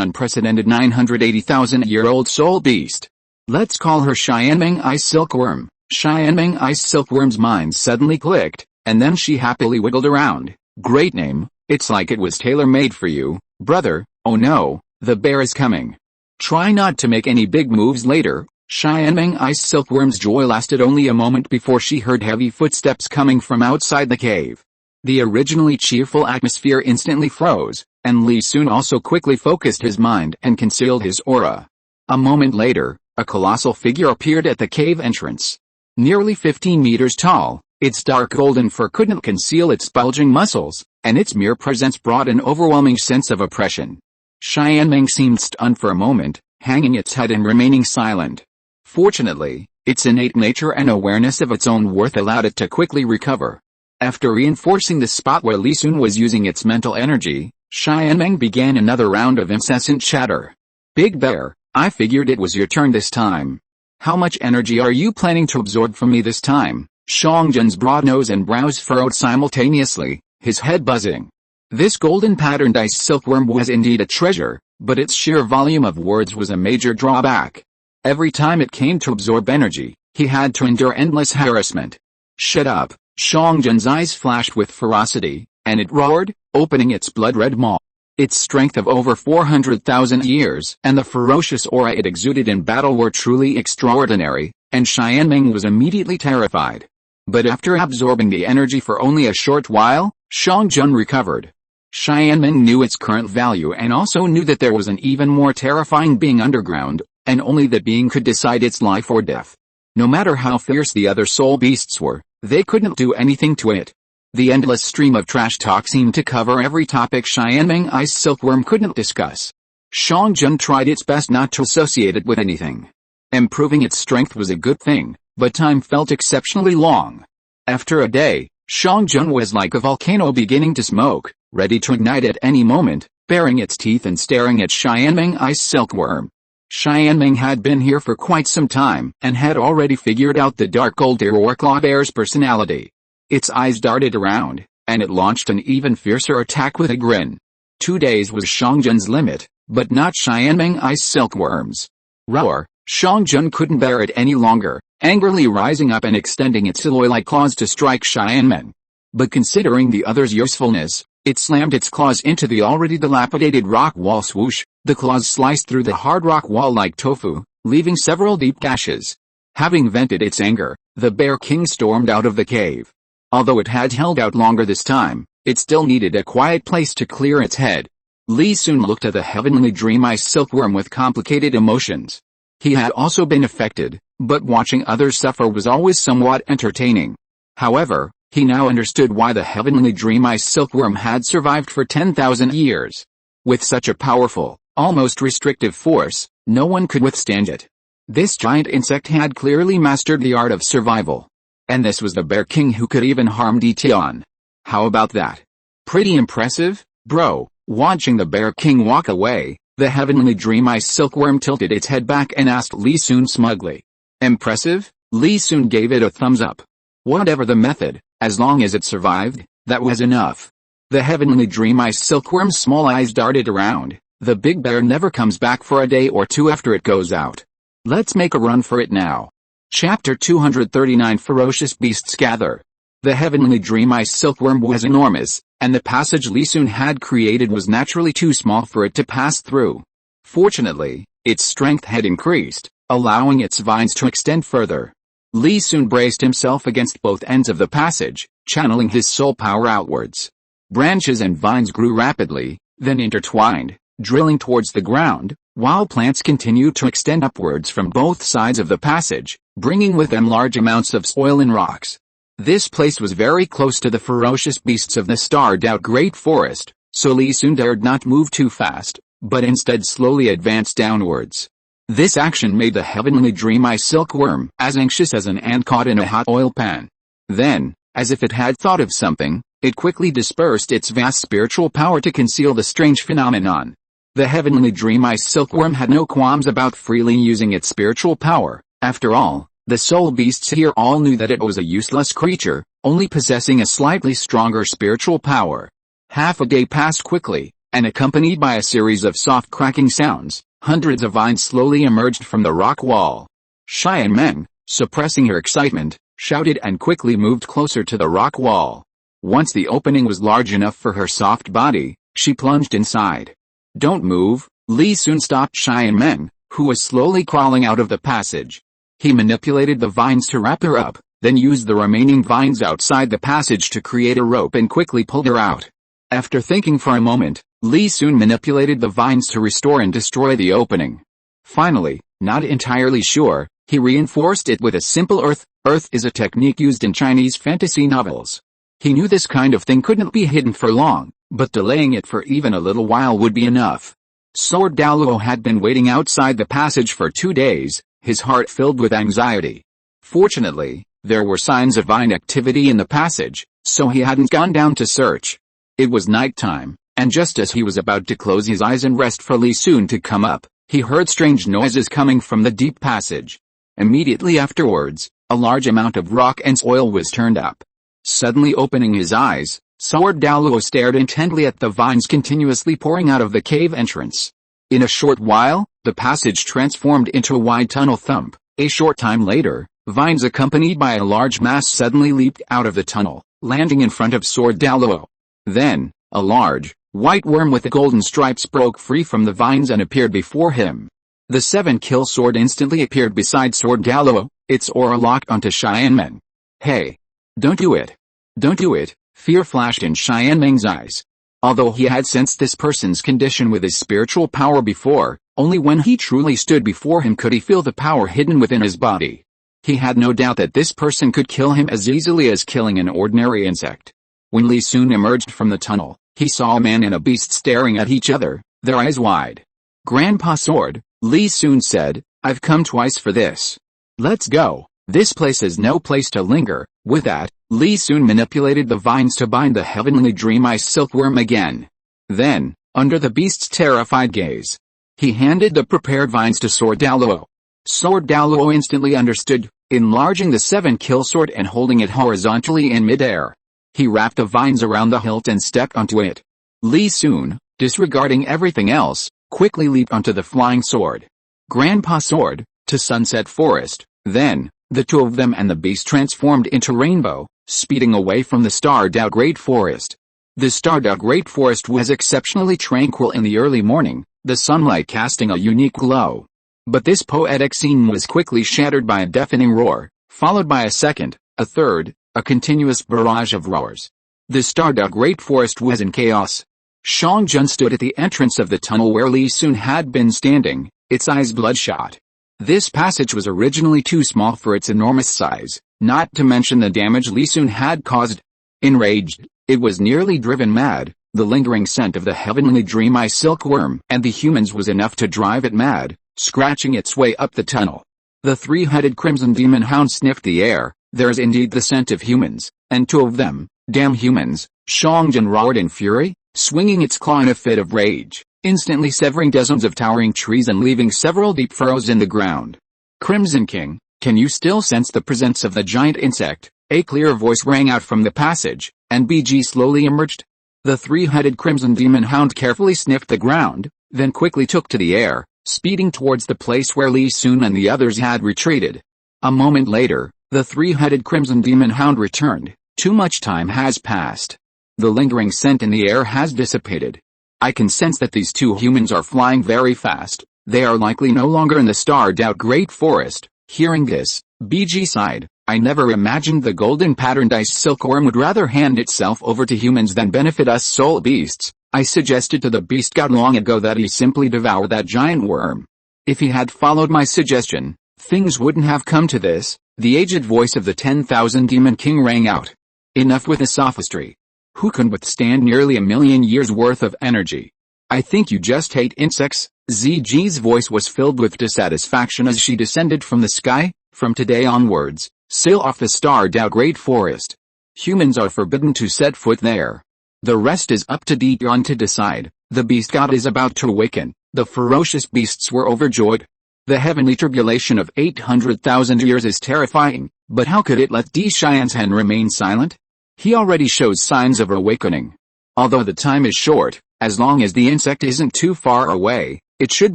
unprecedented 980,000-year-old soul beast? Let's call her Xiaogang Ice Silkworm. Xiaogang Ice Silkworm's mind suddenly clicked, and then she happily wiggled around. Great name, it's like it was tailor-made for you, brother. Oh no, The bear is coming. Try not to make any big moves later. Xiaogang Ice Silkworm's joy lasted only a moment before she heard heavy footsteps coming from outside the cave. The originally cheerful atmosphere instantly froze, and Li Sun also quickly focused his mind and concealed his aura. A moment later, a colossal figure appeared at the cave entrance. Nearly 15 meters tall, its dark golden fur couldn't conceal its bulging muscles, and its mere presence brought an overwhelming sense of oppression. Xiaogang seemed stunned for a moment, hanging its head and remaining silent. Fortunately, its innate nature and awareness of its own worth allowed it to quickly recover. After reinforcing the spot where Li Sun was using its mental energy, Xiaogang began another round of incessant chatter. Big Bear, I figured it was your turn this time. How much energy are you planning to absorb from me this time? Xiaogan's broad nose and brows furrowed simultaneously, his head buzzing. This golden-patterned ice silkworm was indeed a treasure, but its sheer volume of words was a major drawback. Every time it came to absorb energy, he had to endure endless harassment. Shut up! Xiaogan's eyes flashed with ferocity, and it roared, opening its blood-red maw. Its strength of over 400,000 years and the ferocious aura it exuded in battle were truly extraordinary, and Xiaogang was immediately terrified. But after absorbing the energy for only a short while, Xiaogang recovered. Xiaogang knew its current value and also knew that there was an even more terrifying being underground, and only that being could decide its life or death. No matter how fierce the other soul beasts were, they couldn't do anything to it. The endless stream of trash talk seemed to cover every topic Xiaogang Ice Silkworm couldn't discuss. Xiaogang tried its best not to associate it with anything. Improving its strength was a good thing, but time felt exceptionally long. After a day, Xiaogang was like a volcano beginning to smoke, ready to ignite at any moment, baring its teeth and staring at Xiaogang Ice Silkworm. Xiaogang had been here for quite some time and had already figured out the dark gold Orclaw bear's personality. Its eyes darted around, and it launched an even fiercer attack with a grin. 2 days was Xiaogang's limit, but not Xiaogang Ice Silkworm's. Roar! Xiaogang couldn't bear it any longer, angrily rising up and extending its alloy-like claws to strike Xiaogang. But considering the other's usefulness, it slammed its claws into the already dilapidated rock wall. Swoosh! The claws sliced through the hard rock wall like tofu, leaving several deep gashes. Having vented its anger, the Bear King stormed out of the cave. Although it had held out longer this time, it still needed a quiet place to clear its head. Li Sun looked at the heavenly dream ice silkworm with complicated emotions. He had also been affected, but watching others suffer was always somewhat entertaining. However, he now understood why the heavenly dream ice silkworm had survived for 10,000 years. With such a powerful, almost restrictive force, no one could withstand it. This giant insect had clearly mastered the art of survival. And this was the Bear King who could even harm Tian. How about that? Pretty impressive, bro. Watching the Bear King walk away, the heavenly dream ice silkworm tilted its head back and asked Li Sun smugly. Impressive? Li Sun gave it a thumbs up. Whatever the method, as long as it survived, that was enough. The heavenly dream ice silkworm's small eyes darted around. The big bear never comes back for a day or two after it goes out. Let's make a run for it now. Chapter 239 Ferocious Beasts Gather. The heavenly dream ice silkworm was enormous, and the passage Li Sun had created was naturally too small for it to pass through. Fortunately, its strength had increased, allowing its vines to extend further. Li Sun braced himself against both ends of the passage, channeling his soul power outwards. Branches and vines grew rapidly, then intertwined, drilling towards the ground, while plants continued to extend upwards from both sides of the passage, bringing with them large amounts of soil and rocks. This place was very close to the ferocious beasts of the starred-out Great Forest, so Li Sun dared not move too fast, but instead slowly advanced downwards. This action made the heavenly dream ice silkworm as anxious as an ant caught in a hot oil pan. Then, as if it had thought of something, it quickly dispersed its vast spiritual power to conceal the strange phenomenon. The heavenly dream ice silkworm had no qualms about freely using its spiritual power. After all, the soul beasts here all knew that it was a useless creature, only possessing a slightly stronger spiritual power. Half a day passed quickly, and accompanied by a series of soft cracking sounds, hundreds of vines slowly emerged from the rock wall. Xiaogang, suppressing her excitement, shouted and quickly moved closer to the rock wall. Once the opening was large enough for her soft body, she plunged inside. Don't move, Li soon stopped Xiaogang, who was slowly crawling out of the passage. He manipulated the vines to wrap her up, then used the remaining vines outside the passage to create a rope and quickly pulled her out. After thinking for a moment, Li soon manipulated the vines to restore and destroy the opening. Finally, not entirely sure, he reinforced it with a simple earth. Earth is a technique used in Chinese fantasy novels. He knew this kind of thing couldn't be hidden for long, but delaying it for even a little while would be enough. Sword Douluo had been waiting outside the passage for 2 days, his heart filled with anxiety. Fortunately, there were signs of vine activity in the passage, so he hadn't gone down to search. It was nighttime, and just as he was about to close his eyes and rest for Li soon to come up, he heard strange noises coming from the deep passage. Immediately afterwards, a large amount of rock and soil was turned up. Suddenly opening his eyes, Sword Douluo stared intently at the vines continuously pouring out of the cave entrance. In a short while, the passage transformed into a wide tunnel thump. A short time later, vines accompanied by a large mass suddenly leaped out of the tunnel, landing in front of Sword Douluo. Then, a large, white worm with golden stripes broke free from the vines and appeared before him. The 7-kill sword instantly appeared beside Sword Douluo, its aura locked onto Xiaogang. Hey! Don't do it! Don't do it! Fear flashed in Xiaomeng's eyes. Although he had sensed this person's condition with his spiritual power before, only when he truly stood before him could he feel the power hidden within his body. He had no doubt that this person could kill him as easily as killing an ordinary insect. When Li soon emerged from the tunnel, he saw a man and a beast staring at each other, their eyes wide. Grandpa Sword, Li soon said, I've come twice for this. Let's go. This place is no place to linger. With that, Li soon manipulated the vines to bind the heavenly dream ice silkworm again. Then, under the beast's terrified gaze, he handed the prepared vines to Sword Douluo. Sword Douluo instantly understood, enlarging the 7-kill sword and holding it horizontally in midair. He wrapped the vines around the hilt and stepped onto it. Li soon, disregarding everything else, quickly leaped onto the flying sword. Grandpa Sword, to Sunset Forest. Then, the two of them and the beast transformed into Rainbow, speeding away from the starred out Great Forest. The starred out Great Forest was exceptionally tranquil in the early morning, the sunlight casting a unique glow. But this poetic scene was quickly shattered by a deafening roar, followed by a second, a third, a continuous barrage of roars. The starred out Great Forest was in chaos. Xiaogang stood at the entrance of the tunnel where Li soon had been standing, its eyes bloodshot. This passage was originally too small for its enormous size, not to mention the damage Li soon had caused. Enraged, it was nearly driven mad. The lingering scent of the heavenly dream eye silkworm and the humans was enough to drive it mad, scratching its way up the tunnel. The 3-headed crimson demon hound sniffed the air. There's indeed the scent of humans, and 2 of them, damn humans. Xiaogang roared in fury, swinging its claw in a fit of rage, instantly severing dozens of towering trees and leaving several deep furrows in the ground. Crimson King, can you still sense the presence of the giant insect? A clear voice rang out from the passage, and BG slowly emerged. The 3-headed crimson demon hound carefully sniffed the ground, then quickly took to the air, speeding towards the place where Li soon and the others had retreated. A moment later, the 3-headed crimson demon hound returned. Too much time has passed. The lingering scent in the air has dissipated. I can sense that these 2 humans are flying very fast. They are likely no longer in the starred out Great Forest. Hearing this, BG sighed. I never imagined the golden patterned ice silkworm would rather hand itself over to humans than benefit us soul beasts. I suggested to the beast god long ago that he simply devour that giant worm. If he had followed my suggestion, things wouldn't have come to this. The aged voice of the 10,000 Demon King rang out. Enough with the sophistry. Who can withstand nearly 1,000,000 years worth of energy? I think you just hate insects. ZG's voice was filled with dissatisfaction as she descended from the sky. From today onwards, sail off the starred out Great Forest. Humans are forbidden to set foot there. The rest is up to Dion to decide. The beast god is about to awaken. The ferocious beasts were overjoyed. The heavenly tribulation of 800,000 years is terrifying, but how could it let Di Xianzhen remain silent? He already shows signs of awakening. Although the time is short, as long as the insect isn't too far away, it should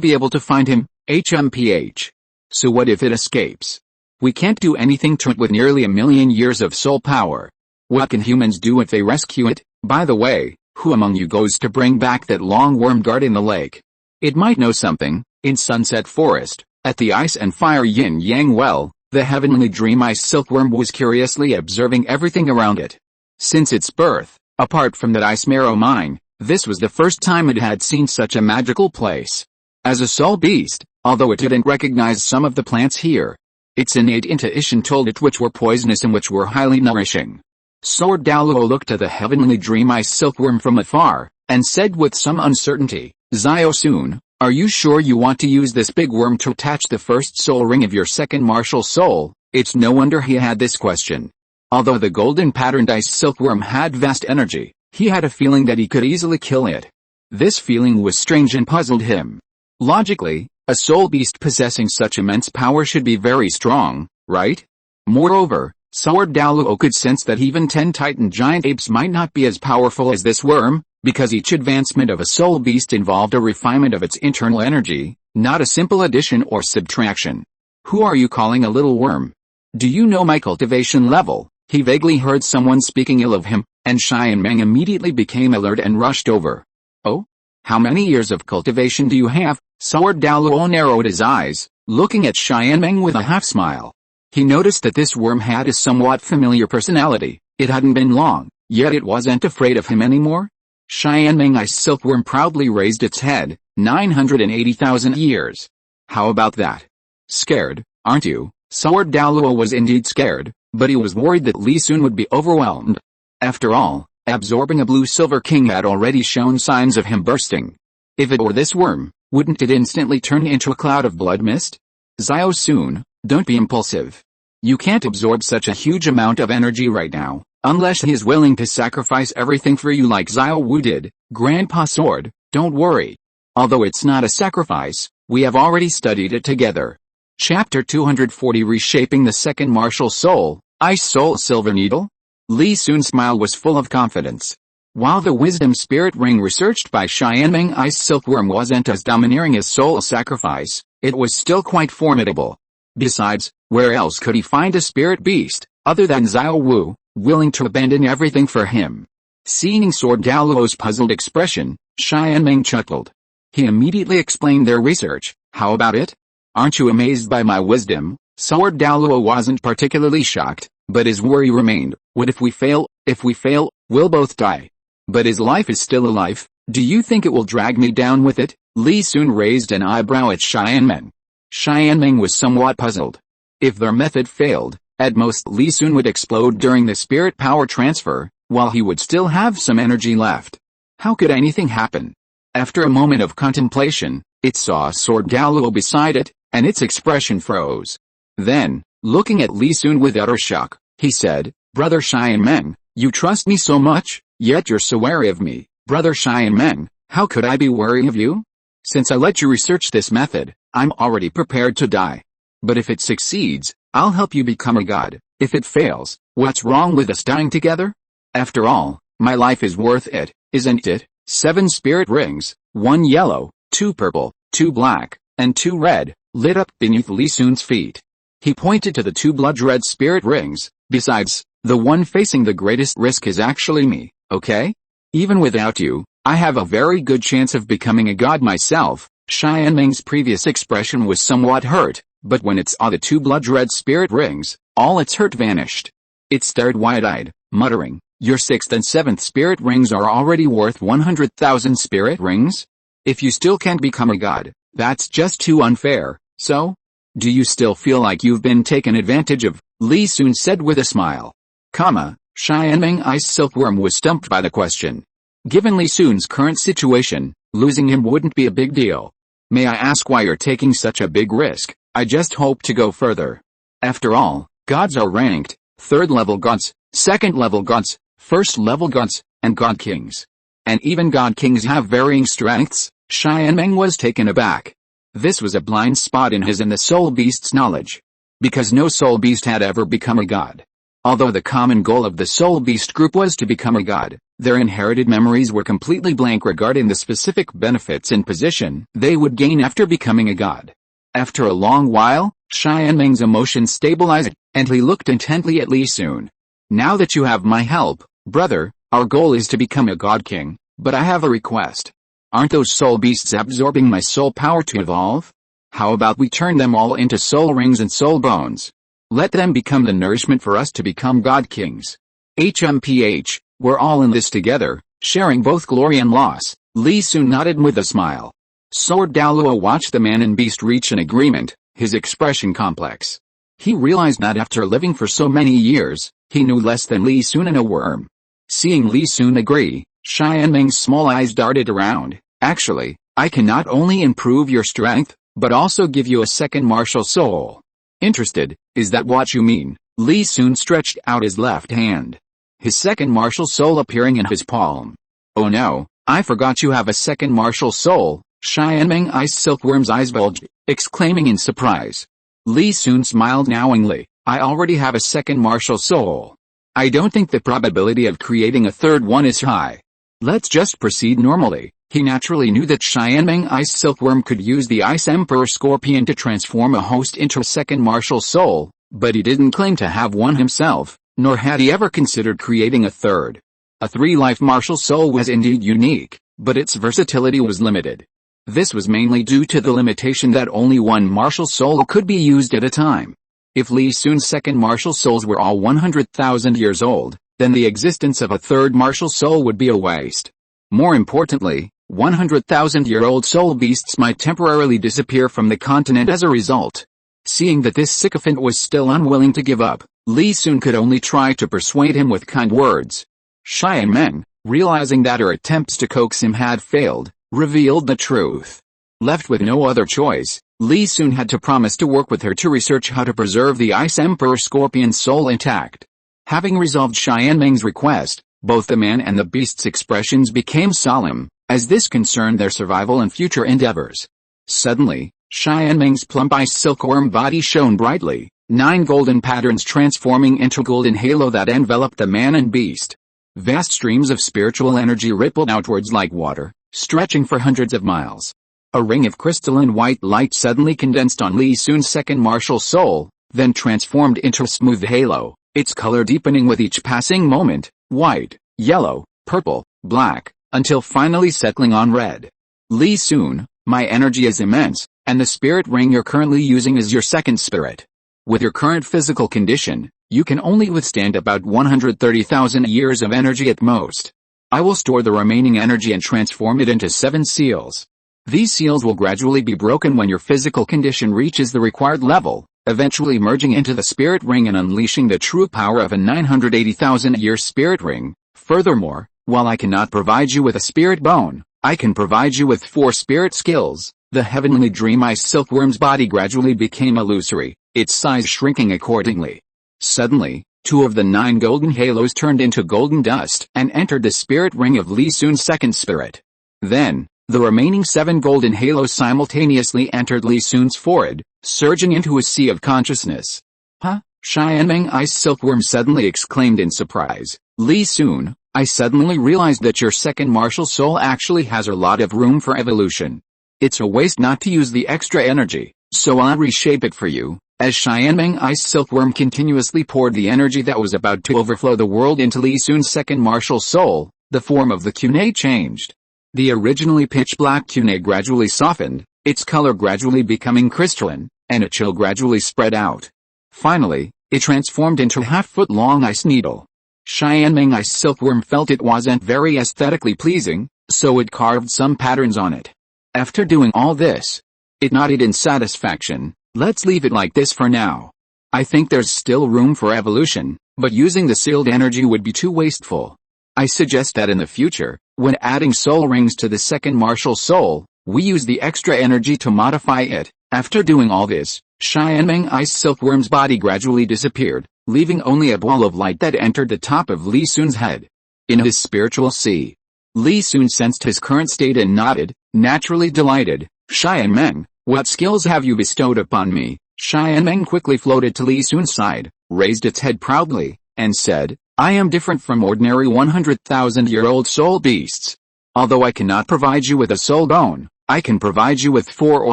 be able to find him. HMPH. So what if it escapes? We can't do anything to it with nearly 1,000,000 years of soul power. What can humans do if they rescue it? By the way, who among you goes to bring back that long worm guard in the lake? It might know something. In Sunset Forest, at the Ice and Fire Yin-Yang Well, the heavenly dream ice silkworm was curiously observing everything around it. Since its birth, apart from that ice marrow mine, this was the first time it had seen such a magical place. As a soul beast, although it didn't recognize some of the plants here, its innate intuition told it which were poisonous and which were highly nourishing. Sword Douluo looked at the heavenly dream ice silkworm from afar, and said with some uncertainty, "Xiaosun, are you sure you want to use this big worm to attach the first soul ring of your second martial soul?" It's no wonder he had this question. Although the golden patterned ice silkworm had vast energy, he had a feeling that he could easily kill it. This feeling was strange and puzzled him. Logically, a soul beast possessing such immense power should be very strong, right? Moreover, Sword Douluo could sense that even 10 titan giant apes might not be as powerful as this worm, because each advancement of a soul beast involved a refinement of its internal energy, not a simple addition or subtraction. "Who are you calling a little worm? Do you know my cultivation level?" He vaguely heard someone speaking ill of him, and Xiaogang immediately became alert and rushed over. "Oh? How many years of cultivation do you have?" Sword Douluo narrowed his eyes, looking at Xiaogang with a half-smile. He noticed that this worm had a somewhat familiar personality. It hadn't been long, yet it wasn't afraid of him anymore. Xiaogang ice silkworm proudly raised its head. 980,000 years. How about that? Scared, aren't you? Sword Douluo was indeed scared, but he was worried that Li Sun would be overwhelmed. After all, absorbing a blue-silver king had already shown signs of him bursting. If it were this worm, wouldn't it instantly turn into a cloud of blood mist? Xiaosun, don't be impulsive. You can't absorb such a huge amount of energy right now, unless he is willing to sacrifice everything for you like Xiao Wu did. Grandpa Sword, don't worry. Although it's not a sacrifice, we have already studied it together. Chapter 240 Reshaping the Second Martial Soul, Ice Soul Silver Needle? Li Sun's smile was full of confidence. While the Wisdom Spirit Ring researched by Xiaogang Ice Silkworm wasn't as domineering as Soul Sacrifice, it was still quite formidable. Besides, where else could he find a spirit beast, other than Xiao Wu, willing to abandon everything for him? Seeing Sword Douluo's puzzled expression, Xiaogang chuckled. He immediately explained their research. How about it? Aren't you amazed by my wisdom? Sword Douluo wasn't particularly shocked, but his worry remained. What if we fail? If we fail, we'll both die. But his life is still a life. Do you think it will drag me down with it? Li Sun raised an eyebrow at Xiaogang. Xiaogang was somewhat puzzled. If their method failed, at most Li Sun would explode during the spirit power transfer, while he would still have some energy left. How could anything happen? After a moment of contemplation, it saw Sword Douluo beside it, and its expression froze. Then, looking at Li Sun with utter shock, he said, "Brother Xiaogang, you trust me so much, yet you're so wary of me. Brother Xiaogang, how could I be wary of you? Since I let you research this method, I'm already prepared to die. But if it succeeds, I'll help you become a god. If it fails, what's wrong with us dying together? After all, my life is worth it, isn't it?" 7 spirit rings, 1 yellow, 2 purple, 2 black, and 2 red, lit up beneath Li Sun's feet. He pointed to the 2 blood-red spirit rings. "Besides, the one facing the greatest risk is actually me, okay? Even without you, I have a very good chance of becoming a god myself." Xiaomang's previous expression was somewhat hurt, but when it saw the 2 blood-red spirit rings, all its hurt vanished. It stared wide-eyed, muttering, "Your 6th and 7th spirit rings are already worth 100,000 spirit rings? If you still can't become a god, that's just too unfair, so? Do you still feel like you've been taken advantage of?" Li Sun said with a smile. Xiaogang Ice Silkworm was stumped by the question. Given Li Sun's current situation, losing him wouldn't be a big deal. "May I ask why you're taking such a big risk?" "I just hope to go further. After all, gods are ranked, 3rd-level gods, 2nd-level gods, 1st-level gods, and god kings. And even god kings have varying strengths." Xiaogang was taken aback. This was a blind spot in his and the soul beast's knowledge. Because no soul beast had ever become a god. Although the common goal of the soul beast group was to become a god, their inherited memories were completely blank regarding the specific benefits and position they would gain after becoming a god. After a long while, Xiaomang's emotions stabilized, and he looked intently at Li Sun. "Now that you have my help, brother, our goal is to become a god king, but I have a request. Aren't those soul beasts absorbing my soul power to evolve? How about we turn them all into soul rings and soul bones? Let them become the nourishment for us to become God Kings. HMPH, we're all in this together, sharing both glory and loss. Li Sun nodded with a smile. Sword Douluo watched the man and beast reach an agreement, his expression complex. He realized that after living for so many years, he knew less than Li Sun and a worm. Seeing Li Sun agree, Xiaogan's small eyes darted around. Actually, I can not only improve your strength, but also give you a second martial soul. Interested, is that what you mean? Li Sun stretched out his left hand, his second martial soul appearing in his palm. Oh no, I forgot you have a second martial soul. Xiaogang Ice Silkworm's eyes bulged, exclaiming in surprise. Li Sun smiled knowingly. I already have a second martial soul. I don't think the probability of creating a third one is high. Let's just proceed normally. He naturally knew that Xiaogang Ice Silkworm could use the Ice Emperor Scorpion to transform a host into a second martial soul, but he didn't claim to have one himself, nor had he ever considered creating a third. A three-life martial soul was indeed unique, but its versatility was limited. This was mainly due to the limitation that only one martial soul could be used at a time. If Li Sun's second martial souls were all 100,000 years old, then the existence of a third martial soul would be a waste. More importantly, 100,000-year-old soul beasts might temporarily disappear from the continent as a result. Seeing that this sycophant was still unwilling to give up, Li Sun could only try to persuade him with kind words. Xiaogang, realizing that her attempts to coax him had failed, revealed the truth. Left with no other choice, Li Sun had to promise to work with her to research how to preserve the Ice Emperor Scorpion's soul intact. Having resolved Xiaogang's request, both the man and the beast's expressions became solemn, as this concerned their survival and future endeavors. Suddenly, Xiaogang's plump ice silkworm body shone brightly, 9 golden patterns transforming into a golden halo that enveloped the man and beast. Vast streams of spiritual energy rippled outwards like water, stretching for hundreds of miles. A ring of crystalline white light suddenly condensed on Li Sun's second martial soul, then transformed into a smooth halo, its color deepening with each passing moment, white, yellow, purple, black, until finally settling on red. Li Sun, my energy is immense, and the spirit ring you're currently using is your second spirit. With your current physical condition, you can only withstand about 130,000 years of energy at most. I will store the remaining energy and transform it into 7 seals. These seals will gradually be broken when your physical condition reaches the required level, eventually merging into the spirit ring and unleashing the true power of a 980,000-year spirit ring. Furthermore, while I cannot provide you with a spirit bone, I can provide you with 4 spirit skills. The heavenly dream ice silkworm's body gradually became illusory, its size shrinking accordingly. Suddenly, 2 of the 9 golden halos turned into golden dust and entered the spirit ring of Li Sun's second spirit. Then, the remaining 7 golden halos simultaneously entered Li Sun's forehead, surging into a sea of consciousness. Huh? Xiaogang Ice Silkworm suddenly exclaimed in surprise. Li Sun, I suddenly realized that your second martial soul actually has a lot of room for evolution. It's a waste not to use the extra energy, so I'll reshape it for you. As Xiaogang Ice Silkworm continuously poured the energy that was about to overflow the world into Li Sun's second martial soul, the form of the kunai changed. The originally pitch-black kunai gradually softened, its color gradually becoming crystalline, and a chill gradually spread out. Finally, it transformed into a half-foot-long ice needle. Xiaogang Ice Silkworm felt it wasn't very aesthetically pleasing, so it carved some patterns on it. After doing all this, it nodded in satisfaction. Let's leave it like this for now. I think there's still room for evolution, but using the sealed energy would be too wasteful. I suggest that in the future, when adding soul rings to the second martial soul, we use the extra energy to modify it. After doing all this, Xiaogang Ice Silkworm's body gradually disappeared, leaving only a ball of light that entered the top of Li Sun's head. In his spiritual sea, Li Sun sensed his current state and nodded, naturally delighted. Xiaogang, what skills have you bestowed upon me? Xiaogang quickly floated to Li Sun's side, raised its head proudly, and said, I am different from ordinary 100,000-year-old soul beasts. Although I cannot provide you with a soul bone, I can provide you with 4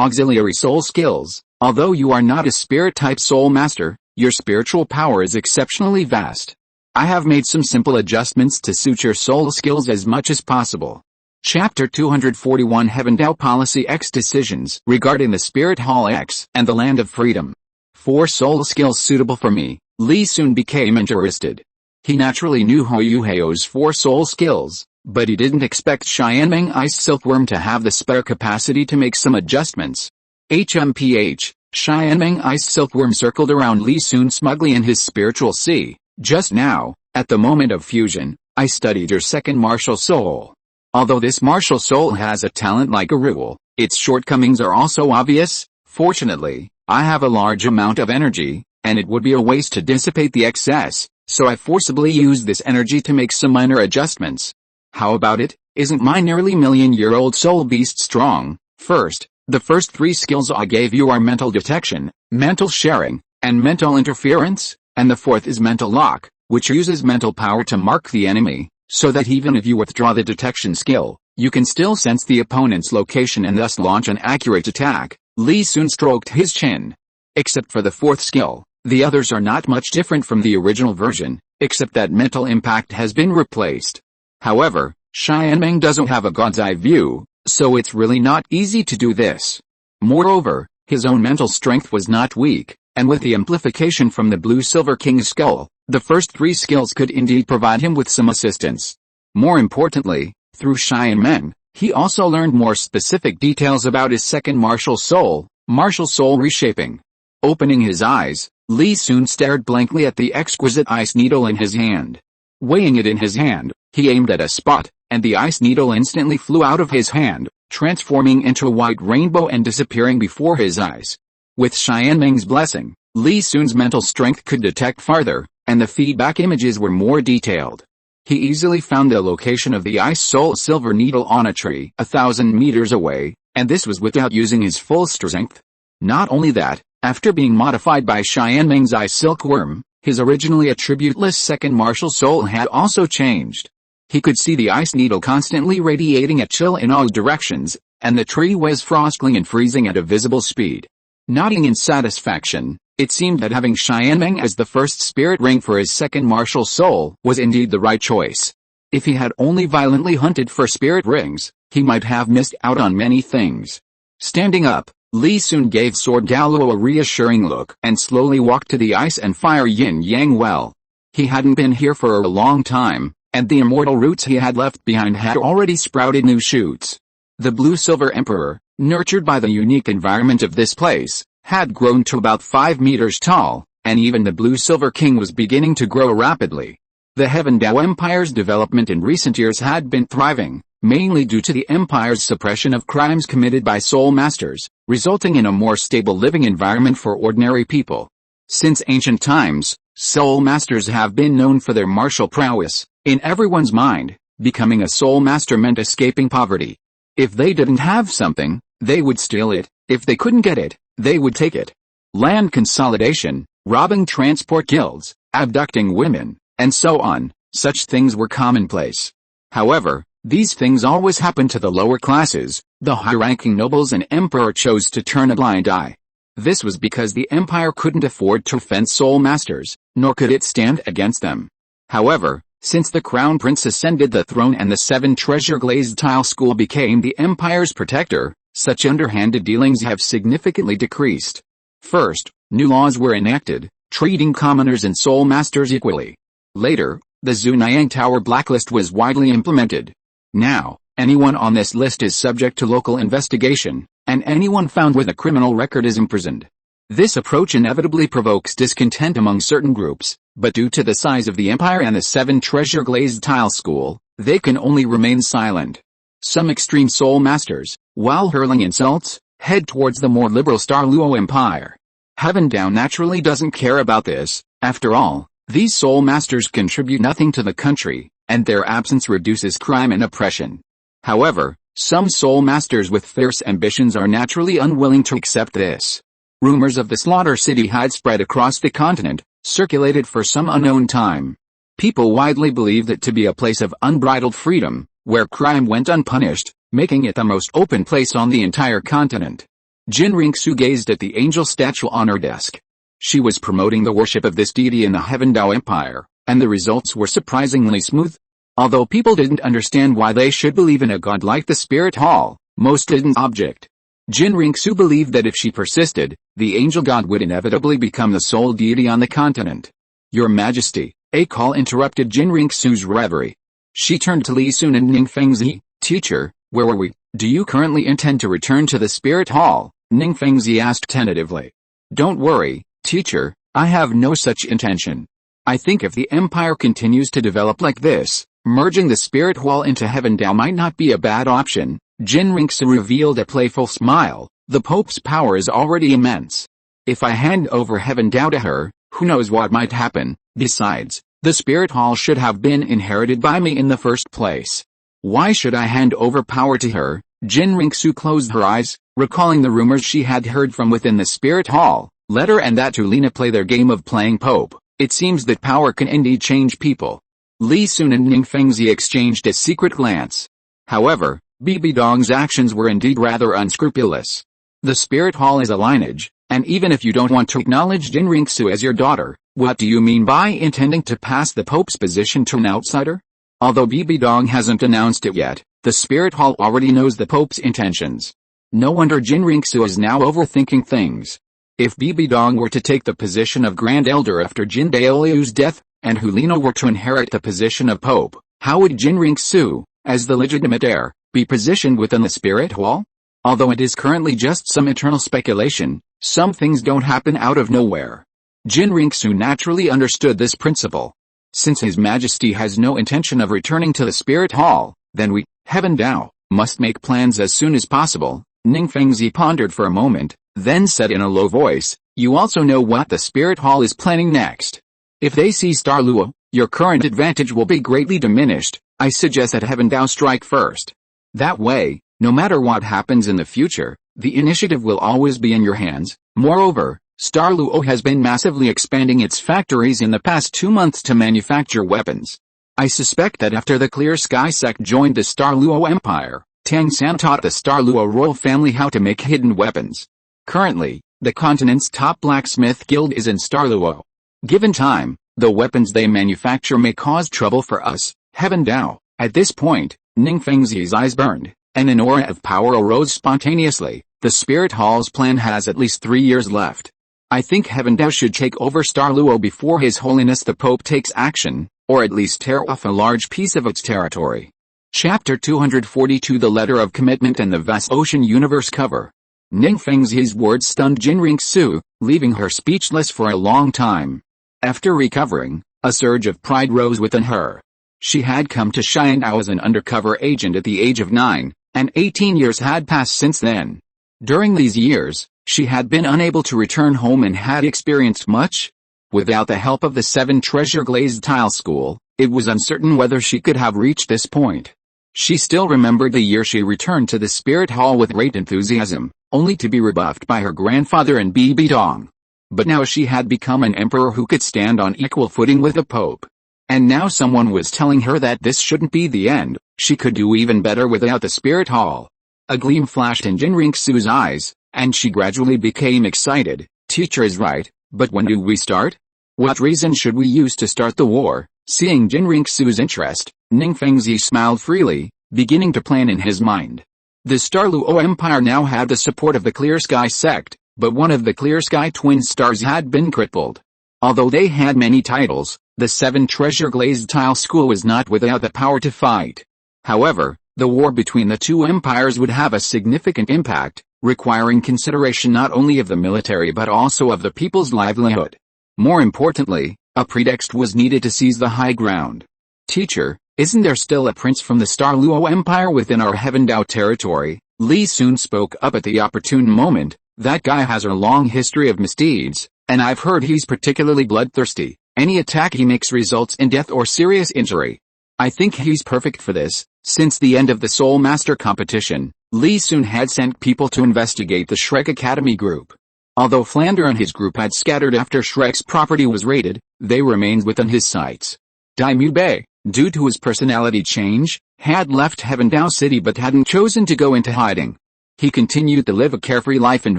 auxiliary soul skills. Although you are not a spirit-type soul master, your spiritual power is exceptionally vast. I have made some simple adjustments to suit your soul skills as much as possible. Chapter 241 Heaven Dao Policy X Decisions regarding the Spirit Hall X and the Land of Freedom. 4 soul skills suitable for me. Li soon became interested. He naturally knew Hou Hao's 4 soul skills, but he didn't expect Xianmeng Ice Silkworm to have the spare capacity to make some adjustments. HMPH, Xianmeng Ice Silkworm circled around Li Sun smugly in his spiritual sea. Just now, at the moment of fusion, I studied your second martial soul. Although this martial soul has a talent like a rule, its shortcomings are also obvious. Fortunately, I have a large amount of energy, and it would be a waste to dissipate the excess, so I forcibly used this energy to make some minor adjustments. How about it? Isn't my nearly million-year-old soul beast strong? First, the first 3 skills I gave you are mental detection, mental sharing, and mental interference, and the 4th is mental lock, which uses mental power to mark the enemy, so that even if you withdraw the detection skill, you can still sense the opponent's location and thus launch an accurate attack. Li Sun stroked his chin. Except for the 4th skill, the others are not much different from the original version, except that mental impact has been replaced. However, Xianmeng doesn't have a god's eye view, so it's really not easy to do this. Moreover, his own mental strength was not weak, and with the amplification from the Blue Silver King's skull, the first 3 skills could indeed provide him with some assistance. More importantly, through Xianmeng, he also learned more specific details about his second martial soul reshaping. Opening his eyes, Li Sun stared blankly at the exquisite ice needle in his hand. Weighing it in his hand, he aimed at a spot, and the ice needle instantly flew out of his hand, transforming into a white rainbow and disappearing before his eyes. With Xianmeng's blessing, Li Sun's mental strength could detect farther, and the feedback images were more detailed. He easily found the location of the ice soul silver needle on a tree 1,000 meters away, and this was without using his full strength. Not only that, after being modified by Xianmeng's ice silkworm, his originally attributeless second martial soul had also changed. He could see the ice needle constantly radiating a chill in all directions, and the tree was frosting and freezing at a visible speed. Nodding in satisfaction, it seemed that having Xianmeng as the first spirit ring for his second martial soul was indeed the right choice. If he had only violently hunted for spirit rings, he might have missed out on many things. Standing up, Li Sun gave Sword Douluo a reassuring look and slowly walked to the ice and fire yin-yang well. He hadn't been here for a long time, and the immortal roots he had left behind had already sprouted new shoots. The Blue-Silver Emperor, nurtured by the unique environment of this place, had grown to about 5 meters tall, and even the Blue-Silver King was beginning to grow rapidly. The Heaven Dao Empire's development in recent years had been thriving, mainly due to the Empire's suppression of crimes committed by Soul Masters, resulting in a more stable living environment for ordinary people. Since ancient times, Soul Masters have been known for their martial prowess. In everyone's mind, becoming a Soul Master meant escaping poverty. If they didn't have something, they would steal it. If they couldn't get it, they would take it. Land consolidation, robbing transport guilds, abducting women, and so on, such things were commonplace. However, these things always happened to the lower classes. The high-ranking nobles and emperor chose to turn a blind eye. This was because the empire couldn't afford to fend Soul Masters, nor could it stand against them. However, since the Crown Prince ascended the throne and the 7-treasure Glazed tile school became the empire's protector, such underhanded dealings have significantly decreased. First, new laws were enacted, treating commoners and Soul Masters equally. Later, the Zunayang Tower blacklist was widely implemented. Now, anyone on this list is subject to local investigation, and anyone found with a criminal record is imprisoned. This approach inevitably provokes discontent among certain groups, but due to the size of the empire and the 7-treasure Glazed tile school, they can only remain silent. Some extreme Soul Masters, while hurling insults, head towards the more liberal Star Luo Empire. Heaven Dao naturally doesn't care about this. After all, these Soul Masters contribute nothing to the country, and their absence reduces crime and oppression. However, some Soul Masters with fierce ambitions are naturally unwilling to accept this. Rumors of the Slaughter City had spread across the continent, circulated for some unknown time. People widely believed it to be a place of unbridled freedom, where crime went unpunished, making it the most open place on the entire continent. Qian Renxue gazed at the angel statue on her desk. She was promoting the worship of this deity in the Heaven Dao Empire, and the results were surprisingly smooth. Although people didn't understand why they should believe in a god like the Spirit Hall, most didn't object. Qian Renxue believed that if she persisted, the angel god would inevitably become the sole deity on the continent. Your Majesty, a call interrupted Qian Renxue's reverie. She turned to Li Sun and Ning Fengzi. Teacher, where were we? Do you currently intend to return to the Spirit Hall? Ning Fengzi asked tentatively. Don't worry, teacher, I have no such intention. I think if the empire continues to develop like this, merging the Spirit Hall into Heaven Dao might not be a bad option. Qian Renxue revealed a playful smile. The Pope's power is already immense. If I hand over Heaven Dao to her, who knows what might happen. Besides, the Spirit Hall should have been inherited by me in the first place. Why should I hand over power to her? Qian Renxue closed her eyes, recalling the rumors she had heard from within the Spirit Hall. Let her and that Tulina play their game of playing Pope. It seems that power can indeed change people. Li Sun and Ning Fengzi exchanged a secret glance. However, Bibi Dong's actions were indeed rather unscrupulous. The Spirit Hall is a lineage, and even if you don't want to acknowledge Qian Renxue as your daughter, what do you mean by intending to pass the Pope's position to an outsider? Although Bibi Dong hasn't announced it yet, the Spirit Hall already knows the Pope's intentions. No wonder Qian Renxue is now overthinking things. If Bibi Dong were to take the position of Grand Elder after Jin Daoliu's death, and Hulino were to inherit the position of Pope, how would Qian Renxue, as the legitimate heir, be positioned within the Spirit Hall? Although it is currently just some eternal speculation, some things don't happen out of nowhere. Qian Renxue naturally understood this principle. Since His Majesty has no intention of returning to the Spirit Hall, then we, Heaven Dao, must make plans as soon as possible. Ning Fengzi pondered for a moment, then said in a low voice, you also know what the Spirit Hall is planning next. If they seize Douluo, your current advantage will be greatly diminished. I suggest that Heaven Dao strike first. That way, no matter what happens in the future, the initiative will always be in your hands. Moreover, Douluo has been massively expanding its factories in the past 2 months to manufacture weapons. I suspect that after the Clear Sky sect joined the Douluo Empire, Tang San taught the Douluo royal family how to make hidden weapons. Currently, the continent's top blacksmith guild is in Douluo. Given time, the weapons they manufacture may cause trouble for us, Heaven Dao. At this point, Ning Fengzi's eyes burned, and an aura of power arose spontaneously. The Spirit Hall's plan has at least 3 years left. I think Heaven Dao should take over Douluo before His Holiness the Pope takes action, or at least tear off a large piece of its territory. Chapter 242 The Letter of Commitment and the Vast Ocean Universe cover. Ning Fengzi's words stunned Qian Renxue, leaving her speechless for a long time. After recovering, a surge of pride rose within her. She had come to Xiaogang as an undercover agent at the age of 9, and 18 years had passed since then. During these years, she had been unable to return home and had experienced much. Without the help of the 7 treasure glazed tile school, it was uncertain whether she could have reached this point. She still remembered the year she returned to the Spirit Hall with great enthusiasm, only to be rebuffed by her grandfather and Bibi Dong. But now she had become an emperor who could stand on equal footing with the Pope. And now someone was telling her that this shouldn't be the end, she could do even better without the Spirit Hall. A gleam flashed in Qian Renxue's eyes, and she gradually became excited. Teacher is right, but when do we start? What reason should we use to start the war? Seeing Qian Renxue's interest, Ning Fengzi smiled freely, beginning to plan in his mind. The Douluo Empire now had the support of the Clear Sky sect, but one of the Clear Sky twin stars had been crippled. Although they had many titles, the 7 treasure glazed tile school was not without the power to fight. However, the war between the 2 empires would have a significant impact, requiring consideration not only of the military but also of the people's livelihood. More importantly, a pretext was needed to seize the high ground. Teacher, isn't there still a prince from the Douluo Empire within our Heaven Dao territory? Li Sun spoke up at the opportune moment. That guy has a long history of misdeeds, and I've heard he's particularly bloodthirsty. Any attack he makes results in death or serious injury. I think he's perfect for this. Since the end of the Soul Master competition, Li Sun had sent people to investigate the Shrek Academy group. Although Flander and his group had scattered after Shrek's property was raided, they remained within his sights. Daimyo Bei, due to his personality change, had left Heaven Dao City but hadn't chosen to go into hiding. He continued to live a carefree life in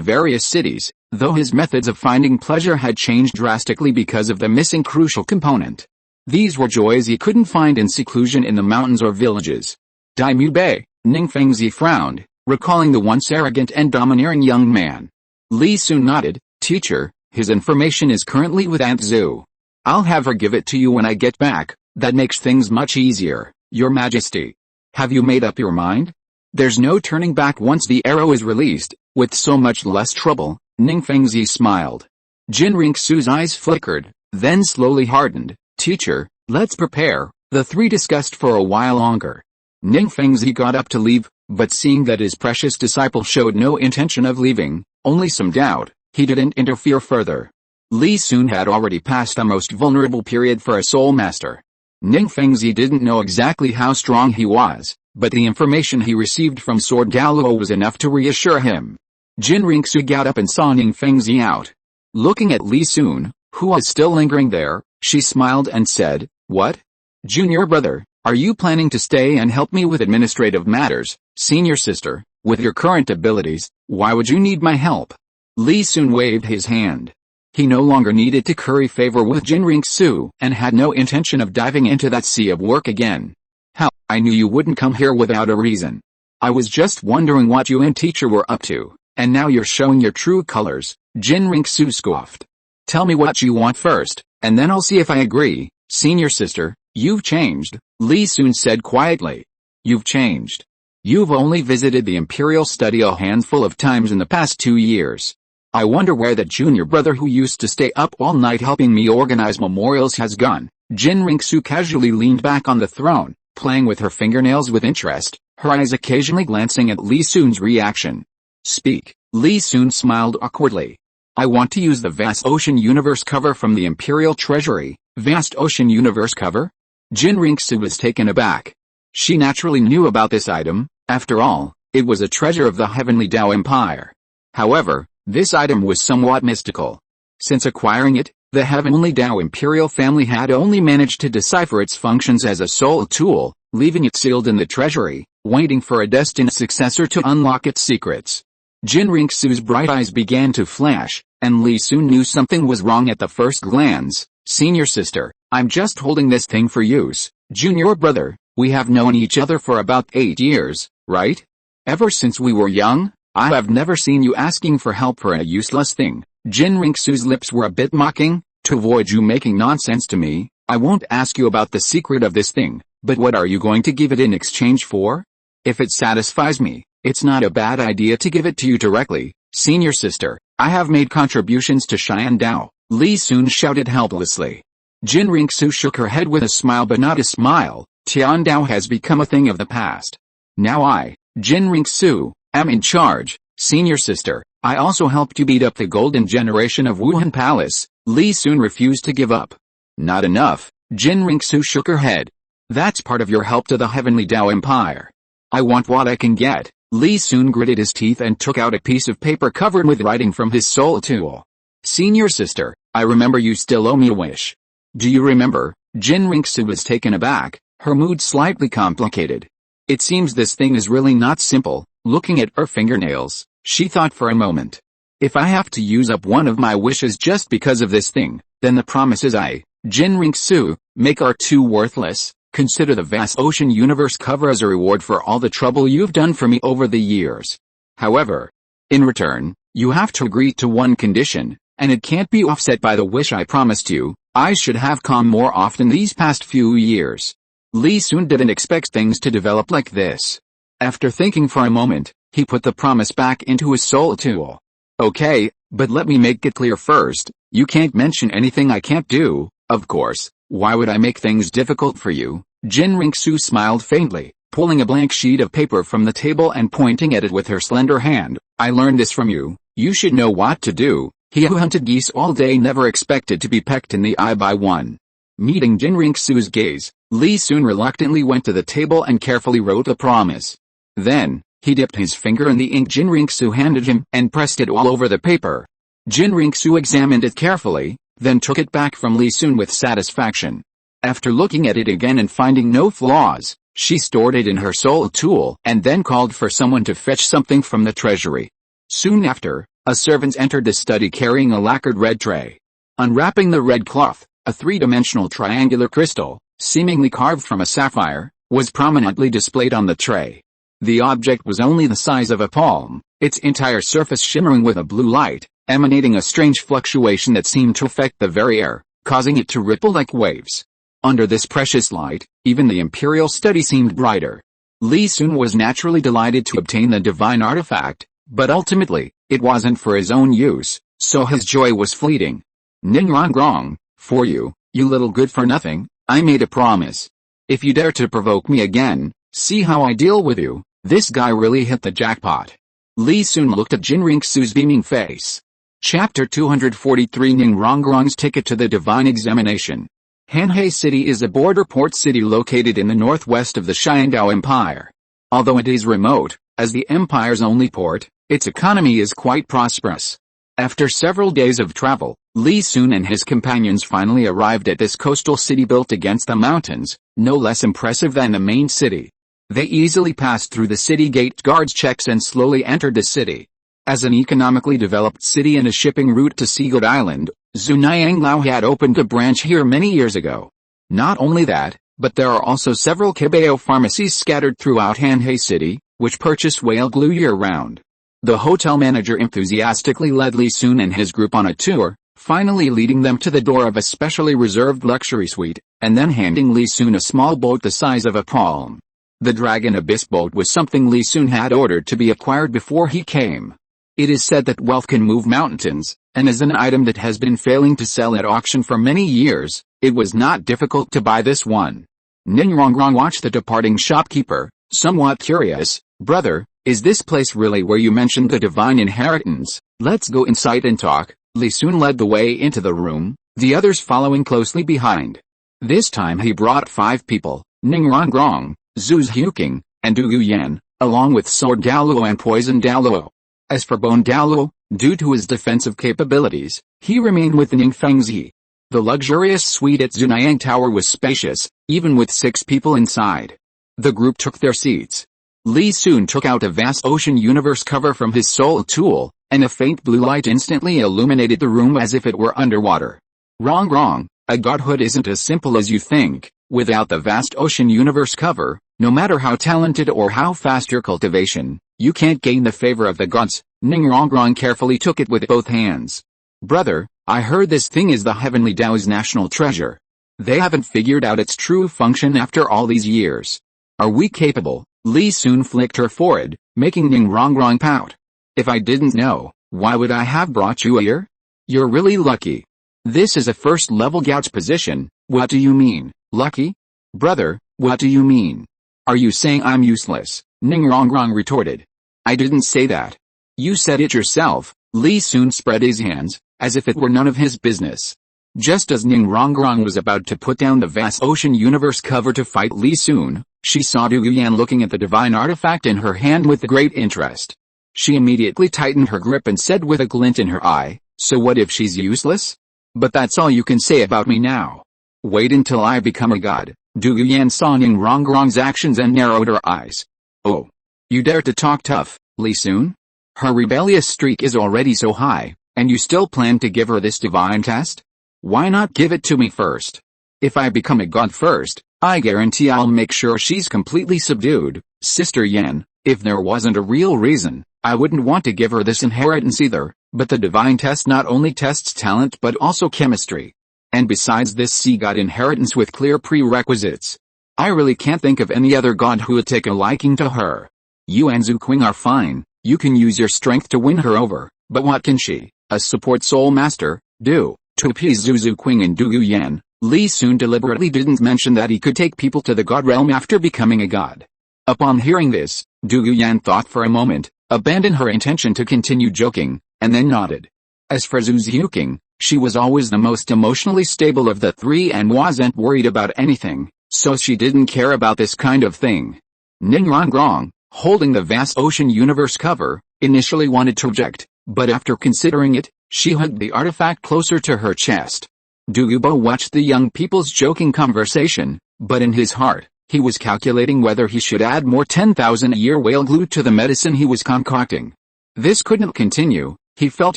various cities, though his methods of finding pleasure had changed drastically because of the missing crucial component. These were joys he couldn't find in seclusion in the mountains or villages. Daimyo Bei, Ning Fengzi frowned, recalling the once arrogant and domineering young man. Li Sun nodded. Teacher, his information is currently with Aunt Zhu. I'll have her give it to you when I get back. That makes things much easier, Your Majesty. Have you made up your mind? There's no turning back once the arrow is released, with so much less trouble. Ning Fengzi smiled. Qian Renxue's eyes flickered, then slowly hardened. Teacher, let's prepare. The three discussed for a while longer. Ning Fengzi got up to leave, but seeing that his precious disciple showed no intention of leaving, only some doubt, he didn't interfere further. Li Sun had already passed the most vulnerable period for a soul master. Ning Fengzi didn't know exactly how strong he was, but the information he received from Sword Douluo was enough to reassure him. Qian Renxue got up and saw Ning Fengzi out. Looking at Li Sun, who was still lingering there, she smiled and said, "What? Junior brother, are you planning to stay and help me with administrative matters? Senior sister, with your current abilities, why would you need my help?" Li Sun waved his hand. He no longer needed to curry favor with Qian Renxue and had no intention of diving into that sea of work again. "How, I knew you wouldn't come here without a reason. I was just wondering what you and teacher were up to, and now you're showing your true colors," Qian Renxue scoffed. "Tell me what you want first, and then I'll see if I agree." "Senior sister, you've changed," Li Sun said quietly. "You've changed. You've only visited the Imperial Study a handful of times in the past 2 years. I wonder where that junior brother who used to stay up all night helping me organize memorials has gone." Qian Renxue casually leaned back on the throne, playing with her fingernails with interest, her eyes occasionally glancing at Li Sun's reaction. "Speak." Li Sun smiled awkwardly. "I want to use the Vast Ocean Universe cover from the Imperial Treasury." Vast Ocean Universe cover? Qian Renxue was taken aback. She naturally knew about this item. After all, it was a treasure of the Heavenly Dao Empire. However, this item was somewhat mystical. Since acquiring it, the Heavenly Dao Imperial family had only managed to decipher its functions as a soul tool, leaving it sealed in the treasury, waiting for a destined successor to unlock its secrets. Qian Renxue's bright eyes began to flash, and Li Sun knew something was wrong at the first glance. "Senior sister, I'm just holding this thing for use. Junior brother, we have known each other for about 8 years, right? Ever since we were young, I have never seen you asking for help for a useless thing." Qian Renxue's lips were a bit mocking. "To avoid you making nonsense to me, I won't ask you about the secret of this thing, but what are you going to give it in exchange for? If it satisfies me, it's not a bad idea to give it to you directly." "Senior sister, I have made contributions to Xian Dao," Li Sun shouted helplessly. Qian Renxue shook her head with a smile but not a smile. "Xian Dao has become a thing of the past. Now I, Qian Renxue, am in charge." "Senior sister, I also helped you beat up the golden generation of Wuhan Palace." Li Sun refused to give up. "Not enough," Qian Renxue shook her head. "That's part of your help to the Heavenly Dao Empire. I want what I can get." Li Sun gritted his teeth and took out a piece of paper covered with writing from his soul tool. "Senior sister, I remember you still owe me a wish." "Do you remember?" Qian Renxue was taken aback, her mood slightly complicated. It seems this thing is really not simple. Looking at her fingernails, she thought for a moment. "If I have to use up one of my wishes just because of this thing, then the promises I, Qian Renxue, make are too worthless. Consider the Vast Ocean Universe cover as a reward for all the trouble you've done for me over the years. However, in return, you have to agree to one condition, and it can't be offset by the wish I promised you. I should have come more often these past few years." Li Sun didn't expect things to develop like this. After thinking for a moment, he put the promise back into his soul tool. "Okay, but let me make it clear first, you can't mention anything I can't do, of course. Why would I make things difficult for you?" Qian Renxue smiled faintly, pulling a blank sheet of paper from the table and pointing at it with her slender hand. "I learned this from you. You should know what to do. He who hunted geese all day never expected to be pecked in the eye by one." Meeting Qian Renxue's gaze, Li Sun reluctantly went to the table and carefully wrote the promise. Then, he dipped his finger in the ink Qian Renxue handed him and pressed it all over the paper. Qian Renxue examined it carefully, then took it back from Li Sun with satisfaction. After looking at it again and finding no flaws, she stored it in her soul tool and then called for someone to fetch something from the treasury. Soon after, a servant entered the study carrying a lacquered red tray. Unwrapping the red cloth, A three-dimensional triangular crystal, seemingly carved from a sapphire, was prominently displayed on the tray. The object was only the size of a palm, its entire surface shimmering with a blue light, emanating a strange fluctuation that seemed to affect the very air, causing it to ripple like waves. Under this precious light, even the imperial study seemed brighter. Li Sun was naturally delighted to obtain the divine artifact, but ultimately, it wasn't for his own use, so his joy was fleeting. Ninrangrong, for you, you little good-for-nothing, I made a promise. If you dare to provoke me again, see how I deal with you. This guy really hit the jackpot. Li Sun looked at Qian Renxue's beaming face. Chapter 243 Ninrangrong's Ticket to the Divine Examination. Hanhe City is a border port city located in the northwest of the Xiaogang Empire. Although it is remote, as the empire's only port, its economy is quite prosperous. After several days of travel, Li Sun and his companions finally arrived at this coastal city built against the mountains, no less impressive than the main city. They easily passed through the city gate guards' checks and slowly entered the city. As an economically developed city and a shipping route to Seagood Island, Zhunayanglao had opened a branch here many years ago. Not only that, but there are also several Kibao pharmacies scattered throughout Hanhe City, which purchase whale glue year-round. The hotel manager enthusiastically led Li Sun and his group on a tour, finally leading them to the door of a specially reserved luxury suite, and then handing Li Sun a small boat the size of a palm. The Dragon Abyss boat was something Li Sun had ordered to be acquired before he came. It is said that wealth can move mountains, and as an item that has been failing to sell at auction for many years, it was not difficult to buy this one. Ninrangrong watched the departing shopkeeper, somewhat curious. Brother, is this place really where you mentioned the divine inheritance? Let's go inside and talk. Li Sun led the way into the room, the others following closely behind. This time he brought 5 people, Ninrangrong, Zhu Xiaogang, and Du Yan, along with Sword Douluo and Poison Douluo. As for Bone Douluo, due to his defensive capabilities, he remained with Ningfeng's Yi. The luxurious suite at Zunayang Tower was spacious, even with 6 people inside. The group took their seats. Li Sun took out a vast ocean universe cover from his soul tool, and a faint blue light instantly illuminated the room as if it were underwater. Wrong, a godhood isn't as simple as you think. Without the vast ocean universe cover, no matter how talented or how fast your cultivation, you can't gain the favor of the gods. Ninrangrong carefully took it with both hands. Brother, I heard this thing is the Heavenly Tao's national treasure. They haven't figured out its true function after all these years. Are we capable? Li Sun flicked her forehead, making Ninrangrong pout. If I didn't know, why would I have brought you here? You're really lucky. This is a first-level gout's position. What do you mean, lucky? Brother, what do you mean? Are you saying I'm useless? Ninrangrong retorted. I didn't say that. You said it yourself. Li Sun spread his hands, as if it were none of his business. Just as Ninrangrong was about to put down the vast ocean universe cover to fight Li Sun, she saw Du Yan looking at the divine artifact in her hand with great interest. She immediately tightened her grip and said with a glint in her eye, so what if she's useless? But that's all you can say about me now. Wait until I become a god. Du Yan saw Ninrangrong's actions and narrowed her eyes. Oh. You dare to talk tough, Li Sun? Her rebellious streak is already so high, and you still plan to give her this divine test? Why not give it to me first? If I become a god first, I guarantee I'll make sure she's completely subdued. Sister Yan, if there wasn't a real reason, I wouldn't want to give her this inheritance either, but the divine test not only tests talent but also chemistry. And besides this she got inheritance with clear prerequisites. I really can't think of any other god who would take a liking to her. You and Zhu Qing are fine, you can use your strength to win her over, but what can she, a support soul master, do? To appease Zhu Qing and Du Yan, Li Sun deliberately didn't mention that he could take people to the god realm after becoming a god. Upon hearing this, Du Yan thought for a moment, abandoned her intention to continue joking, and then nodded. As for Zhu Xiaogang, she was always the most emotionally stable of the 3 and wasn't worried about anything, so she didn't care about this kind of thing. Ninrangrong, holding the vast ocean universe cover, initially wanted to object, but after considering it, she hugged the artifact closer to her chest. Douluo watched the young people's joking conversation, but in his heart, he was calculating whether he should add more 10,000-a-year whale glue to the medicine he was concocting. This couldn't continue, he felt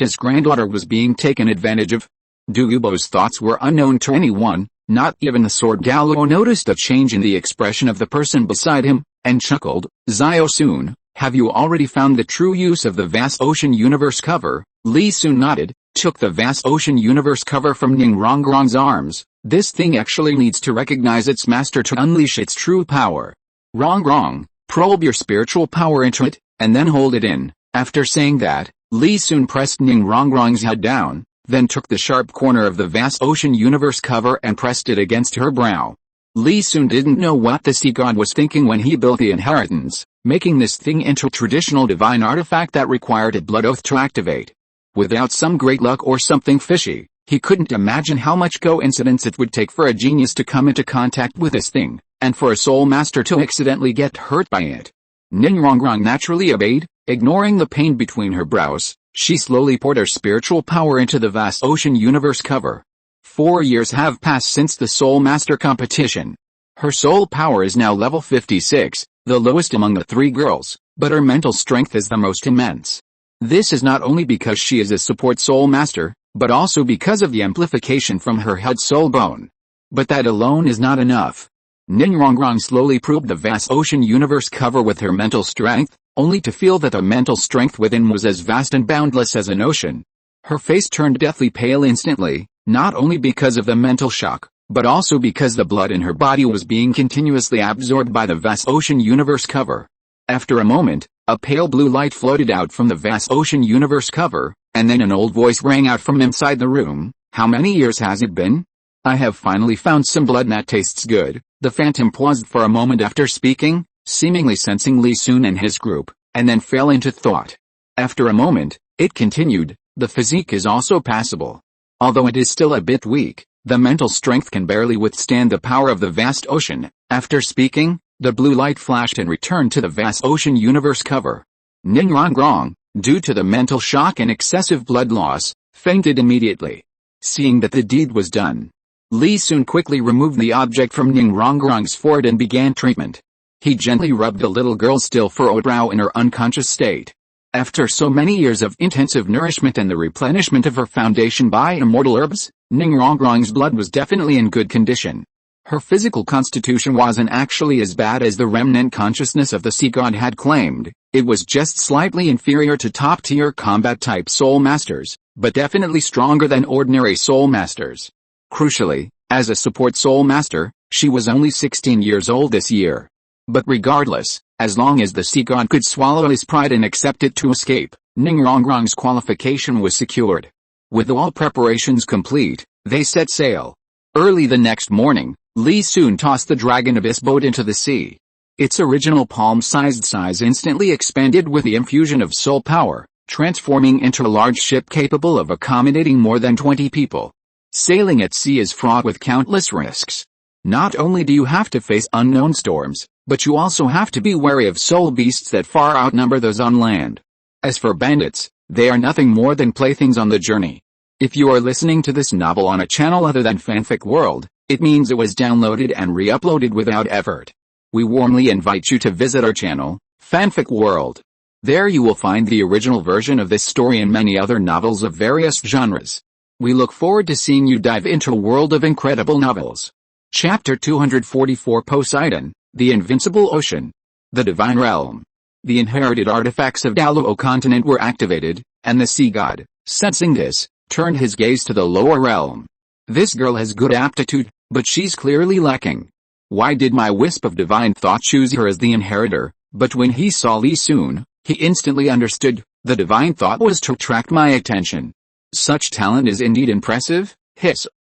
his granddaughter was being taken advantage of. Douluo's thoughts were unknown to anyone, not even the sword. Douluo noticed a change in the expression of the person beside him, and chuckled. Xiao Sun, have you already found the true use of the vast ocean universe cover? Li Sun nodded, took the vast ocean universe cover from Ning Rongrong's arms. This thing actually needs to recognize its master to unleash its true power. Rongrong, probe your spiritual power into it, and then hold it in. After saying that, Li Sun pressed Ning Rongrong's head down, then took the sharp corner of the vast ocean universe cover and pressed it against her brow. Li Sun didn't know what the sea god was thinking when he built the inheritance, making this thing into a traditional divine artifact that required a blood oath to activate. Without some great luck or something fishy, he couldn't imagine how much coincidence it would take for a genius to come into contact with this thing, and for a soul master to accidentally get hurt by it. Ning Rongrong naturally obeyed, ignoring the pain between her brows. She slowly poured her spiritual power into the vast ocean universe cover. 4 years have passed since the Soul Master competition. Her soul power is now level 56, the lowest among the 3 girls, but her mental strength is the most immense. This is not only because she is a support Soul Master, but also because of the amplification from her head soul bone. But that alone is not enough. Ning Rongrong slowly probed the vast ocean universe cover with her mental strength, only to feel that the mental strength within was as vast and boundless as an ocean. Her face turned deathly pale instantly, not only because of the mental shock, but also because the blood in her body was being continuously absorbed by the vast ocean universe cover. After a moment, a pale blue light floated out from the vast ocean universe cover, and then an old voice rang out from inside the room. How many years has it been? I have finally found some blood that tastes good. The phantom paused for a moment after speaking, seemingly sensing Li Sun and his group, and then fell into thought. After a moment, it continued, the physique is also passable. Although it is still a bit weak, the mental strength can barely withstand the power of the vast ocean. After speaking, the blue light flashed and returned to the vast ocean universe cover. Ning Rongrong, due to the mental shock and excessive blood loss, fainted immediately. Seeing that the deed was done, Li Sun quickly removed the object from Ning Rongrong's forehead and began treatment. He gently rubbed the little girl's still furrowed brow in her unconscious state. After so many years of intensive nourishment and the replenishment of her foundation by immortal herbs, Ning Rongrong's blood was definitely in good condition. Her physical constitution wasn't actually as bad as the remnant consciousness of the sea god had claimed. It was just slightly inferior to top-tier combat-type soul masters, but definitely stronger than ordinary soul masters. Crucially, as a support soul master, she was only 16 years old this year. But regardless, as long as the sea god could swallow his pride and accept it to escape, Ning Rongrong's qualification was secured. With all preparations complete, they set sail. Early the next morning, Li Sun tossed the Dragon Abyss boat into the sea. Its original palm-sized size instantly expanded with the infusion of soul power, transforming into a large ship capable of accommodating more than 20 people. Sailing at sea is fraught with countless risks. Not only do you have to face unknown storms, but you also have to be wary of soul beasts that far outnumber those on land. As for bandits, they are nothing more than playthings on the journey. If you are listening to this novel on a channel other than Fanfic World, it means it was downloaded and re-uploaded without effort. We warmly invite you to visit our channel, Fanfic World. There you will find the original version of this story and many other novels of various genres. We look forward to seeing you dive into a world of incredible novels. Chapter 244 Poseidon, the Invincible Ocean. The Divine Realm. The inherited artifacts of Douluo Continent were activated, and the sea god, sensing this, turned his gaze to the lower realm. This girl has good aptitude, but she's clearly lacking. Why did my wisp of divine thought choose her as the inheritor? But when he saw Li Sun, he instantly understood, the divine thought was to attract my attention. Such talent is indeed impressive,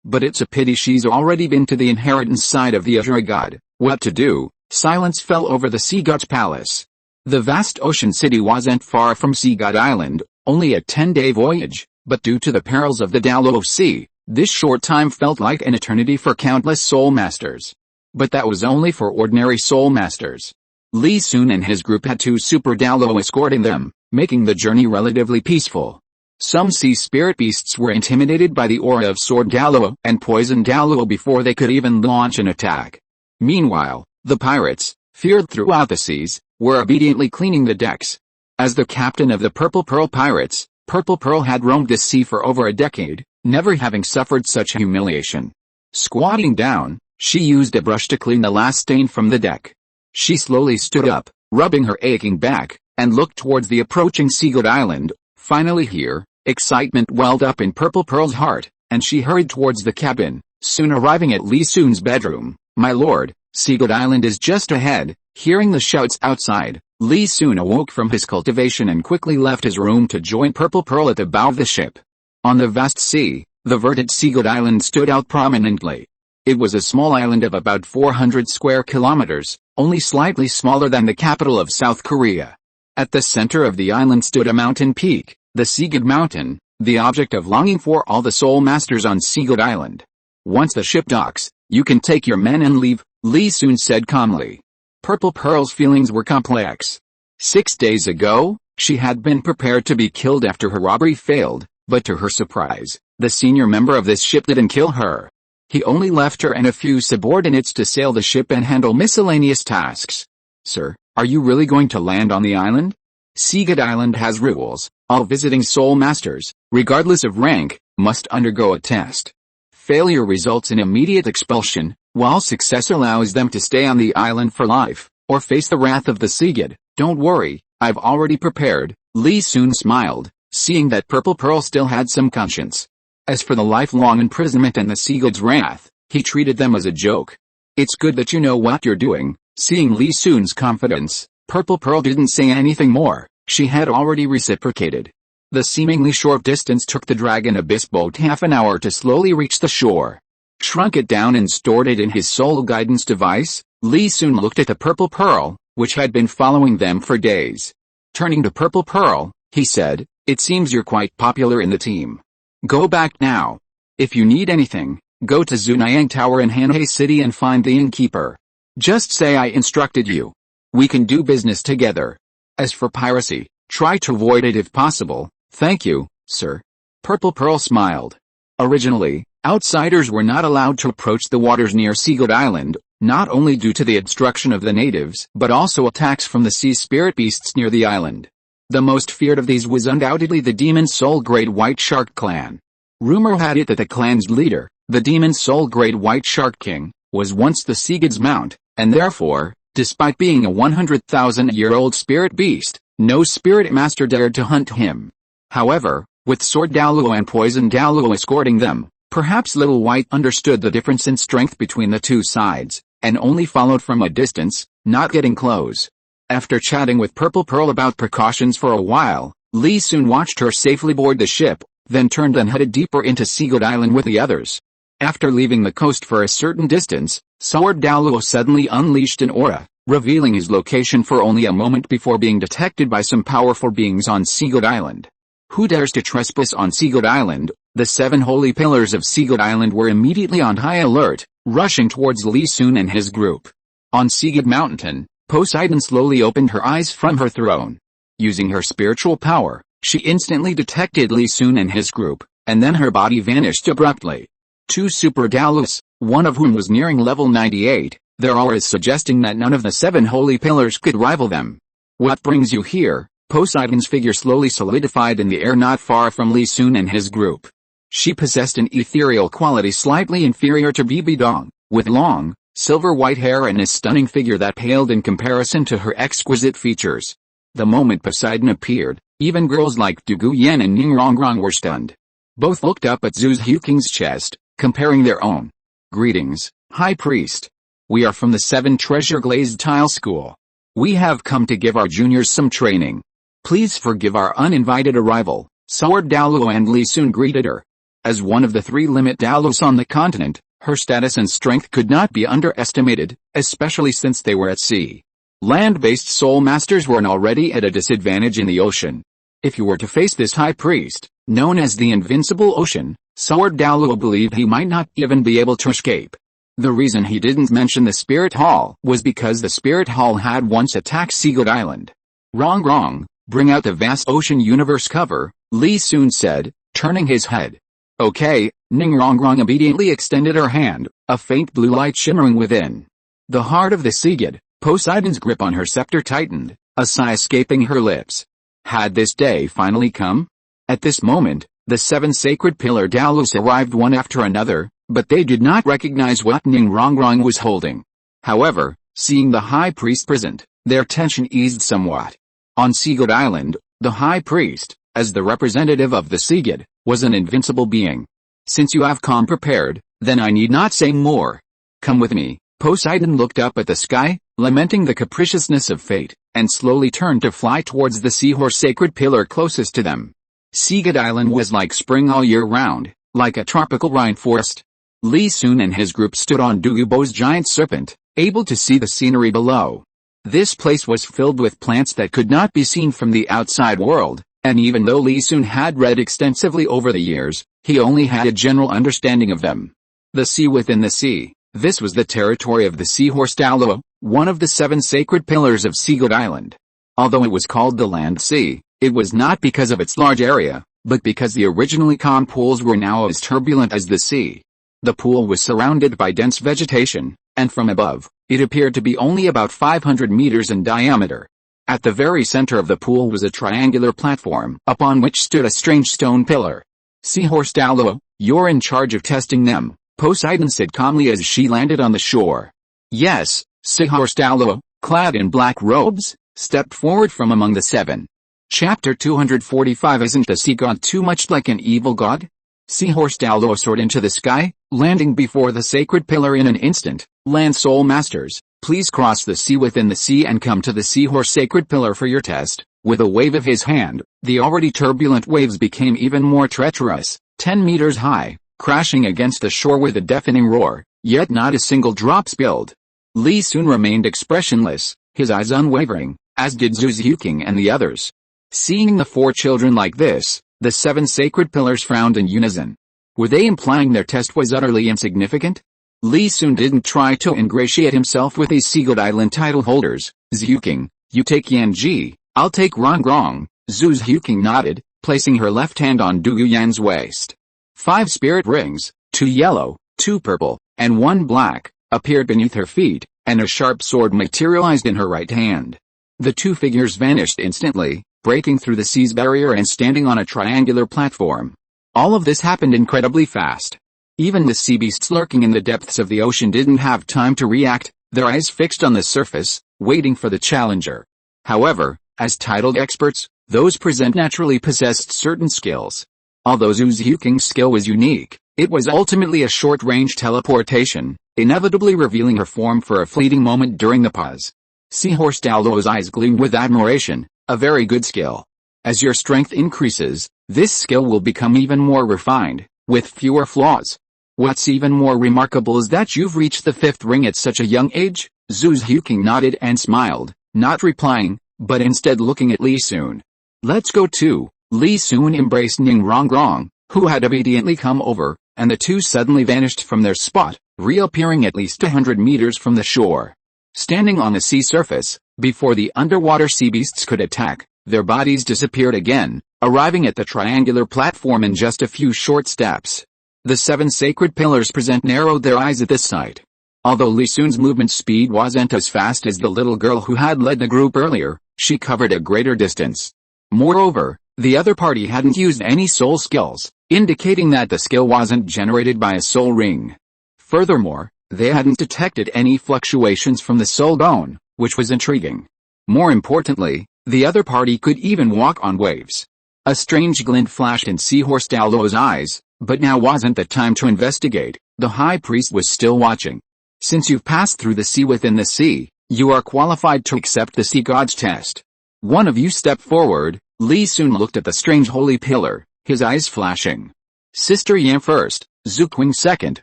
but it's a pity she's already been to the inheritance side of the Azure god. What to do? Silence fell over the sea god's palace. The vast ocean city wasn't far from Sea God Island, only a 10-day voyage, but due to the perils of the Douluo Sea, this short time felt like an eternity for countless soul masters. But that was only for ordinary soul masters. Li Sun and his group had 2 super Douluo escorting them, making the journey relatively peaceful. Some sea spirit beasts were intimidated by the aura of sword Douluo and poison Douluo before they could even launch an attack. Meanwhile, the pirates, feared throughout the seas, were obediently cleaning the decks. As the captain of the Purple Pearl Pirates, Purple Pearl had roamed the sea for over a decade, never having suffered such humiliation. Squatting down, she used a brush to clean the last stain from the deck. She slowly stood up, rubbing her aching back, and looked towards the approaching Seagoat Island. Finally here, excitement welled up in Purple Pearl's heart, and she hurried towards the cabin, soon arriving at Li Sun's bedroom. "My lord, Seagoat Island is just ahead." Hearing the shouts outside, Li Sun awoke from his cultivation and quickly left his room to join Purple Pearl at the bow of the ship. On the vast sea, the verdant Seagoat Island stood out prominently. It was a small island of about 400 square kilometers, only slightly smaller than the capital of South Korea. At the center of the island stood a mountain peak, the Seagoat Mountain, the object of longing for all the soul masters on Seagoat Island. "Once the ship docks, you can take your men and leave," Li Sun said calmly. Purple Pearl's feelings were complex. 6 days ago, she had been prepared to be killed after her robbery failed, but to her surprise, the senior member of this ship didn't kill her. He only left her and a few subordinates to sail the ship and handle miscellaneous tasks. "Sir, are you really going to land on the island?" "Seagoat Island has rules. All visiting soul masters, regardless of rank, must undergo a test. Failure results in immediate expulsion, while success allows them to stay on the island for life, or face the wrath of the Seagoat. Don't worry, I've already prepared." Li Sun smiled, seeing that Purple Pearl still had some conscience. As for the lifelong imprisonment and the Seagoat's wrath, he treated them as a joke. "It's good that you know what you're doing." Seeing Li Sun's confidence, Purple Pearl didn't say anything more. She had already reciprocated. The seemingly short distance took the Dragon Abyss boat half an hour to slowly reach the shore. Shrunk it down and stored it in his soul guidance device, Li Sun looked at the Purple Pearl, which had been following them for days. Turning to Purple Pearl, he said, "It seems you're quite popular in the team. Go back now. If you need anything, go to Zunayang Tower in Hanhei City and find the innkeeper. Just say I instructed you. We can do business together. As for piracy, try to avoid it if possible." "Thank you, sir." Purple Pearl smiled. Originally, outsiders were not allowed to approach the waters near Seagoat Island, not only due to the obstruction of the natives but also attacks from the sea spirit beasts near the island. The most feared of these was undoubtedly the Demon Soul Great White Shark clan. Rumor had it that the clan's leader, the Demon Soul Great White Shark King, was once the Seagoat's mount, and therefore, despite being a 100,000-year-old spirit beast, no spirit master dared to hunt him. However, with Sword Douluo and Poison Douluo escorting them, perhaps Little White understood the difference in strength between the two sides, and only followed from a distance, not getting close. After chatting with Purple Pearl about precautions for a while, Li Sun watched her safely board the ship, then turned and headed deeper into Seagoat Island with the others. After leaving the coast for a certain distance, Sword Douluo suddenly unleashed an aura, revealing his location for only a moment before being detected by some powerful beings on Seagoat Island. Who dares to trespass on Seagoat Island? The 7 holy pillars of Seagoat Island were immediately on high alert, rushing towards Li Sun and his group. On Seagoat Mountain, Poseidon slowly opened her eyes from her throne. Using her spiritual power, she instantly detected Li Sun and his group, and then her body vanished abruptly. 2 super Douluos, one of whom was nearing level 98, their auras suggesting that none of the 7 holy pillars could rival them. "What brings you here?" Poseidon's figure slowly solidified in the air not far from Li Sun and his group. She possessed an ethereal quality slightly inferior to Bibi Dong, with long, silver-white hair and a stunning figure that paled in comparison to her exquisite features. The moment Poseidon appeared, even girls like Du Guyan and Ning Rongrong were stunned. Both looked up at Zhu Xiuking's chest, comparing their own. "Greetings, High Priest. We are from the 7 Treasure Glazed Tile School. We have come to give our juniors some training. Please forgive our uninvited arrival." Sword Douluo and Li Sun greeted her. As one of the 3 limit Douluos on the continent, her status and strength could not be underestimated, especially since they were at sea. Land-based soul masters were already at a disadvantage in the ocean. If you were to face this high priest, known as the Invincible Ocean, Sword Douluo believed he might not even be able to escape. The reason he didn't mention the Spirit Hall was because the Spirit Hall had once attacked Seagoat Island. Wrong, bring out the vast ocean universe cover, Li Sun said, turning his head. Okay, Ning Rongrong obediently extended her hand, a faint blue light shimmering within. The heart of the Seagoat, Poseidon's grip on her scepter tightened, a sigh escaping her lips. Had this day finally come? At this moment, The 7 sacred pillar Douluos arrived one after another, but they did not recognize what Ning Rongrong was holding. However, seeing the high priest present, their tension eased somewhat. On Seagod Island, the high priest, as the representative of the Seagod, was an invincible being. Since you have come prepared, then I need not say more. Come with me. Poseidon looked up at the sky, lamenting the capriciousness of fate, and slowly turned to fly towards the seahorse sacred pillar closest to them. Seagod Island was like spring all year round, like a tropical rainforest. Li Sun and his group stood on Douluo's giant serpent, able to see the scenery below. This place was filled with plants that could not be seen from the outside world, and even though Li Sun had read extensively over the years, he only had a general understanding of them. The sea within the sea. This was the territory of the seahorse Douluo, one of the 7 sacred pillars of Seagod Island. Although it was called the Land Sea, it was not because of its large area, but because the originally calm pools were now as turbulent as the sea. The pool was surrounded by dense vegetation, and from above, it appeared to be only about 500 meters in diameter. At the very center of the pool was a triangular platform, upon which stood a strange stone pillar. Seahorse Douluo, you're in charge of testing them, Poseidon said calmly as she landed on the shore. Yes, Seahorse Douluo, clad in black robes, stepped forward from among the 7. Chapter 245. Isn't the sea god too much like an evil god? Seahorse Douluo soared into the sky, landing before the sacred pillar in an instant. Land soul masters, please cross the sea within the sea and come to the seahorse sacred pillar for your test. With a wave of his hand, the already turbulent waves became even more treacherous, 10 meters high, crashing against the shore with a deafening roar, yet not a single drop spilled. Li Sun remained expressionless, his eyes unwavering, as did Zhu Xiuqing and the others. Seeing the 4 children like this, the 7 sacred pillars frowned in unison. Were they implying their test was utterly insignificant? Li Sun didn't try to ingratiate himself with these Seagod Island title holders. Xiuqing, you take Yanji, I'll take Rongrong. Zhu Xiuqing nodded, placing her left hand on Du Yuyan's waist. 5 spirit rings, 2 yellow, 2 purple, and 1 black, appeared beneath her feet, and a sharp sword materialized in her right hand. The 2 figures vanished instantly, breaking through the sea's barrier and standing on a triangular platform. All of this happened incredibly fast. Even the sea beasts lurking in the depths of the ocean didn't have time to react, their eyes fixed on the surface, waiting for the challenger. However, as titled experts, those present naturally possessed certain skills. Although Zhu Xiuqing's skill was unique, it was ultimately a short-range teleportation, inevitably revealing her form for a fleeting moment during the pause. Seahorse Douluo's eyes gleamed with admiration, a very good skill. As your strength increases, this skill will become even more refined, with fewer flaws. What's even more remarkable is that you've reached the 5th ring at such a young age. Zhu Xiuqing nodded and smiled, not replying, but instead looking at Li Sun. Let's go too. Li Sun embraced Ning Rongrong, who had obediently come over, and the 2 suddenly vanished from their spot, reappearing at least 100 meters from the shore. Standing on the sea surface, before the underwater sea beasts could attack, their bodies disappeared again, arriving at the triangular platform in just a few short steps. The 7 sacred pillars narrowed their eyes at this sight. Although Li Sun's movement speed wasn't as fast as the little girl who had led the group earlier, she covered a greater distance. Moreover, the other party hadn't used any soul skills, indicating that the skill wasn't generated by a soul ring. Furthermore, they hadn't detected any fluctuations from the soul bone, which was intriguing. More importantly, the other party could even walk on waves. A strange glint flashed in Seahorse Douluo's eyes, but now wasn't the time to investigate. The high priest was still watching. Since you've passed through the sea within the sea, you are qualified to accept the sea god's test. One of you step forward. Li Sun looked at the strange holy pillar, his eyes flashing. Sister Yan first, Xiuqing second,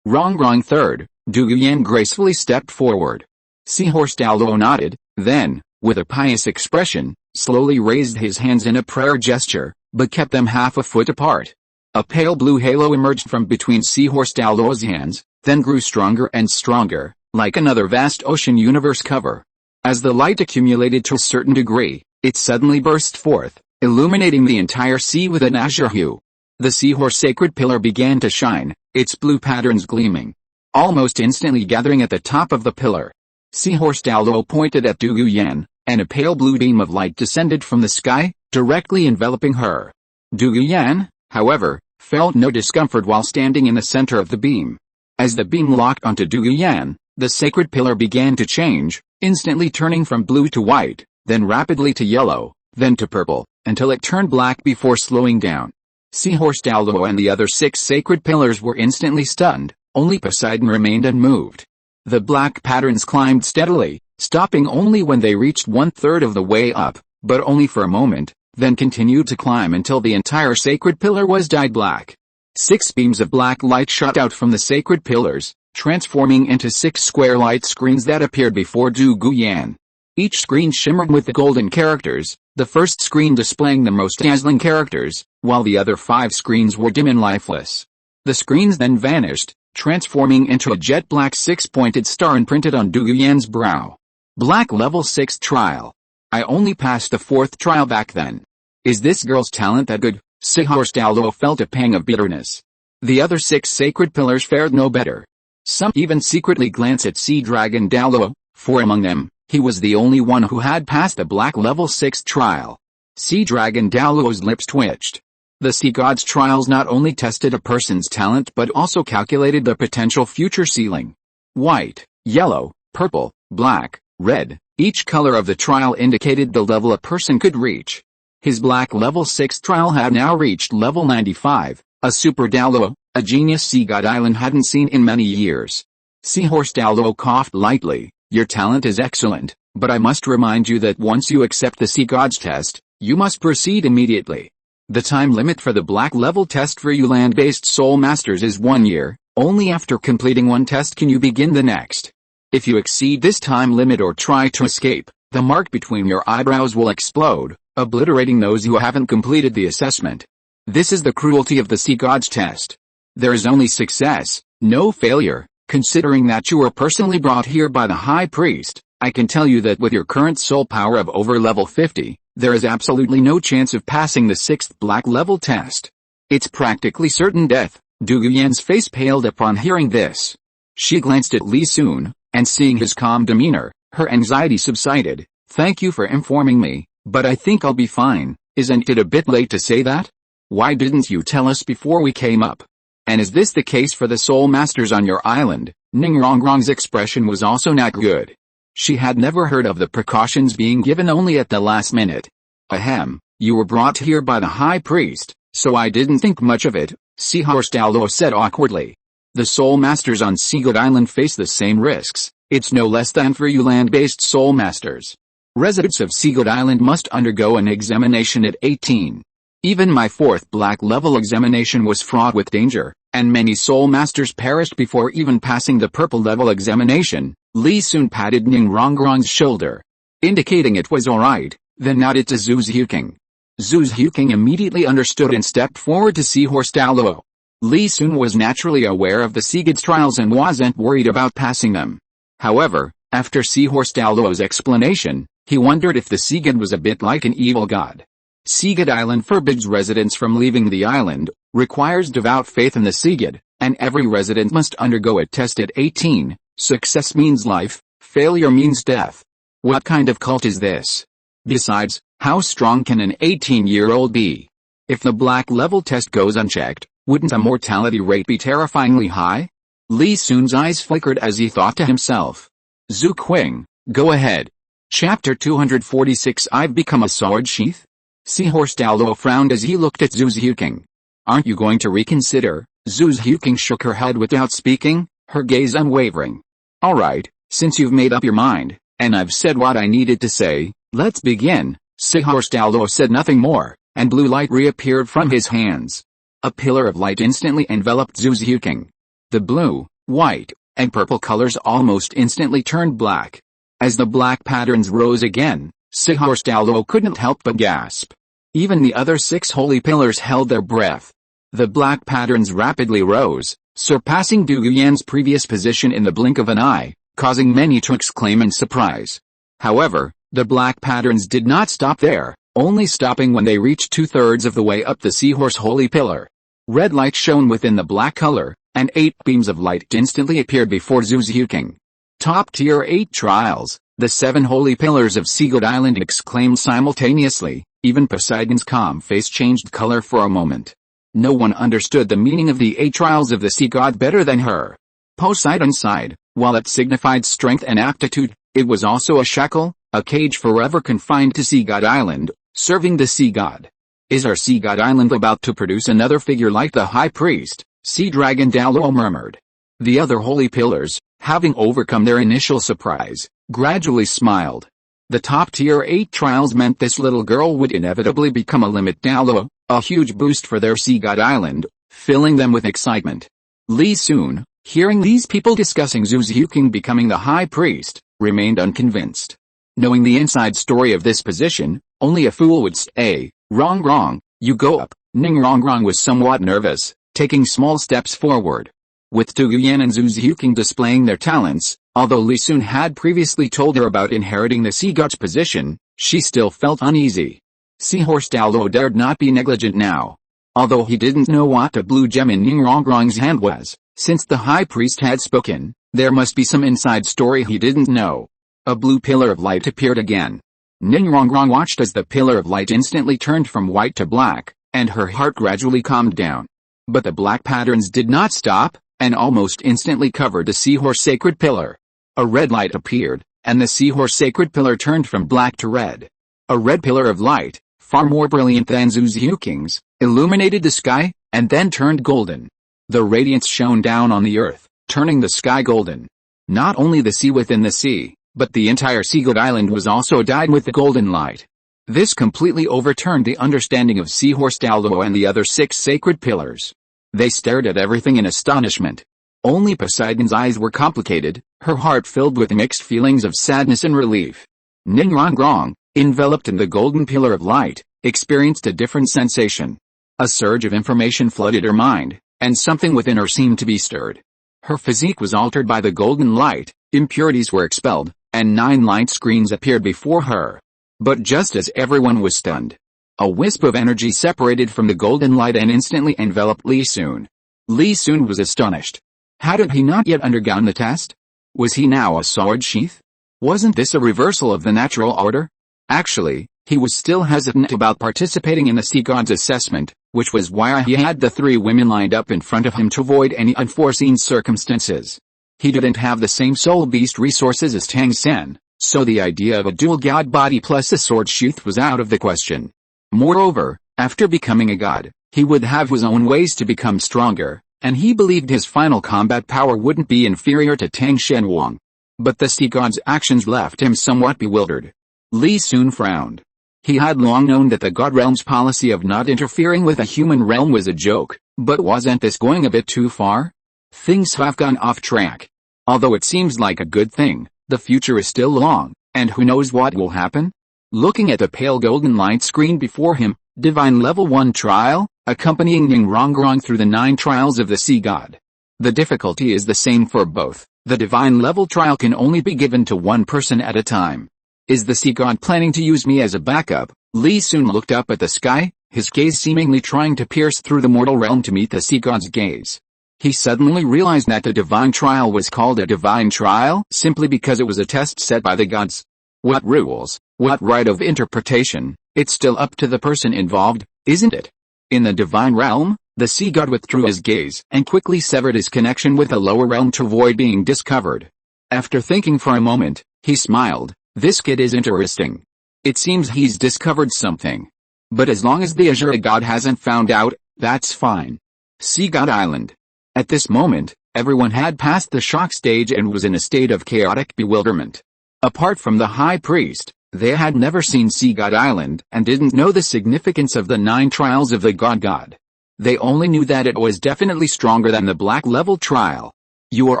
Rongrong third. Du Yuyan gracefully stepped forward. Seahorse Douluo nodded, then, with a pious expression, slowly raised his hands in a prayer gesture, but kept them half a foot apart. A pale blue halo emerged from between Seahorse Douluo's hands, then grew stronger and stronger, like another vast ocean universe cover. As the light accumulated to a certain degree, it suddenly burst forth, illuminating the entire sea with an azure hue. The seahorse sacred pillar began to shine, its blue patterns gleaming. Almost instantly gathering at the top of the pillar. Seahorse Douluo pointed at Du Yuyan, and a pale blue beam of light descended from the sky, directly enveloping her. Du Yuyan, however, felt no discomfort while standing in the center of the beam. As the beam locked onto Douluo, the sacred pillar began to change, instantly turning from blue to white, then rapidly to yellow, then to purple, until it turned black before slowing down. Seahorse Douluo and the other 6 sacred pillars were instantly stunned, only Poseidon remained unmoved. The black patterns climbed steadily, stopping only when they reached 1/3 of the way up, but only for a moment, then continued to climb until the entire sacred pillar was dyed black. 6 beams of black light shot out from the sacred pillars, transforming into 6 square light screens that appeared before Douluo. Each screen shimmered with the golden characters, the first screen displaying the most dazzling characters, while the other 5 screens were dim and lifeless. The screens then vanished, transforming into a jet black 6-pointed star imprinted on Douluo's brow. Black level 6 trial. I only passed the 4th trial back then. Is this girl's talent that good? Seahorse Douluo felt a pang of bitterness. The other 6 sacred pillars fared no better. Some even secretly glanced at Sea Dragon Douluo, for among them, he was the only one who had passed the black level 6 trial. Sea Dragon Douluo's lips twitched. The Sea God's trials not only tested a person's talent but also calculated the potential future ceiling. White, yellow, purple, black, red, each color of the trial indicated the level a person could reach. His black level 6 trial had now reached level 95, a super Douluo, a genius Sea God Island hadn't seen in many years. Seahorse Douluo coughed lightly. Your talent is excellent, but I must remind you that once you accept the Sea God's test, you must proceed immediately. The time limit for the black level test for you land-based soul masters is 1 year, only after completing 1 test can you begin the next. If you exceed this time limit or try to escape, the mark between your eyebrows will explode, obliterating those who haven't completed the assessment. This is the cruelty of the Sea God's test. There is only success, no failure. Considering that you were personally brought here by the High Priest, I can tell you that with your current soul power of over level 50, there is absolutely no chance of passing the 6th black level test. It's practically certain death. Douluo's face paled upon hearing this. She glanced at Li Sun, and seeing his calm demeanor, her anxiety subsided. Thank you for informing me, but I think I'll be fine. Isn't it a bit late to say that? Why didn't you tell us before we came up? And is this the case for the soul masters on your island? Ningrongrong's expression was also not good. She had never heard of the precautions being given only at the last minute. Ahem, you were brought here by the High Priest, so I didn't think much of it, Seahorse Douluo said awkwardly. The soul masters on Sea God Island face the same risks. It's no less than for you land-based soul masters. Residents of Sea God Island must undergo an examination at 18. Even my 4th black level examination was fraught with danger, and many soul masters perished before even passing the purple level examination. Li Sun patted Ningrongrong's shoulder, indicating it was alright, then nodded to Zhu Xiaogang. Zhu Xiaogang immediately understood and stepped forward to Seahorse Douluo. Li Sun was naturally aware of the Sea God's trials and wasn't worried about passing them. However, after Seahorse Douluo's explanation, he wondered if the Sea God was a bit like an evil god. Sea God Island forbids residents from leaving the island, requires devout faith in the Sea God, and every resident must undergo a test at 18. Success means life, failure means death. What kind of cult is this? Besides, how strong can an 18-year-old be? If the black level test goes unchecked, wouldn't the mortality rate be terrifyingly high? Li Sun's eyes flickered as he thought to himself. Zhu Qing, go ahead. Chapter 246 I've become a sword sheath? Seahorse Douluo frowned as he looked at Zhu Xiaogang. Aren't you going to reconsider? Zhu Xiaogang shook her head without speaking, her gaze unwavering. Alright, since you've made up your mind, and I've said what I needed to say, let's begin. Seahorse Douluo said nothing more, and blue light reappeared from his hands. A pillar of light instantly enveloped Zhu Xiaogang. The blue, white, and purple colors almost instantly turned black. As the black patterns rose again, Seahorse Douluo couldn't help but gasp. Even the other 6 holy pillars held their breath. The black patterns rapidly rose, surpassing Douluo's previous position in the blink of an eye, causing many to exclaim in surprise. However, the black patterns did not stop there, only stopping when they reached 2/3 of the way up the Seahorse holy pillar. Red light shone within the black color, and 8 beams of light instantly appeared before Zhu Xiaogang. Top tier 8 trials, the 7 holy pillars of Sea God Island exclaimed simultaneously. Even Poseidon's calm face changed color for a moment. No one understood the meaning of the 8 trials of the sea god better than her. Poseidon sighed. While it signified strength and aptitude, it was also a shackle, a cage forever confined to Sea God Island, serving the sea god. Is our Sea God Island about to produce another figure like the High Priest? Sea Dragon Douluo murmured. The other holy pillars, having overcome their initial surprise, gradually smiled. The top tier 8 trials meant this little girl would inevitably become a limit Douluo, a huge boost for their Sea God Island, filling them with excitement. Li Sun, hearing these people discussing Zhu Xiuqing becoming the High Priest, remained unconvinced. Knowing the inside story of this position, only a fool would say, wrong, you go up. Ning Rongrong was somewhat nervous, taking small steps forward. With Tu Yuyan and Zhu Xiuqing displaying their talents, although Li Sun had previously told her about inheriting the sea god's position, she still felt uneasy. Seahorse Douluo dared not be negligent now. Although he didn't know what a blue gem in Ning Rongrong's hand was, since the high priest had spoken, there must be some inside story he didn't know. A blue pillar of light appeared again. Ning Rongrong watched as the pillar of light instantly turned from white to black, and her heart gradually calmed down. But the black patterns did not stop, and almost instantly covered the seahorse sacred pillar. A red light appeared, and the seahorse sacred pillar turned from black to red. A red pillar of light, far more brilliant than Zhu Xiuqing's, illuminated the sky, and then turned golden. The radiance shone down on the earth, turning the sky golden. Not only the sea within the sea, but the entire Sea God Island was also dyed with the golden light. This completely overturned the understanding of Seahorse Douluo and the other 6 sacred pillars. They stared at everything in astonishment. Only Poseidon's eyes were complicated, her heart filled with mixed feelings of sadness and relief. Ning Rongrong, enveloped in the golden pillar of light, experienced a different sensation. A surge of information flooded her mind, and something within her seemed to be stirred. Her physique was altered by the golden light, impurities were expelled, and 9 light screens appeared before her. But just as everyone was stunned, a wisp of energy separated from the golden light and instantly enveloped Li Sun. Li Sun was astonished. Hadn't he not yet undergone the test? Was he now a sword sheath? Wasn't this a reversal of the natural order? Actually, he was still hesitant about participating in the sea god's assessment, which was why he had the 3 women lined up in front of him to avoid any unforeseen circumstances. He didn't have the same soul beast resources as Tang Sen, so the idea of a dual god body plus a sword sheath was out of the question. Moreover, after becoming a god, he would have his own ways to become stronger, and he believed his final combat power wouldn't be inferior to Tang Shenhuang. But the sea god's actions left him somewhat bewildered. Li Sun frowned. He had long known that the god realm's policy of not interfering with a human realm was a joke, but wasn't this going a bit too far? Things have gone off track. Although it seems like a good thing, the future is still long, and who knows what will happen? Looking at the pale golden light screen before him, Divine Level 1 Trial, accompanying Ning Rongrong through the 9 trials of the Sea God. The difficulty is the same for both. The Divine Level Trial can only be given to one person at a time. Is the Sea God planning to use me as a backup? Li Sun looked up at the sky, his gaze seemingly trying to pierce through the mortal realm to meet the Sea God's gaze. He suddenly realized that the divine trial was called a divine trial simply because it was a test set by the gods. What rules, what right of interpretation, it's still up to the person involved, isn't it? In the divine realm, the sea god withdrew his gaze and quickly severed his connection with the lower realm to avoid being discovered. After thinking for a moment, he smiled. This kid is interesting. It seems he's discovered something. But as long as the Azure god hasn't found out, that's fine. Sea God Island. At this moment, everyone had passed the shock stage and was in a state of chaotic bewilderment. Apart from the high priest, they had never seen Sea God Island and didn't know the significance of the 9 trials of the god. They only knew that it was definitely stronger than the black level trial. You are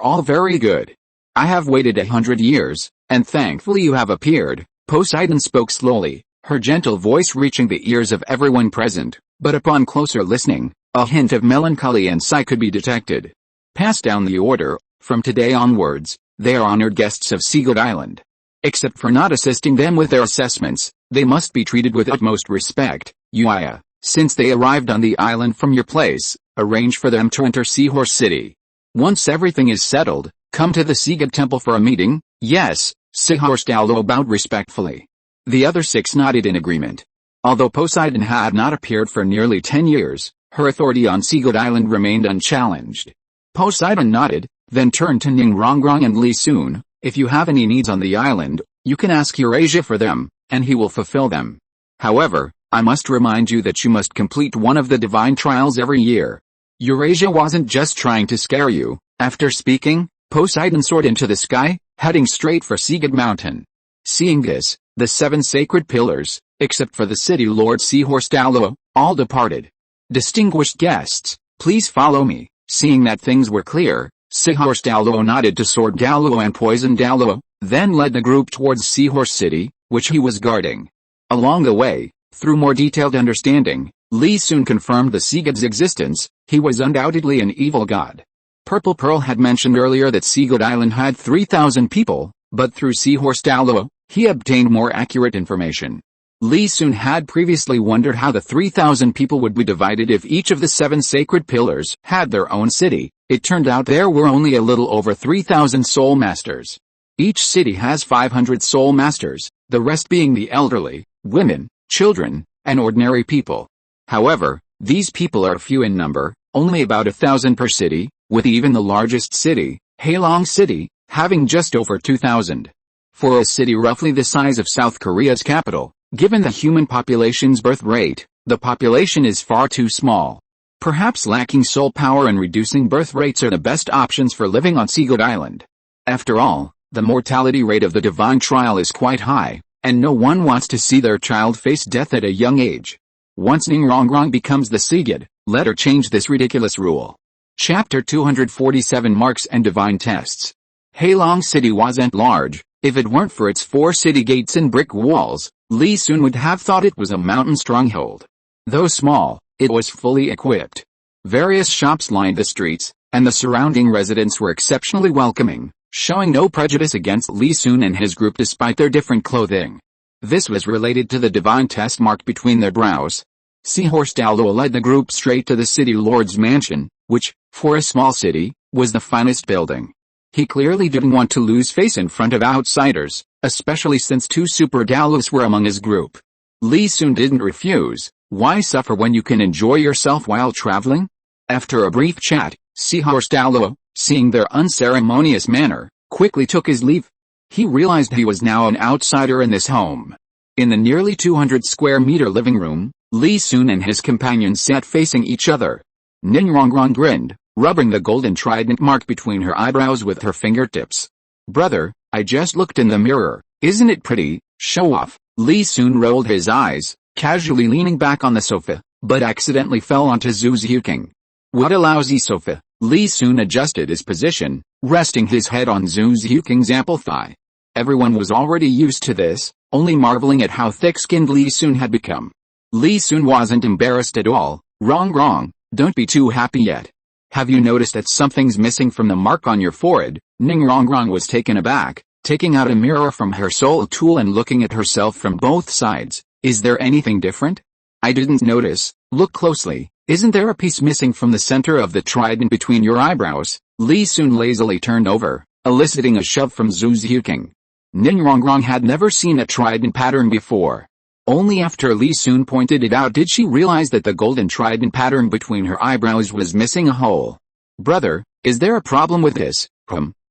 all very good. I have waited 100 years, and thankfully you have appeared. Poseidon spoke slowly, her gentle voice reaching the ears of everyone present, but upon closer listening, a hint of melancholy and sigh could be detected. Pass down the order, from today onwards, they are honored guests of Sea God Island. Except for not assisting them with their assessments, they must be treated with utmost respect. Uia, since they arrived on the island from your place, arrange for them to enter Seahorse City. Once everything is settled, come to the Sea God Temple for a meeting. Yes, Seahorse Douluo bowed respectfully. The other 6 nodded in agreement. Although Poseidon had not appeared for nearly 10 years, Her authority on Seagood Island remained unchallenged. Poseidon nodded, then turned to Ningrongrong and Li Sun. If you have any needs on the island, you can ask Eurasia for them, and he will fulfill them. However, I must remind you that you must complete one of the divine trials every year. Eurasia wasn't just trying to scare you. After speaking, Poseidon soared into the sky, heading straight for Seagood Mountain. Seeing this, the 7 sacred pillars, except for the city lord Seahorse Douluo, all departed. Distinguished guests, please follow me. Seeing that things were clear, Seahorse Douluo nodded to Sword Douluo and Poison Douluo, then led the group towards Seahorse City, which he was guarding. Along the way, through more detailed understanding, Li soon confirmed the Seagood's existence. He was undoubtedly an evil god. Purple Pearl had mentioned earlier that Seagood Island had 3,000 people, but through Seahorse Douluo, he obtained more accurate information. Li soon had previously wondered how the 3,000 people would be divided if each of the 7 sacred pillars had their own city. It turned out there were only a little over 3,000 soul masters. Each city has 500 soul masters, the rest being the elderly, women, children, and ordinary people. However, these people are few in number, only about 1,000 per city, with even the largest city, Halong City, having just over 2,000. For a city roughly the size of South Korea's capital, given the human population's birth rate, the population is far too small. Perhaps lacking soul power and reducing birth rates are the best options for living on Seagood Island. After all, the mortality rate of the divine trial is quite high, and no one wants to see their child face death at a young age. Once Ningrongrong becomes the Seagood, let her change this ridiculous rule. Chapter 247 Marks and Divine Tests. Halong City wasn't large. If it weren't for its 4 city gates and brick walls, Li soon would have thought it was a mountain stronghold. Though small, it was fully equipped. Various shops lined the streets, and the surrounding residents were exceptionally welcoming, showing no prejudice against Li Sun and his group despite their different clothing. This was related to the divine test marked between their brows. Seahorse Douluo led the group straight to the city lord's mansion, which, for a small city, was the finest building. He clearly didn't want to lose face in front of outsiders, especially since 2 super Douluos were among his group. Li Sun didn't refuse. Why suffer when you can enjoy yourself while traveling? After a brief chat, Seahorse Douluo, seeing their unceremonious manner, quickly took his leave. He realized he was now an outsider in this home. In the nearly 200 square meter living room, Li Sun and his companions sat facing each other. Ningrongrong grinned, rubbing the golden trident mark between her eyebrows with her fingertips. Brother, I just looked in the mirror. Isn't it pretty? Show off. Li Sun rolled his eyes, casually leaning back on the sofa, but accidentally fell onto Zhu Xiaogang. What a lousy sofa. Li Sun adjusted his position, resting his head on Zhu Xiaogang's ample thigh. Everyone was already used to this, only marveling at how thick-skinned Li Sun had become. Li Sun wasn't embarrassed at all. Wrong, don't be too happy yet. Have you noticed that something's missing from the mark on your forehead? Ningrongrong was taken aback, taking out a mirror from her soul tool and looking at herself from both sides. Is there anything different? I didn't notice. Look closely. Isn't there a piece missing from the center of the trident between your eyebrows? Li Sun lazily turned over, eliciting a shove from Zhu Xiaogang. Ningrongrong had never seen a trident pattern before. Only after Li Sun pointed it out did she realize that the golden trident pattern between her eyebrows was missing a hole. Brother, is there a problem with this?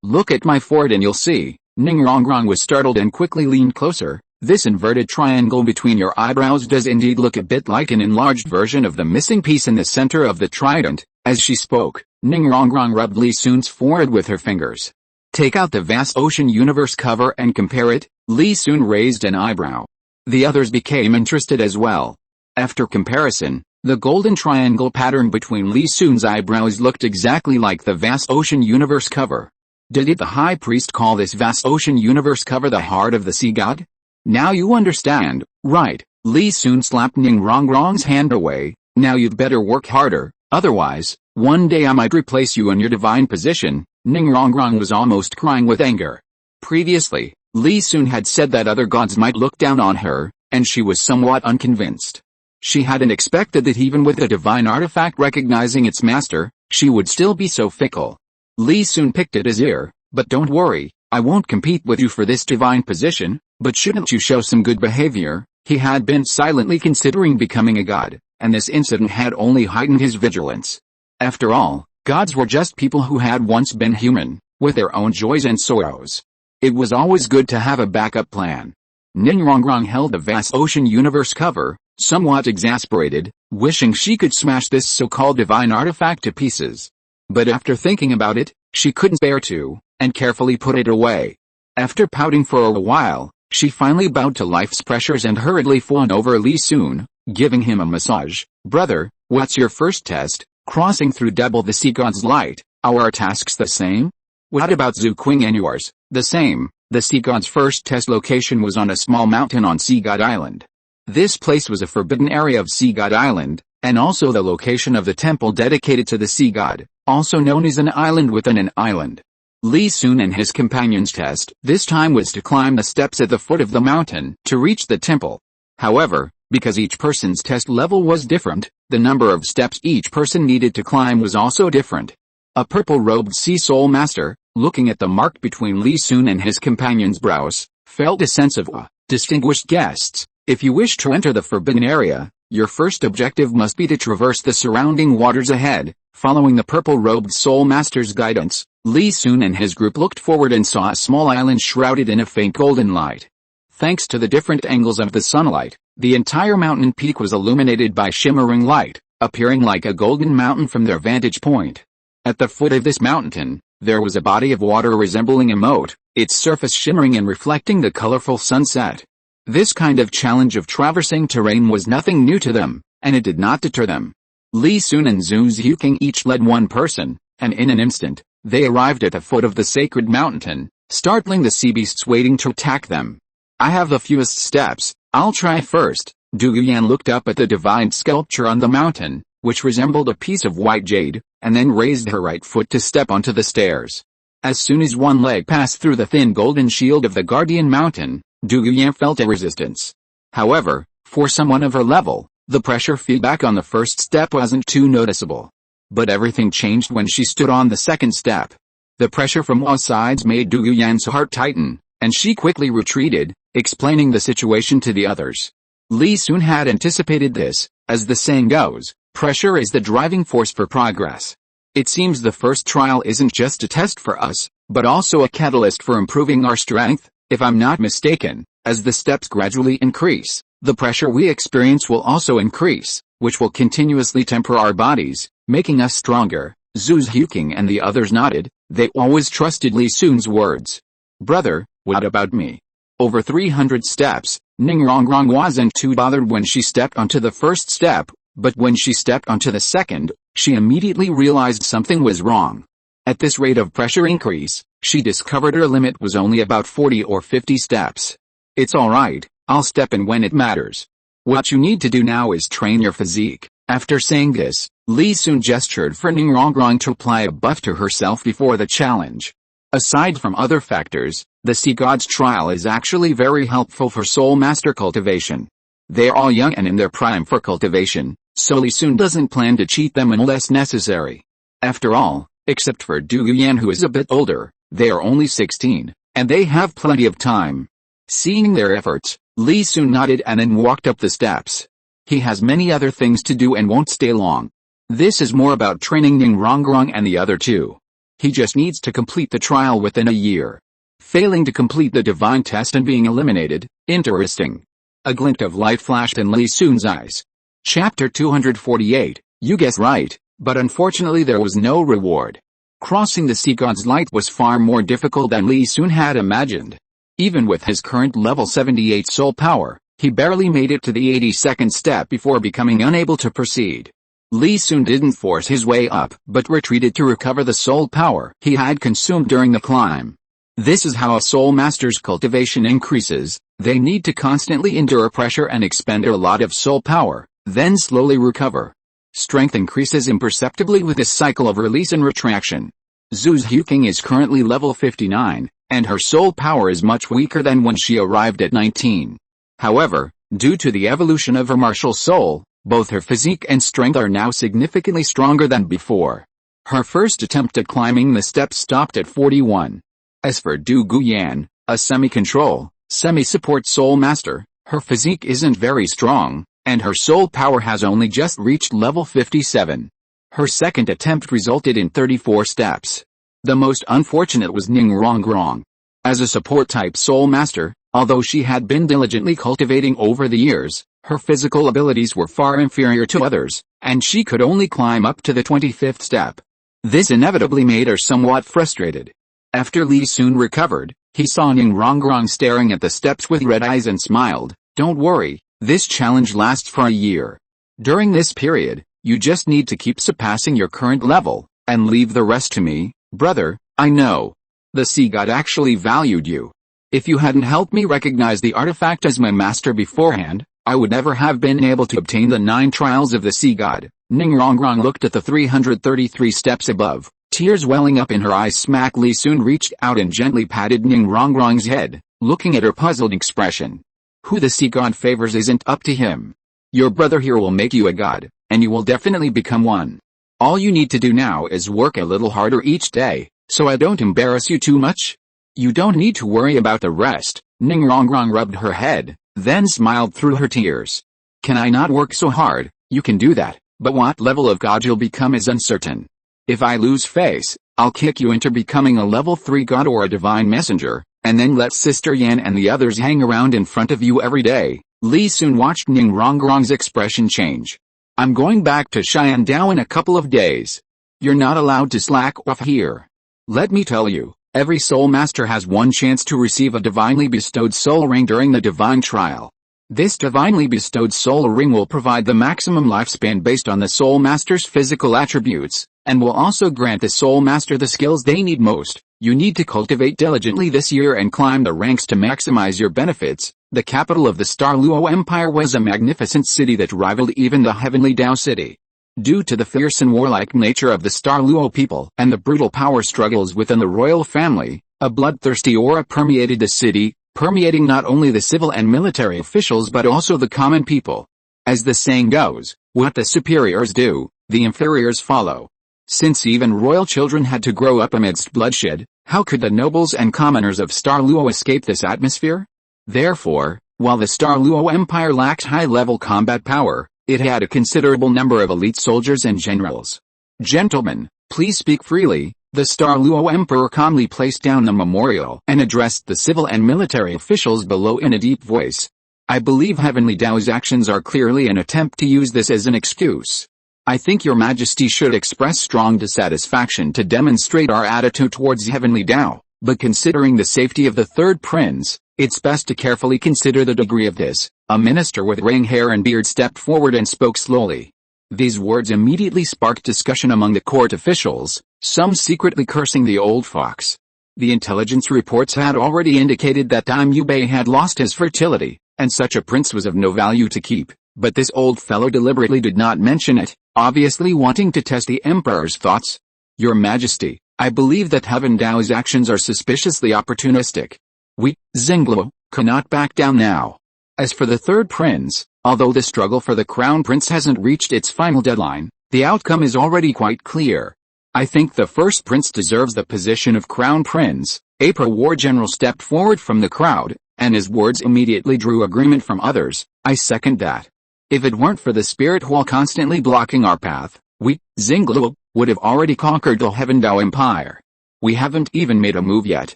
Look at my forehead and you'll see. Ningrongrong was startled and quickly leaned closer. This inverted triangle between your eyebrows does indeed look a bit like an enlarged version of the missing piece in the center of the trident. As she spoke, Ningrongrong rubbed Li Sun's forehead with her fingers. Take out the vast ocean universe cover and compare it. Li Sun raised an eyebrow. The others became interested as well. After comparison, the golden triangle pattern between Li Sun's eyebrows looked exactly like the vast ocean universe cover. Did the high priest call this vast ocean universe cover the heart of the sea god? Now you understand, right? Li Sun slapped Ningrongrong's hand away. Now you'd better work harder, otherwise, one day I might replace you in your divine position. Ningrongrong was almost crying with anger. Previously, Li Sun had said that other gods might look down on her, and she was somewhat unconvinced. She hadn't expected that even with a divine artifact recognizing its master, she would still be so fickle. Li Sun picked at his ear. But don't worry, I won't compete with you for this divine position, but shouldn't you show some good behavior? He had been silently considering becoming a god. and this incident had only heightened his vigilance. After all, gods were just people who had once been human, with their own joys and sorrows. It was always good to have a backup plan. Ninjutsu held the vast ocean universe cover, somewhat exasperated, wishing she could smash this so-called divine artifact to pieces. But after thinking about it, she couldn't bear to, and carefully put it away. After pouting for a while, she finally bowed to life's pressures and hurriedly fawned over Li Sun, giving him a massage. "Brother, what's your first test? Crossing through double the sea god's light. Are our tasks the same?" "What about Zhu Qing and yours?" "The same." The sea god's first test location was on a small mountain on Sea God Island. This place was a forbidden area of Sea God Island, and also the location of the temple dedicated to the sea god, also known as an island within an island. Li Sun and his companions' test this time was to climb the steps at the foot of the mountain to reach the temple. However, because each person's test level was different, the number of steps each person needed to climb was also different. A purple-robed sea soul master, looking at the mark between Li Sun and his companion's brows, felt a sense of awe. "Distinguished guests, if you wish to enter the forbidden area, your first objective must be to traverse the surrounding waters ahead." Following the purple-robed soul master's guidance, Li Sun and his group looked forward and saw a small island shrouded in a faint golden light. Thanks to the different angles of the sunlight, the entire mountain peak was illuminated by shimmering light, appearing like a golden mountain from their vantage point. At the foot of this mountain, there was a body of water resembling a moat, its surface shimmering and reflecting the colorful sunset. This kind of challenge of traversing terrain was nothing new to them, and it did not deter them. Li Sun and Zhu Xiaogang each led one person, and in an instant, they arrived at the foot of the sacred mountain, startling the sea beasts waiting to attack them. "I have the fewest steps, I'll try first." Douluo looked up at the divine sculpture on the mountain, which resembled a piece of white jade, and then raised her right foot to step onto the stairs. As soon as one leg passed through the thin golden shield of the guardian mountain, Douluo felt a resistance. However, for someone of her level, the pressure feedback on the first step wasn't too noticeable. But everything changed when she stood on the second step. The pressure from all sides made Douluo's heart tighten, and she quickly retreated, explaining the situation to the others. Li Sun had anticipated this, as the saying goes, pressure is the driving force for progress. It seems the first trial isn't just a test for us, but also a catalyst for improving our strength. If I'm not mistaken, as the steps gradually increase, the pressure we experience will also increase, which will continuously temper our bodies, making us stronger. Zhu Xiaogang and the others nodded. They always trusted Li Sun's words. "Brother, what about me?" Over 300 steps, Ninjutsu wasn't too bothered when she stepped onto the first step, but when she stepped onto the second, she immediately realized something was wrong. At this rate of pressure increase, she discovered her limit was only about 40 or 50 steps. "It's alright, I'll step in when it matters. What you need to do now is train your physique." After saying this, Li Sun gestured for Ninjutsu to apply a buff to herself before the challenge. Aside from other factors, the Sea God's trial is actually very helpful for soul master cultivation. They're all young and in their prime for cultivation, so Li Sun doesn't plan to cheat them unless necessary. After all, except for Douluo who is a bit older, they are only 16, and they have plenty of time. Seeing their efforts, Li Sun nodded and then walked up the steps. He has many other things to do and won't stay long. This is more about training Ninjutsu and the other two. He just needs to complete the trial within a year. Failing to complete the divine test and being eliminated, interesting. A glint of light flashed in Li Sun's eyes. Chapter 248, you guessed right, but unfortunately there was no reward. Crossing the Sea God's light was far more difficult than Li Sun had imagined. Even with his current level 78 soul power, he barely made it to the 82nd step before becoming unable to proceed. Li Sun didn't force his way up, but retreated to recover the soul power he had consumed during the climb. This is how a soul master's cultivation increases. They need to constantly endure pressure and expend a lot of soul power, then slowly recover. Strength increases imperceptibly with this cycle of release and retraction. Zhu Xiaogang is currently level 59, and her soul power is much weaker than when she arrived at 19. However, due to the evolution of her martial soul, both her physique and strength are now significantly stronger than before. Her first attempt at climbing the steps stopped at 41. As for Douluo, a semi-control, semi-support soul master, her physique isn't very strong, and her soul power has only just reached level 57. Her second attempt resulted in 34 steps. The most unfortunate was Ning Rongrong. As a support-type soul master, although she had been diligently cultivating over the years, her physical abilities were far inferior to others, and she could only climb up to the 25th step. This inevitably made her somewhat frustrated. After Li soon recovered, he saw Ning Rongrong staring at the steps with red eyes and smiled. "Don't worry, this challenge lasts for a year. During this period, you just need to keep surpassing your current level, and leave the rest to me, brother. I know. The sea god actually valued you. If you hadn't helped me recognize the artifact as my master beforehand, I would never have been able to obtain the 9 trials of the sea god." Ning Rongrong looked at the 333 steps above, tears welling up in her eyes. Smack Li soon reached out and gently patted Ning Rongrong's head, looking at her puzzled expression. "Who the sea god favors isn't up to him. Your brother here will make you a god, and you will definitely become one. All you need to do now is work a little harder each day, so I don't embarrass you too much. You don't need to worry about the rest." Ning Rongrong rubbed her head, then smiled through her tears. "Can I not work so hard? You can do that, but what level of god you'll become is uncertain. If I lose face, I'll kick you into becoming a level 3 god or a divine messenger, and then let Sister Yan and the others hang around in front of you every day." Li soon watched Ning Rongrong's expression change. "I'm going back to Xiandao in a couple of days. You're not allowed to slack off here. Let me tell you, every soul master has one chance to receive a divinely bestowed soul ring during the divine trial. This divinely bestowed soul ring will provide the maximum lifespan based on the soul master's physical attributes, and will also grant the soul master the skills they need most. You need to cultivate diligently this year and climb the ranks to maximize your benefits." The capital of the Star Luo Empire was a magnificent city that rivaled even the Heavenly Dao city. Due to the fierce and warlike nature of the Star Luo people and the brutal power struggles within the royal family, a bloodthirsty aura permeated the city, permeating not only the civil and military officials but also the common people. As the saying goes, what the superiors do, the inferiors follow. Since even royal children had to grow up amidst bloodshed, how could the nobles and commoners of Star Luo escape this atmosphere? Therefore, while the Star Luo Empire lacked high-level combat power, it had a considerable number of elite soldiers and generals. "Gentlemen, please speak freely." The Star Luo Emperor calmly placed down the memorial and addressed the civil and military officials below in a deep voice. "I believe Heavenly Dao's actions are clearly an attempt to use this as an excuse. I think your Majesty should express strong dissatisfaction to demonstrate our attitude towards Heavenly Dao, but considering the safety of the third prince, it's best to carefully consider the degree of this." A minister with graying hair and beard stepped forward and spoke slowly. These words immediately sparked discussion among the court officials, some secretly cursing the old fox. The intelligence reports had already indicated that Dame Yubei had lost his fertility, and such a prince was of no value to keep, but this old fellow deliberately did not mention it, obviously wanting to test the emperor's thoughts. "Your Majesty, I believe that Heaven Dao's actions are suspiciously opportunistic. We, Xingluo, cannot back down now. As for the third prince, although the struggle for the crown prince hasn't reached its final deadline, the outcome is already quite clear. I think the first prince deserves the position of crown prince." A pro-war general stepped forward from the crowd, and his words immediately drew agreement from others. "I second that. If it weren't for the spirit wall constantly blocking our path, we, Xingluo, would have already conquered the Heaven Dao Empire. We haven't even made a move yet,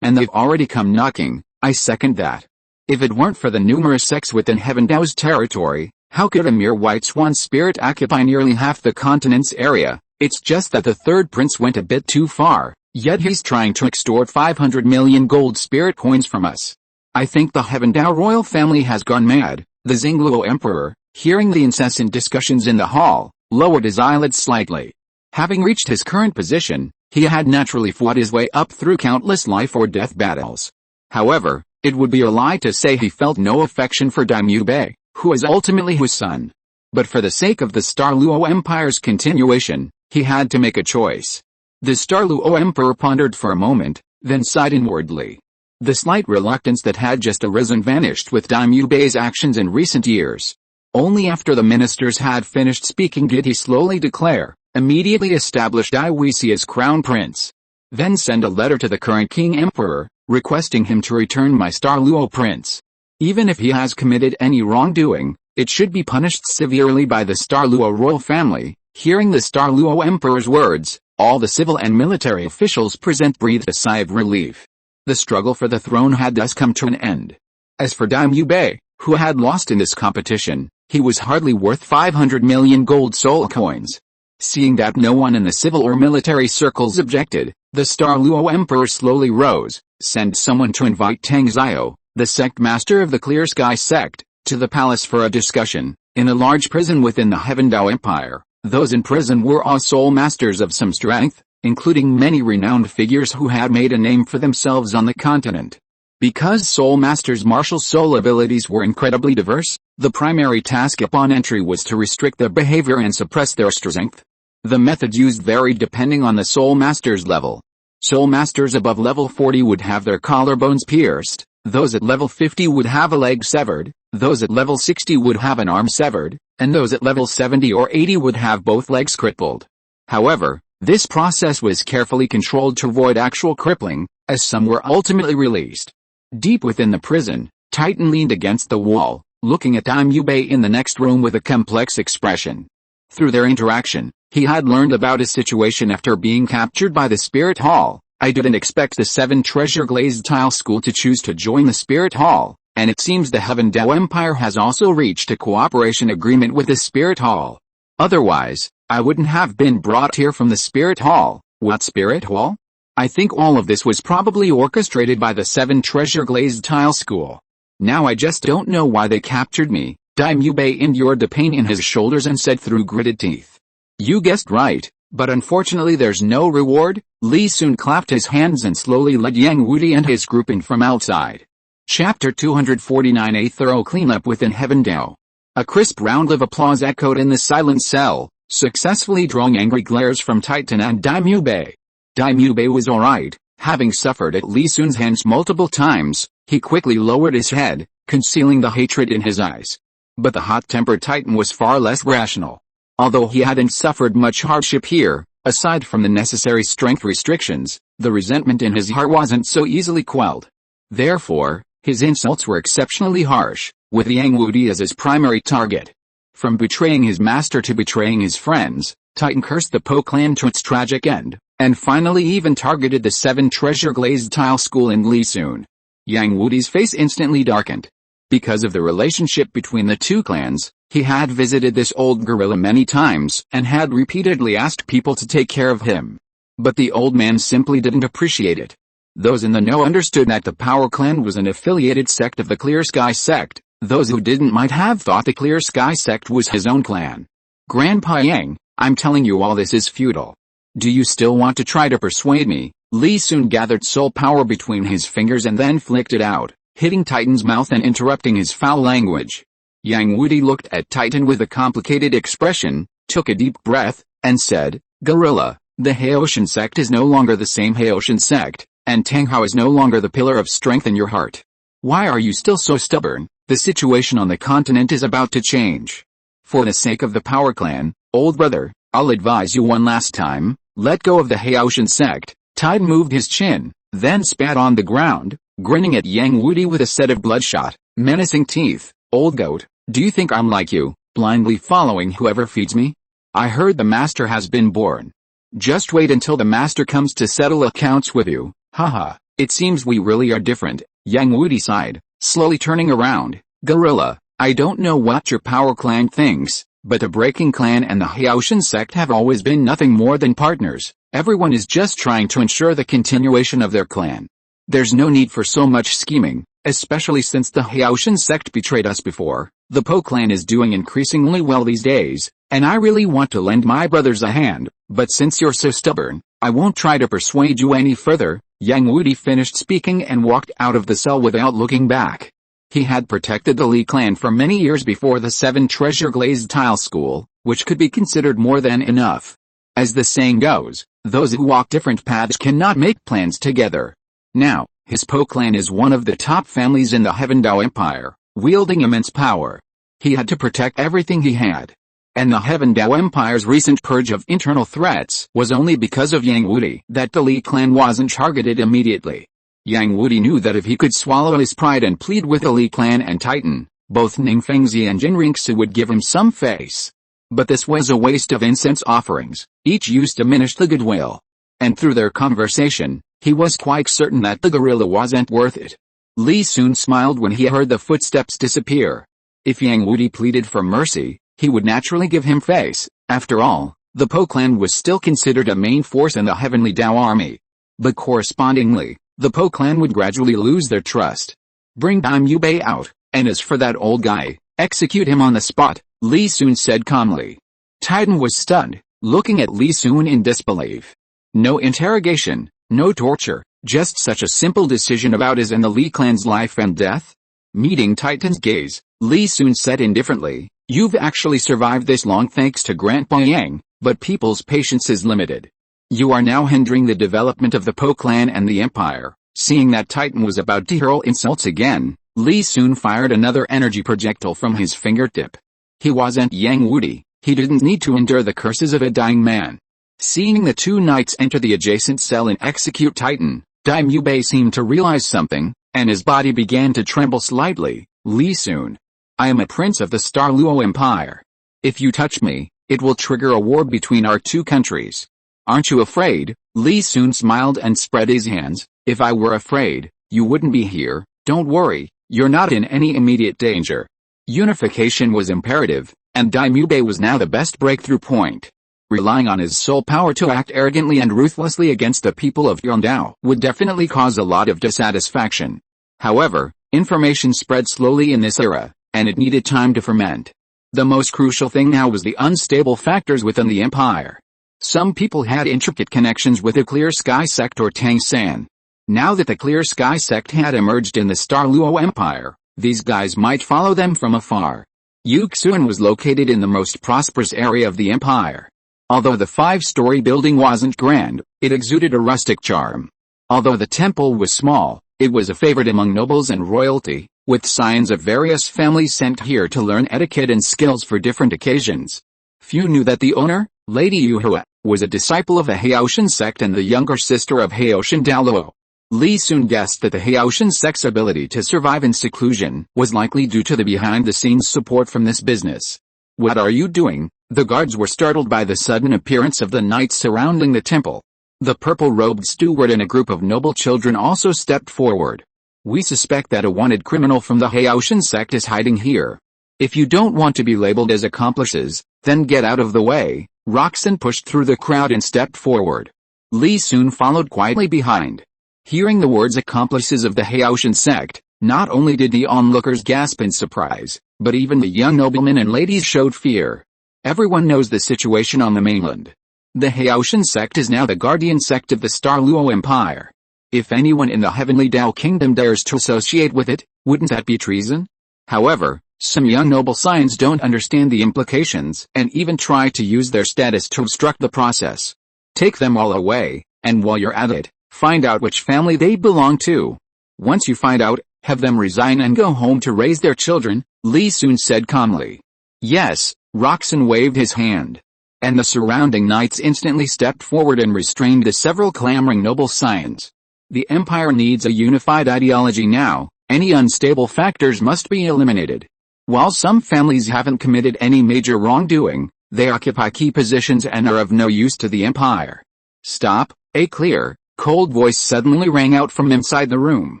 and they've already come knocking." "I second that. If it weren't for the numerous sects within Heaven Dao's territory, how could a mere white swan spirit occupy nearly half the continent's area? It's just that the third prince went a bit too far, yet he's trying to extort 500 million gold spirit coins from us. I think the Heaven Dao royal family has gone mad." The Xingluo emperor, hearing the incessant discussions in the hall, lowered his eyelids slightly. Having reached his current position, he had naturally fought his way up through countless life-or-death battles. However, it would be a lie to say he felt no affection for Dame Yubei, who was ultimately his son. But for the sake of the Star Luo Empire's continuation, he had to make a choice. The Star Luo Emperor pondered for a moment, then sighed inwardly. The slight reluctance that had just arisen vanished with Dame Yubei's actions in recent years. Only after the ministers had finished speaking did he slowly declare, "Immediately establish Dai Wuxi as crown prince. Then send a letter to the current king emperor, requesting him to return my Star Luo prince. Even if he has committed any wrongdoing, It should be punished severely by the Star Luo royal family. Hearing the Star Luo Emperor's words, all the civil and military officials present breathed a sigh of relief. The struggle for the throne had thus come to an end. As for Daimyo Bei, who had lost in this competition, he was hardly worth 500 million gold soul coins. Seeing that no one in the civil or military circles objected, the Star Luo Emperor slowly rose, sent someone to invite Tang Xiao, the sect master of the Clear Sky sect, to the palace for a discussion. In a large prison within the Heaven Dao Empire, those in prison were all soul masters of some strength, including many renowned figures who had made a name for themselves on the continent. Because soul masters' martial soul abilities were incredibly diverse, the primary task upon entry was to restrict their behavior and suppress their strength. The methods used varied depending on the soul master's level. Soul masters above level 40 would have their collarbones pierced, those at level 50 would have a leg severed, those at level 60 would have an arm severed, and those at level 70 or 80 would have both legs crippled. However, this process was carefully controlled to avoid actual crippling, as some were ultimately released. Deep within the prison, Titan leaned against the wall, looking at Daimyo Bei in the next room with a complex expression. Through their interaction, he had learned about his situation after being captured by the Spirit Hall. I didn't expect the 7 Treasure Glazed Tile School to choose to join the Spirit Hall, and it seems the Heaven Dao Empire has also reached a cooperation agreement with the Spirit Hall. Otherwise, I wouldn't have been brought here from the Spirit Hall. What Spirit Hall? I think all of this was probably orchestrated by the 7 Treasure Glazed Tile School. Now I just don't know why they captured me. Daimyo Bei endured the pain in his shoulders and said through gritted teeth. You guessed right, but unfortunately there's no reward. Li Sun clapped his hands and slowly led Yang Wudi and his group in from outside. Chapter 249. A thorough cleanup within Heaven Dao. A crisp round of applause echoed in the silent cell, successfully drawing angry glares from Titan and Daimyo Bei. Daimyo Bei was alright, having suffered at Li Sun's hands multiple times. He quickly lowered his head, concealing the hatred in his eyes. But the hot-tempered Titan was far less rational. Although he hadn't suffered much hardship here, aside from the necessary strength restrictions, the resentment in his heart wasn't so easily quelled. Therefore, his insults were exceptionally harsh, with Yang Wudi as his primary target. From betraying his master to betraying his friends, Titan cursed the Po clan to its tragic end, and finally even targeted the 7 Treasure Glazed Tile School in Li Sun. Yang Wudi's face instantly darkened. Because of the relationship between the two clans, he had visited this old gorilla many times and had repeatedly asked people to take care of him. But the old man simply didn't appreciate it. Those in the know understood that the Power Clan was an affiliated sect of the Clear Sky sect. Those who didn't might have thought the Clear Sky sect was his own clan. Grandpa Yang, I'm telling you all this is futile. Do you still want to try to persuade me? Li Sun gathered soul power between his fingers and then flicked it out, hitting Titan's mouth and interrupting his foul language. Yang Wudi looked at Titan with a complicated expression, took a deep breath, and said, Gorilla, the Haoshan sect is no longer the same Haoshan sect, and Tang Hao is no longer the pillar of strength in your heart. Why are you still so stubborn? The situation on the continent is about to change. For the sake of the Power Clan, old brother, I'll advise you one last time, let go of the Haoshan sect. Titan moved his chin, then spat on the ground, grinning at Yang Wudi with a set of bloodshot, menacing teeth. Old goat, do you think I'm like you, blindly following whoever feeds me? I heard the master has been born. Just wait until the master comes to settle accounts with you. Haha, it seems we really are different. Yang Wudi sighed, slowly turning around. Gorilla, I don't know what your Power Clan thinks, but the Breaking Clan and the Haoshan sect have always been nothing more than partners. Everyone is just trying to ensure the continuation of their clan. There's no need for so much scheming, especially since the Haoshan sect betrayed us before. The Po clan is doing increasingly well these days, and I really want to lend my brothers a hand, but since you're so stubborn, I won't try to persuade you any further. Yang Wudi finished speaking and walked out of the cell without looking back. He had protected the Li clan for many years before the 7 Treasure Glazed Tile School, which could be considered more than enough. As the saying goes, those who walk different paths cannot make plans together. Now, his Po clan is one of the top families in the Heaven Dao Empire, wielding immense power. He had to protect everything he had. And the Heaven Dao Empire's recent purge of internal threats was only because of Yang Wudi that the Li clan wasn't targeted immediately. Yang Wudi knew that if he could swallow his pride and plead with the Li clan and Titan, Both Ningfengzi and Qian Renxue would give him some face. But this was a waste of incense offerings, each use diminished the goodwill. And through their conversation, he was quite certain that the gorilla wasn't worth it. Li Sun smiled when he heard the footsteps disappear. If Yang Wudi pleaded for mercy, he would naturally give him face. After all, the Po clan was still considered a main force in the Heavenly Dao army. But correspondingly, the Po clan would gradually lose their trust. Bring Dime Yubei out, and as for that old guy, execute him on the spot, Li Sun said calmly. Titan was stunned, looking at Li Sun in disbelief. No interrogation, no torture, just such a simple decision about his and the Li clan's life and death? Meeting Titan's gaze, Li Sun said indifferently, you've actually survived this long thanks to Grandpa Yang, but people's patience is limited. You are now hindering the development of the Po clan and the empire. Seeing that Titan was about to hurl insults again, Li Sun fired another energy projectile from his fingertip. He wasn't Yang Wudi, he didn't need to endure the curses of a dying man. Seeing the two knights enter the adjacent cell and execute Titan, Dime Yubei seemed to realize something, and his body began to tremble slightly. Li Sun. I am a prince of the Star Luo Empire. If you touch me, it will trigger a war between our two countries. Aren't you afraid? Li Sun smiled and spread his hands. If I were afraid, you wouldn't be here. Don't worry, you're not in any immediate danger. Unification was imperative, and Dime Yubei was now the best breakthrough point. Relying on his soul power to act arrogantly and ruthlessly against the people of Yondao would definitely cause a lot of dissatisfaction. However, information spread slowly in this era, and it needed time to ferment. The most crucial thing now was the unstable factors within the empire. Some people had intricate connections with the Clear Sky sect or Tang San. Now that the Clear Sky sect had emerged in the Star Luo Empire, these guys might follow them from afar. Yuxuan was located in the most prosperous area of the empire. Although the 5-story building wasn't grand, it exuded a rustic charm. Although the temple was small, it was a favorite among nobles and royalty, with scions of various families sent here to learn etiquette and skills for different occasions. Few knew that the owner, Lady Yuhua, was a disciple of the Haoshan sect and the younger sister of Haoshan Douluo. Li Sun guessed that the Haoshan sect's ability to survive in seclusion was likely due to the behind-the-scenes support from this business. What are you doing? The guards were startled by the sudden appearance of the knights surrounding the temple. The purple-robed steward and a group of noble children also stepped forward. We suspect that a wanted criminal from the Haoshan sect is hiding here. If you don't want to be labeled as accomplices, then get out of the way. Roxanne pushed through the crowd and stepped forward. Li Sun followed quietly behind. Hearing the words accomplices of the Haoshan sect, not only did the onlookers gasp in surprise, but even the young noblemen and ladies showed fear. Everyone knows the situation on the mainland. The Haoshan sect is now the guardian sect of the Star Luo Empire. If anyone in the Heavenly Dao Kingdom dares to associate with it, wouldn't that be treason? However, some young noble scions don't understand the implications and even try to use their status to obstruct the process. Take them all away, and while you're at it, find out which family they belong to. Once you find out, have them resign and go home to raise their children, Li Sun said calmly. Yes, Roxanne waved his hand. And the surrounding knights instantly stepped forward and restrained the several clamoring noble scions. The empire needs a unified ideology now, any unstable factors must be eliminated. While some families haven't committed any major wrongdoing, they occupy key positions and are of no use to the empire. Stop, a clear, cold voice suddenly rang out from inside the room.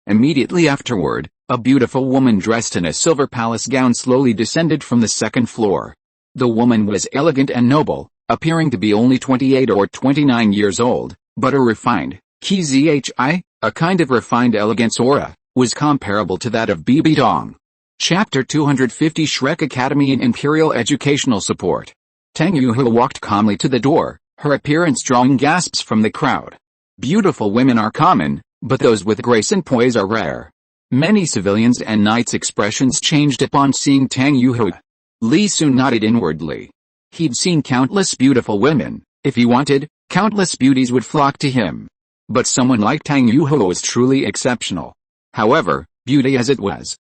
Immediately afterward, a beautiful woman dressed in a silver palace gown slowly descended from the second floor. The woman was elegant and noble, appearing to be only 28 or 29 years old, but her refined, a kind of refined elegance aura, was comparable to that of Bibi Dong. Chapter 250 Shrek Academy and Imperial Educational Support. Tang Yuhua walked calmly to the door, her appearance drawing gasps from the crowd. Beautiful women are common, but those with grace and poise are rare. Many civilians and knights' expressions changed upon seeing Tang Yuhua. Li Sun nodded inwardly. He'd seen countless beautiful women. If he wanted, countless beauties would flock to him. But someone like Tang Yuhua was truly exceptional. However, beauty as it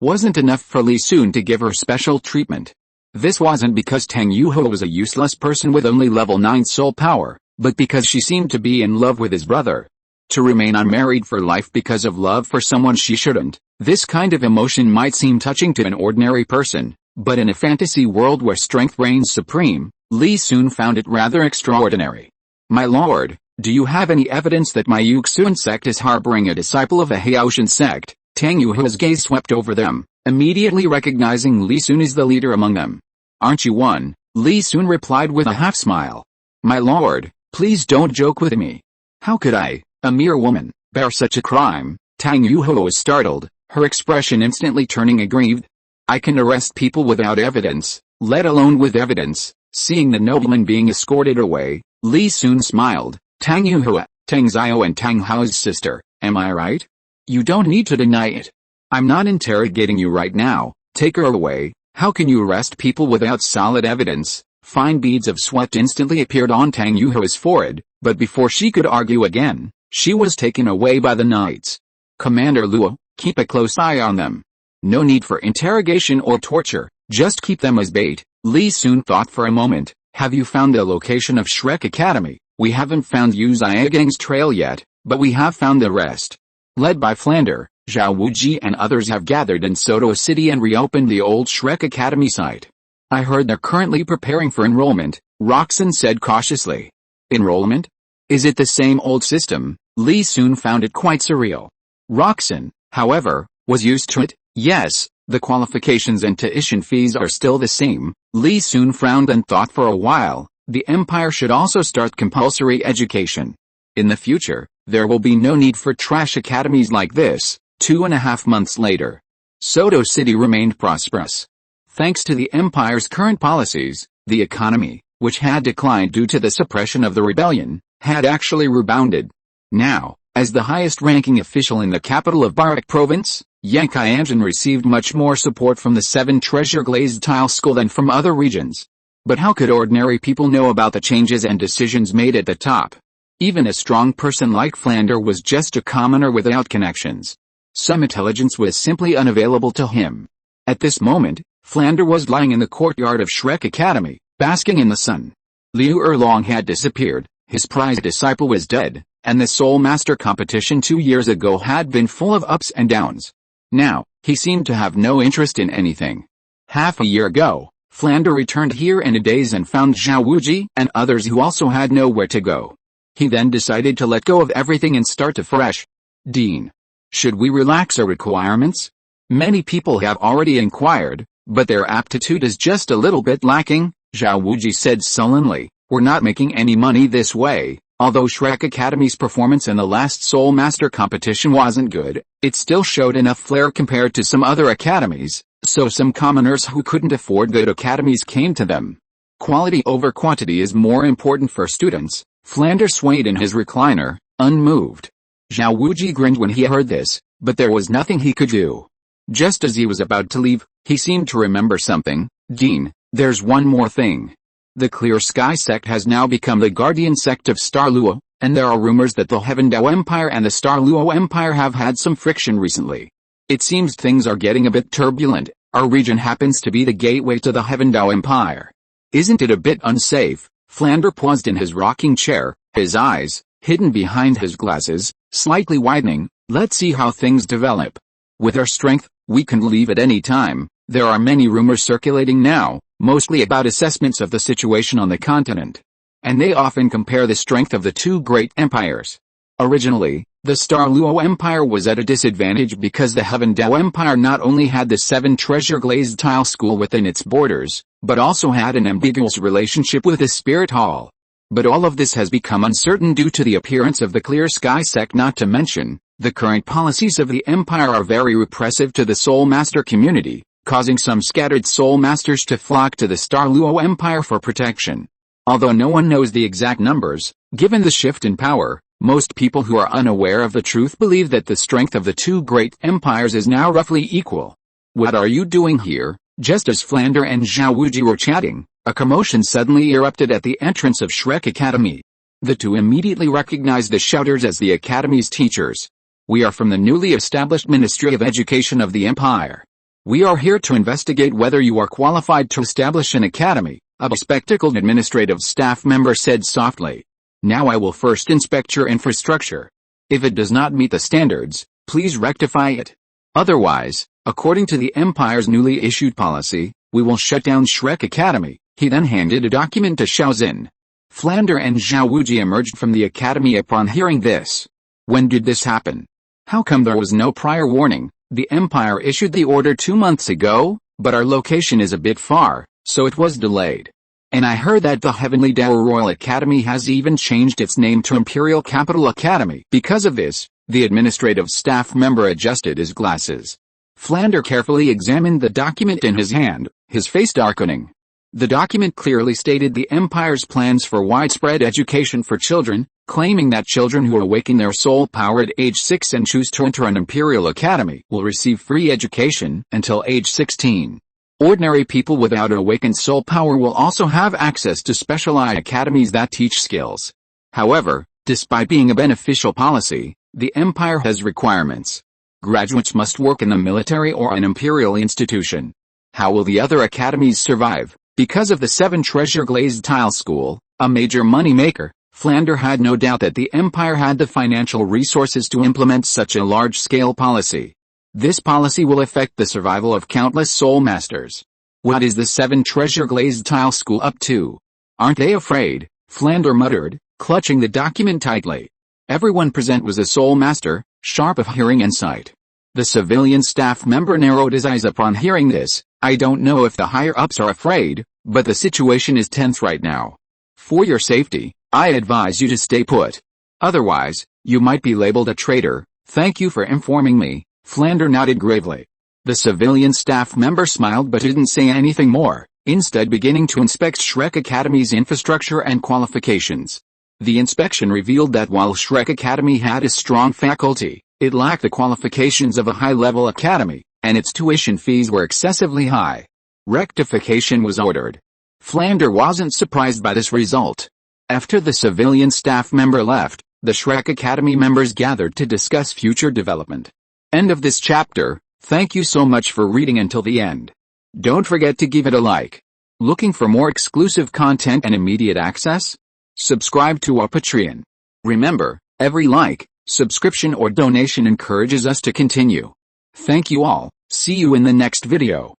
wasn't enough for Li Sun to give her special treatment. This wasn't because Tang Yuhua was a useless person with only level 9 soul power, but because she seemed to be in love with his brother. To remain unmarried for life because of love for someone she shouldn't. This kind of emotion might seem touching to an ordinary person, but in a fantasy world where strength reigns supreme, Li soon found it rather extraordinary. My lord, do you have any evidence that my Yuxuan sect is harboring a disciple of the Haoshan sect? Tang Yuhua's gaze swept over them, immediately recognizing Li Sun as the leader among them. Aren't you one? Li Sun replied with a half-smile. My lord, please don't joke with me. How could I, a mere woman, bear such a crime? Tang Yuhua was startled, her expression instantly turning aggrieved. I can arrest people without evidence, let alone with evidence. Seeing the nobleman being escorted away, Li Sun smiled. Tang Yuhua, Tang Xiao and Tang Hao's sister, am I right? You don't need to deny it. I'm not interrogating you right now, take her away. How can you arrest people without solid evidence? Fine beads of sweat instantly appeared on Tang Yuhua's forehead, but before she could argue again, she was taken away by the knights. Commander Luo, keep a close eye on them. No need for interrogation or torture, just keep them as bait. Li Sun thought for a moment. Have you found the location of Shrek Academy? We haven't found Yu Xiaogang's trail yet, but we have found the rest. Led by Flander, Zhao Wuji and others have gathered in Soto City and reopened the old Shrek Academy site. I heard they're currently preparing for enrollment, Roxanne said cautiously. Enrollment? Is it the same old system? Li Sun found it quite surreal. Roxanne, however, was used to it. Yes, the qualifications and tuition fees are still the same. Li Sun frowned and thought for a while. The empire should also start compulsory education. In the future, there will be no need for trash academies like this. 2.5 months later, Soto City remained prosperous. Thanks to the empire's current policies, the economy, which had declined due to the suppression of the rebellion, had actually rebounded. Now, as the highest-ranking official in the capital of Barak province, Yang Qianzhen received much more support from the 7 treasure glazed tile school than from other regions. But how could ordinary people know about the changes and decisions made at the top? Even a strong person like Flander was just a commoner without connections. Some intelligence was simply unavailable to him. At this moment, Flander was lying in the courtyard of Shrek Academy, basking in the sun. Liu Erlong had disappeared, his prized disciple was dead, and the Soul Master competition 2 years ago had been full of ups and downs. Now, he seemed to have no interest in anything. Half a year ago, Flander returned here in a daze and found Zhao Wuji and others who also had nowhere to go. He then decided to let go of everything and start afresh. Dean, should we relax our requirements? Many people have already inquired, but their aptitude is just a little bit lacking, Zhao Wuji said sullenly. We're not making any money this way. Although Shrek Academy's performance in the last Soul Master competition wasn't good, it still showed enough flair compared to some other academies, so some commoners who couldn't afford good academies came to them. Quality over quantity is more important for students. Flander swayed in his recliner, unmoved. Zhao Wuji grinned when he heard this, but there was nothing he could do. Just as he was about to leave, he seemed to remember something. Dean, there's one more thing. The Clear Sky sect has now become the guardian sect of Star Luo, and there are rumors that the Heaven Dao Empire and the Star Luo Empire have had some friction recently. It seems things are getting a bit turbulent. Our region happens to be the gateway to the Heaven Dao Empire. Isn't it a bit unsafe? Flander paused in his rocking chair, his eyes, hidden behind his glasses, slightly widening. Let's see how things develop. With our strength, we can leave at any time. There are many rumors circulating now, mostly about assessments of the situation on the continent. And they often compare the strength of the 2 great empires. Originally, the Star Luo Empire was at a disadvantage because the Heaven Dao Empire not only had the 7 treasure glazed tile school within its borders, but also had an ambiguous relationship with the Spirit Hall. But all of this has become uncertain due to the appearance of the Clear Sky sect. Not to mention, the current policies of the Empire are very repressive to the Soul Master community, causing some scattered Soul Masters to flock to the Star Luo Empire for protection. Although no one knows the exact numbers, given the shift in power, most people who are unaware of the truth believe that the strength of the 2 great empires is now roughly equal. What are you doing here? Just as Flander and Zhao Wuji were chatting, a commotion suddenly erupted at the entrance of Shrek Academy. The 2 immediately recognized the shouters as the Academy's teachers. We are from the newly established Ministry of Education of the Empire. We are here to investigate whether you are qualified to establish an academy, a bespectacled administrative staff member said softly. Now I will first inspect your infrastructure. If it does not meet the standards, please rectify it. Otherwise, according to the Empire's newly issued policy, we will shut down Shrek Academy." He then handed a document to Xiaozin. Flander and Zhao Wuji emerged from the academy upon hearing this. When did this happen? How come there was no prior warning? The Empire issued the order 2 months ago, but our location is a bit far, so it was delayed. And I heard that the Heavenly Dower Royal Academy has even changed its name to Imperial Capital Academy. Because of this, the administrative staff member adjusted his glasses. Flander carefully examined the document in his hand, his face darkening. The document clearly stated the Empire's plans for widespread education for children, claiming that children who awaken their soul power at age 6 and choose to enter an Imperial Academy will receive free education until age 16. Ordinary people without awakened soul power will also have access to specialized academies that teach skills. However, despite being a beneficial policy, the Empire has requirements. Graduates must work in the military or an imperial institution. How will the other academies survive? Because of the 7 Treasure Glazed Tile School, a major money-maker, Flander had no doubt that the Empire had the financial resources to implement such a large-scale policy. This policy will affect the survival of countless soul masters. What is the 7 Treasure Glazed Tile School up to? Aren't they afraid? Flander muttered, clutching the document tightly. Everyone present was a soul master, sharp of hearing and sight. The civilian staff member narrowed his eyes upon hearing this. I don't know if the higher-ups are afraid, but the situation is tense right now. For your safety, I advise you to stay put. Otherwise, you might be labeled a traitor. Thank you for informing me. Flander nodded gravely. The civilian staff member smiled but didn't say anything more, instead beginning to inspect Shrek Academy's infrastructure and qualifications. The inspection revealed that while Shrek Academy had a strong faculty, it lacked the qualifications of a high-level academy, and its tuition fees were excessively high. Rectification was ordered. Flander wasn't surprised by this result. After the civilian staff member left, the Shrek Academy members gathered to discuss future development. End of this chapter. Thank you so much for reading until the end. Don't forget to give it a like. Looking for more exclusive content and immediate access? Subscribe to our Patreon. Remember, every like, subscription or donation encourages us to continue. Thank you all. See you in the next video.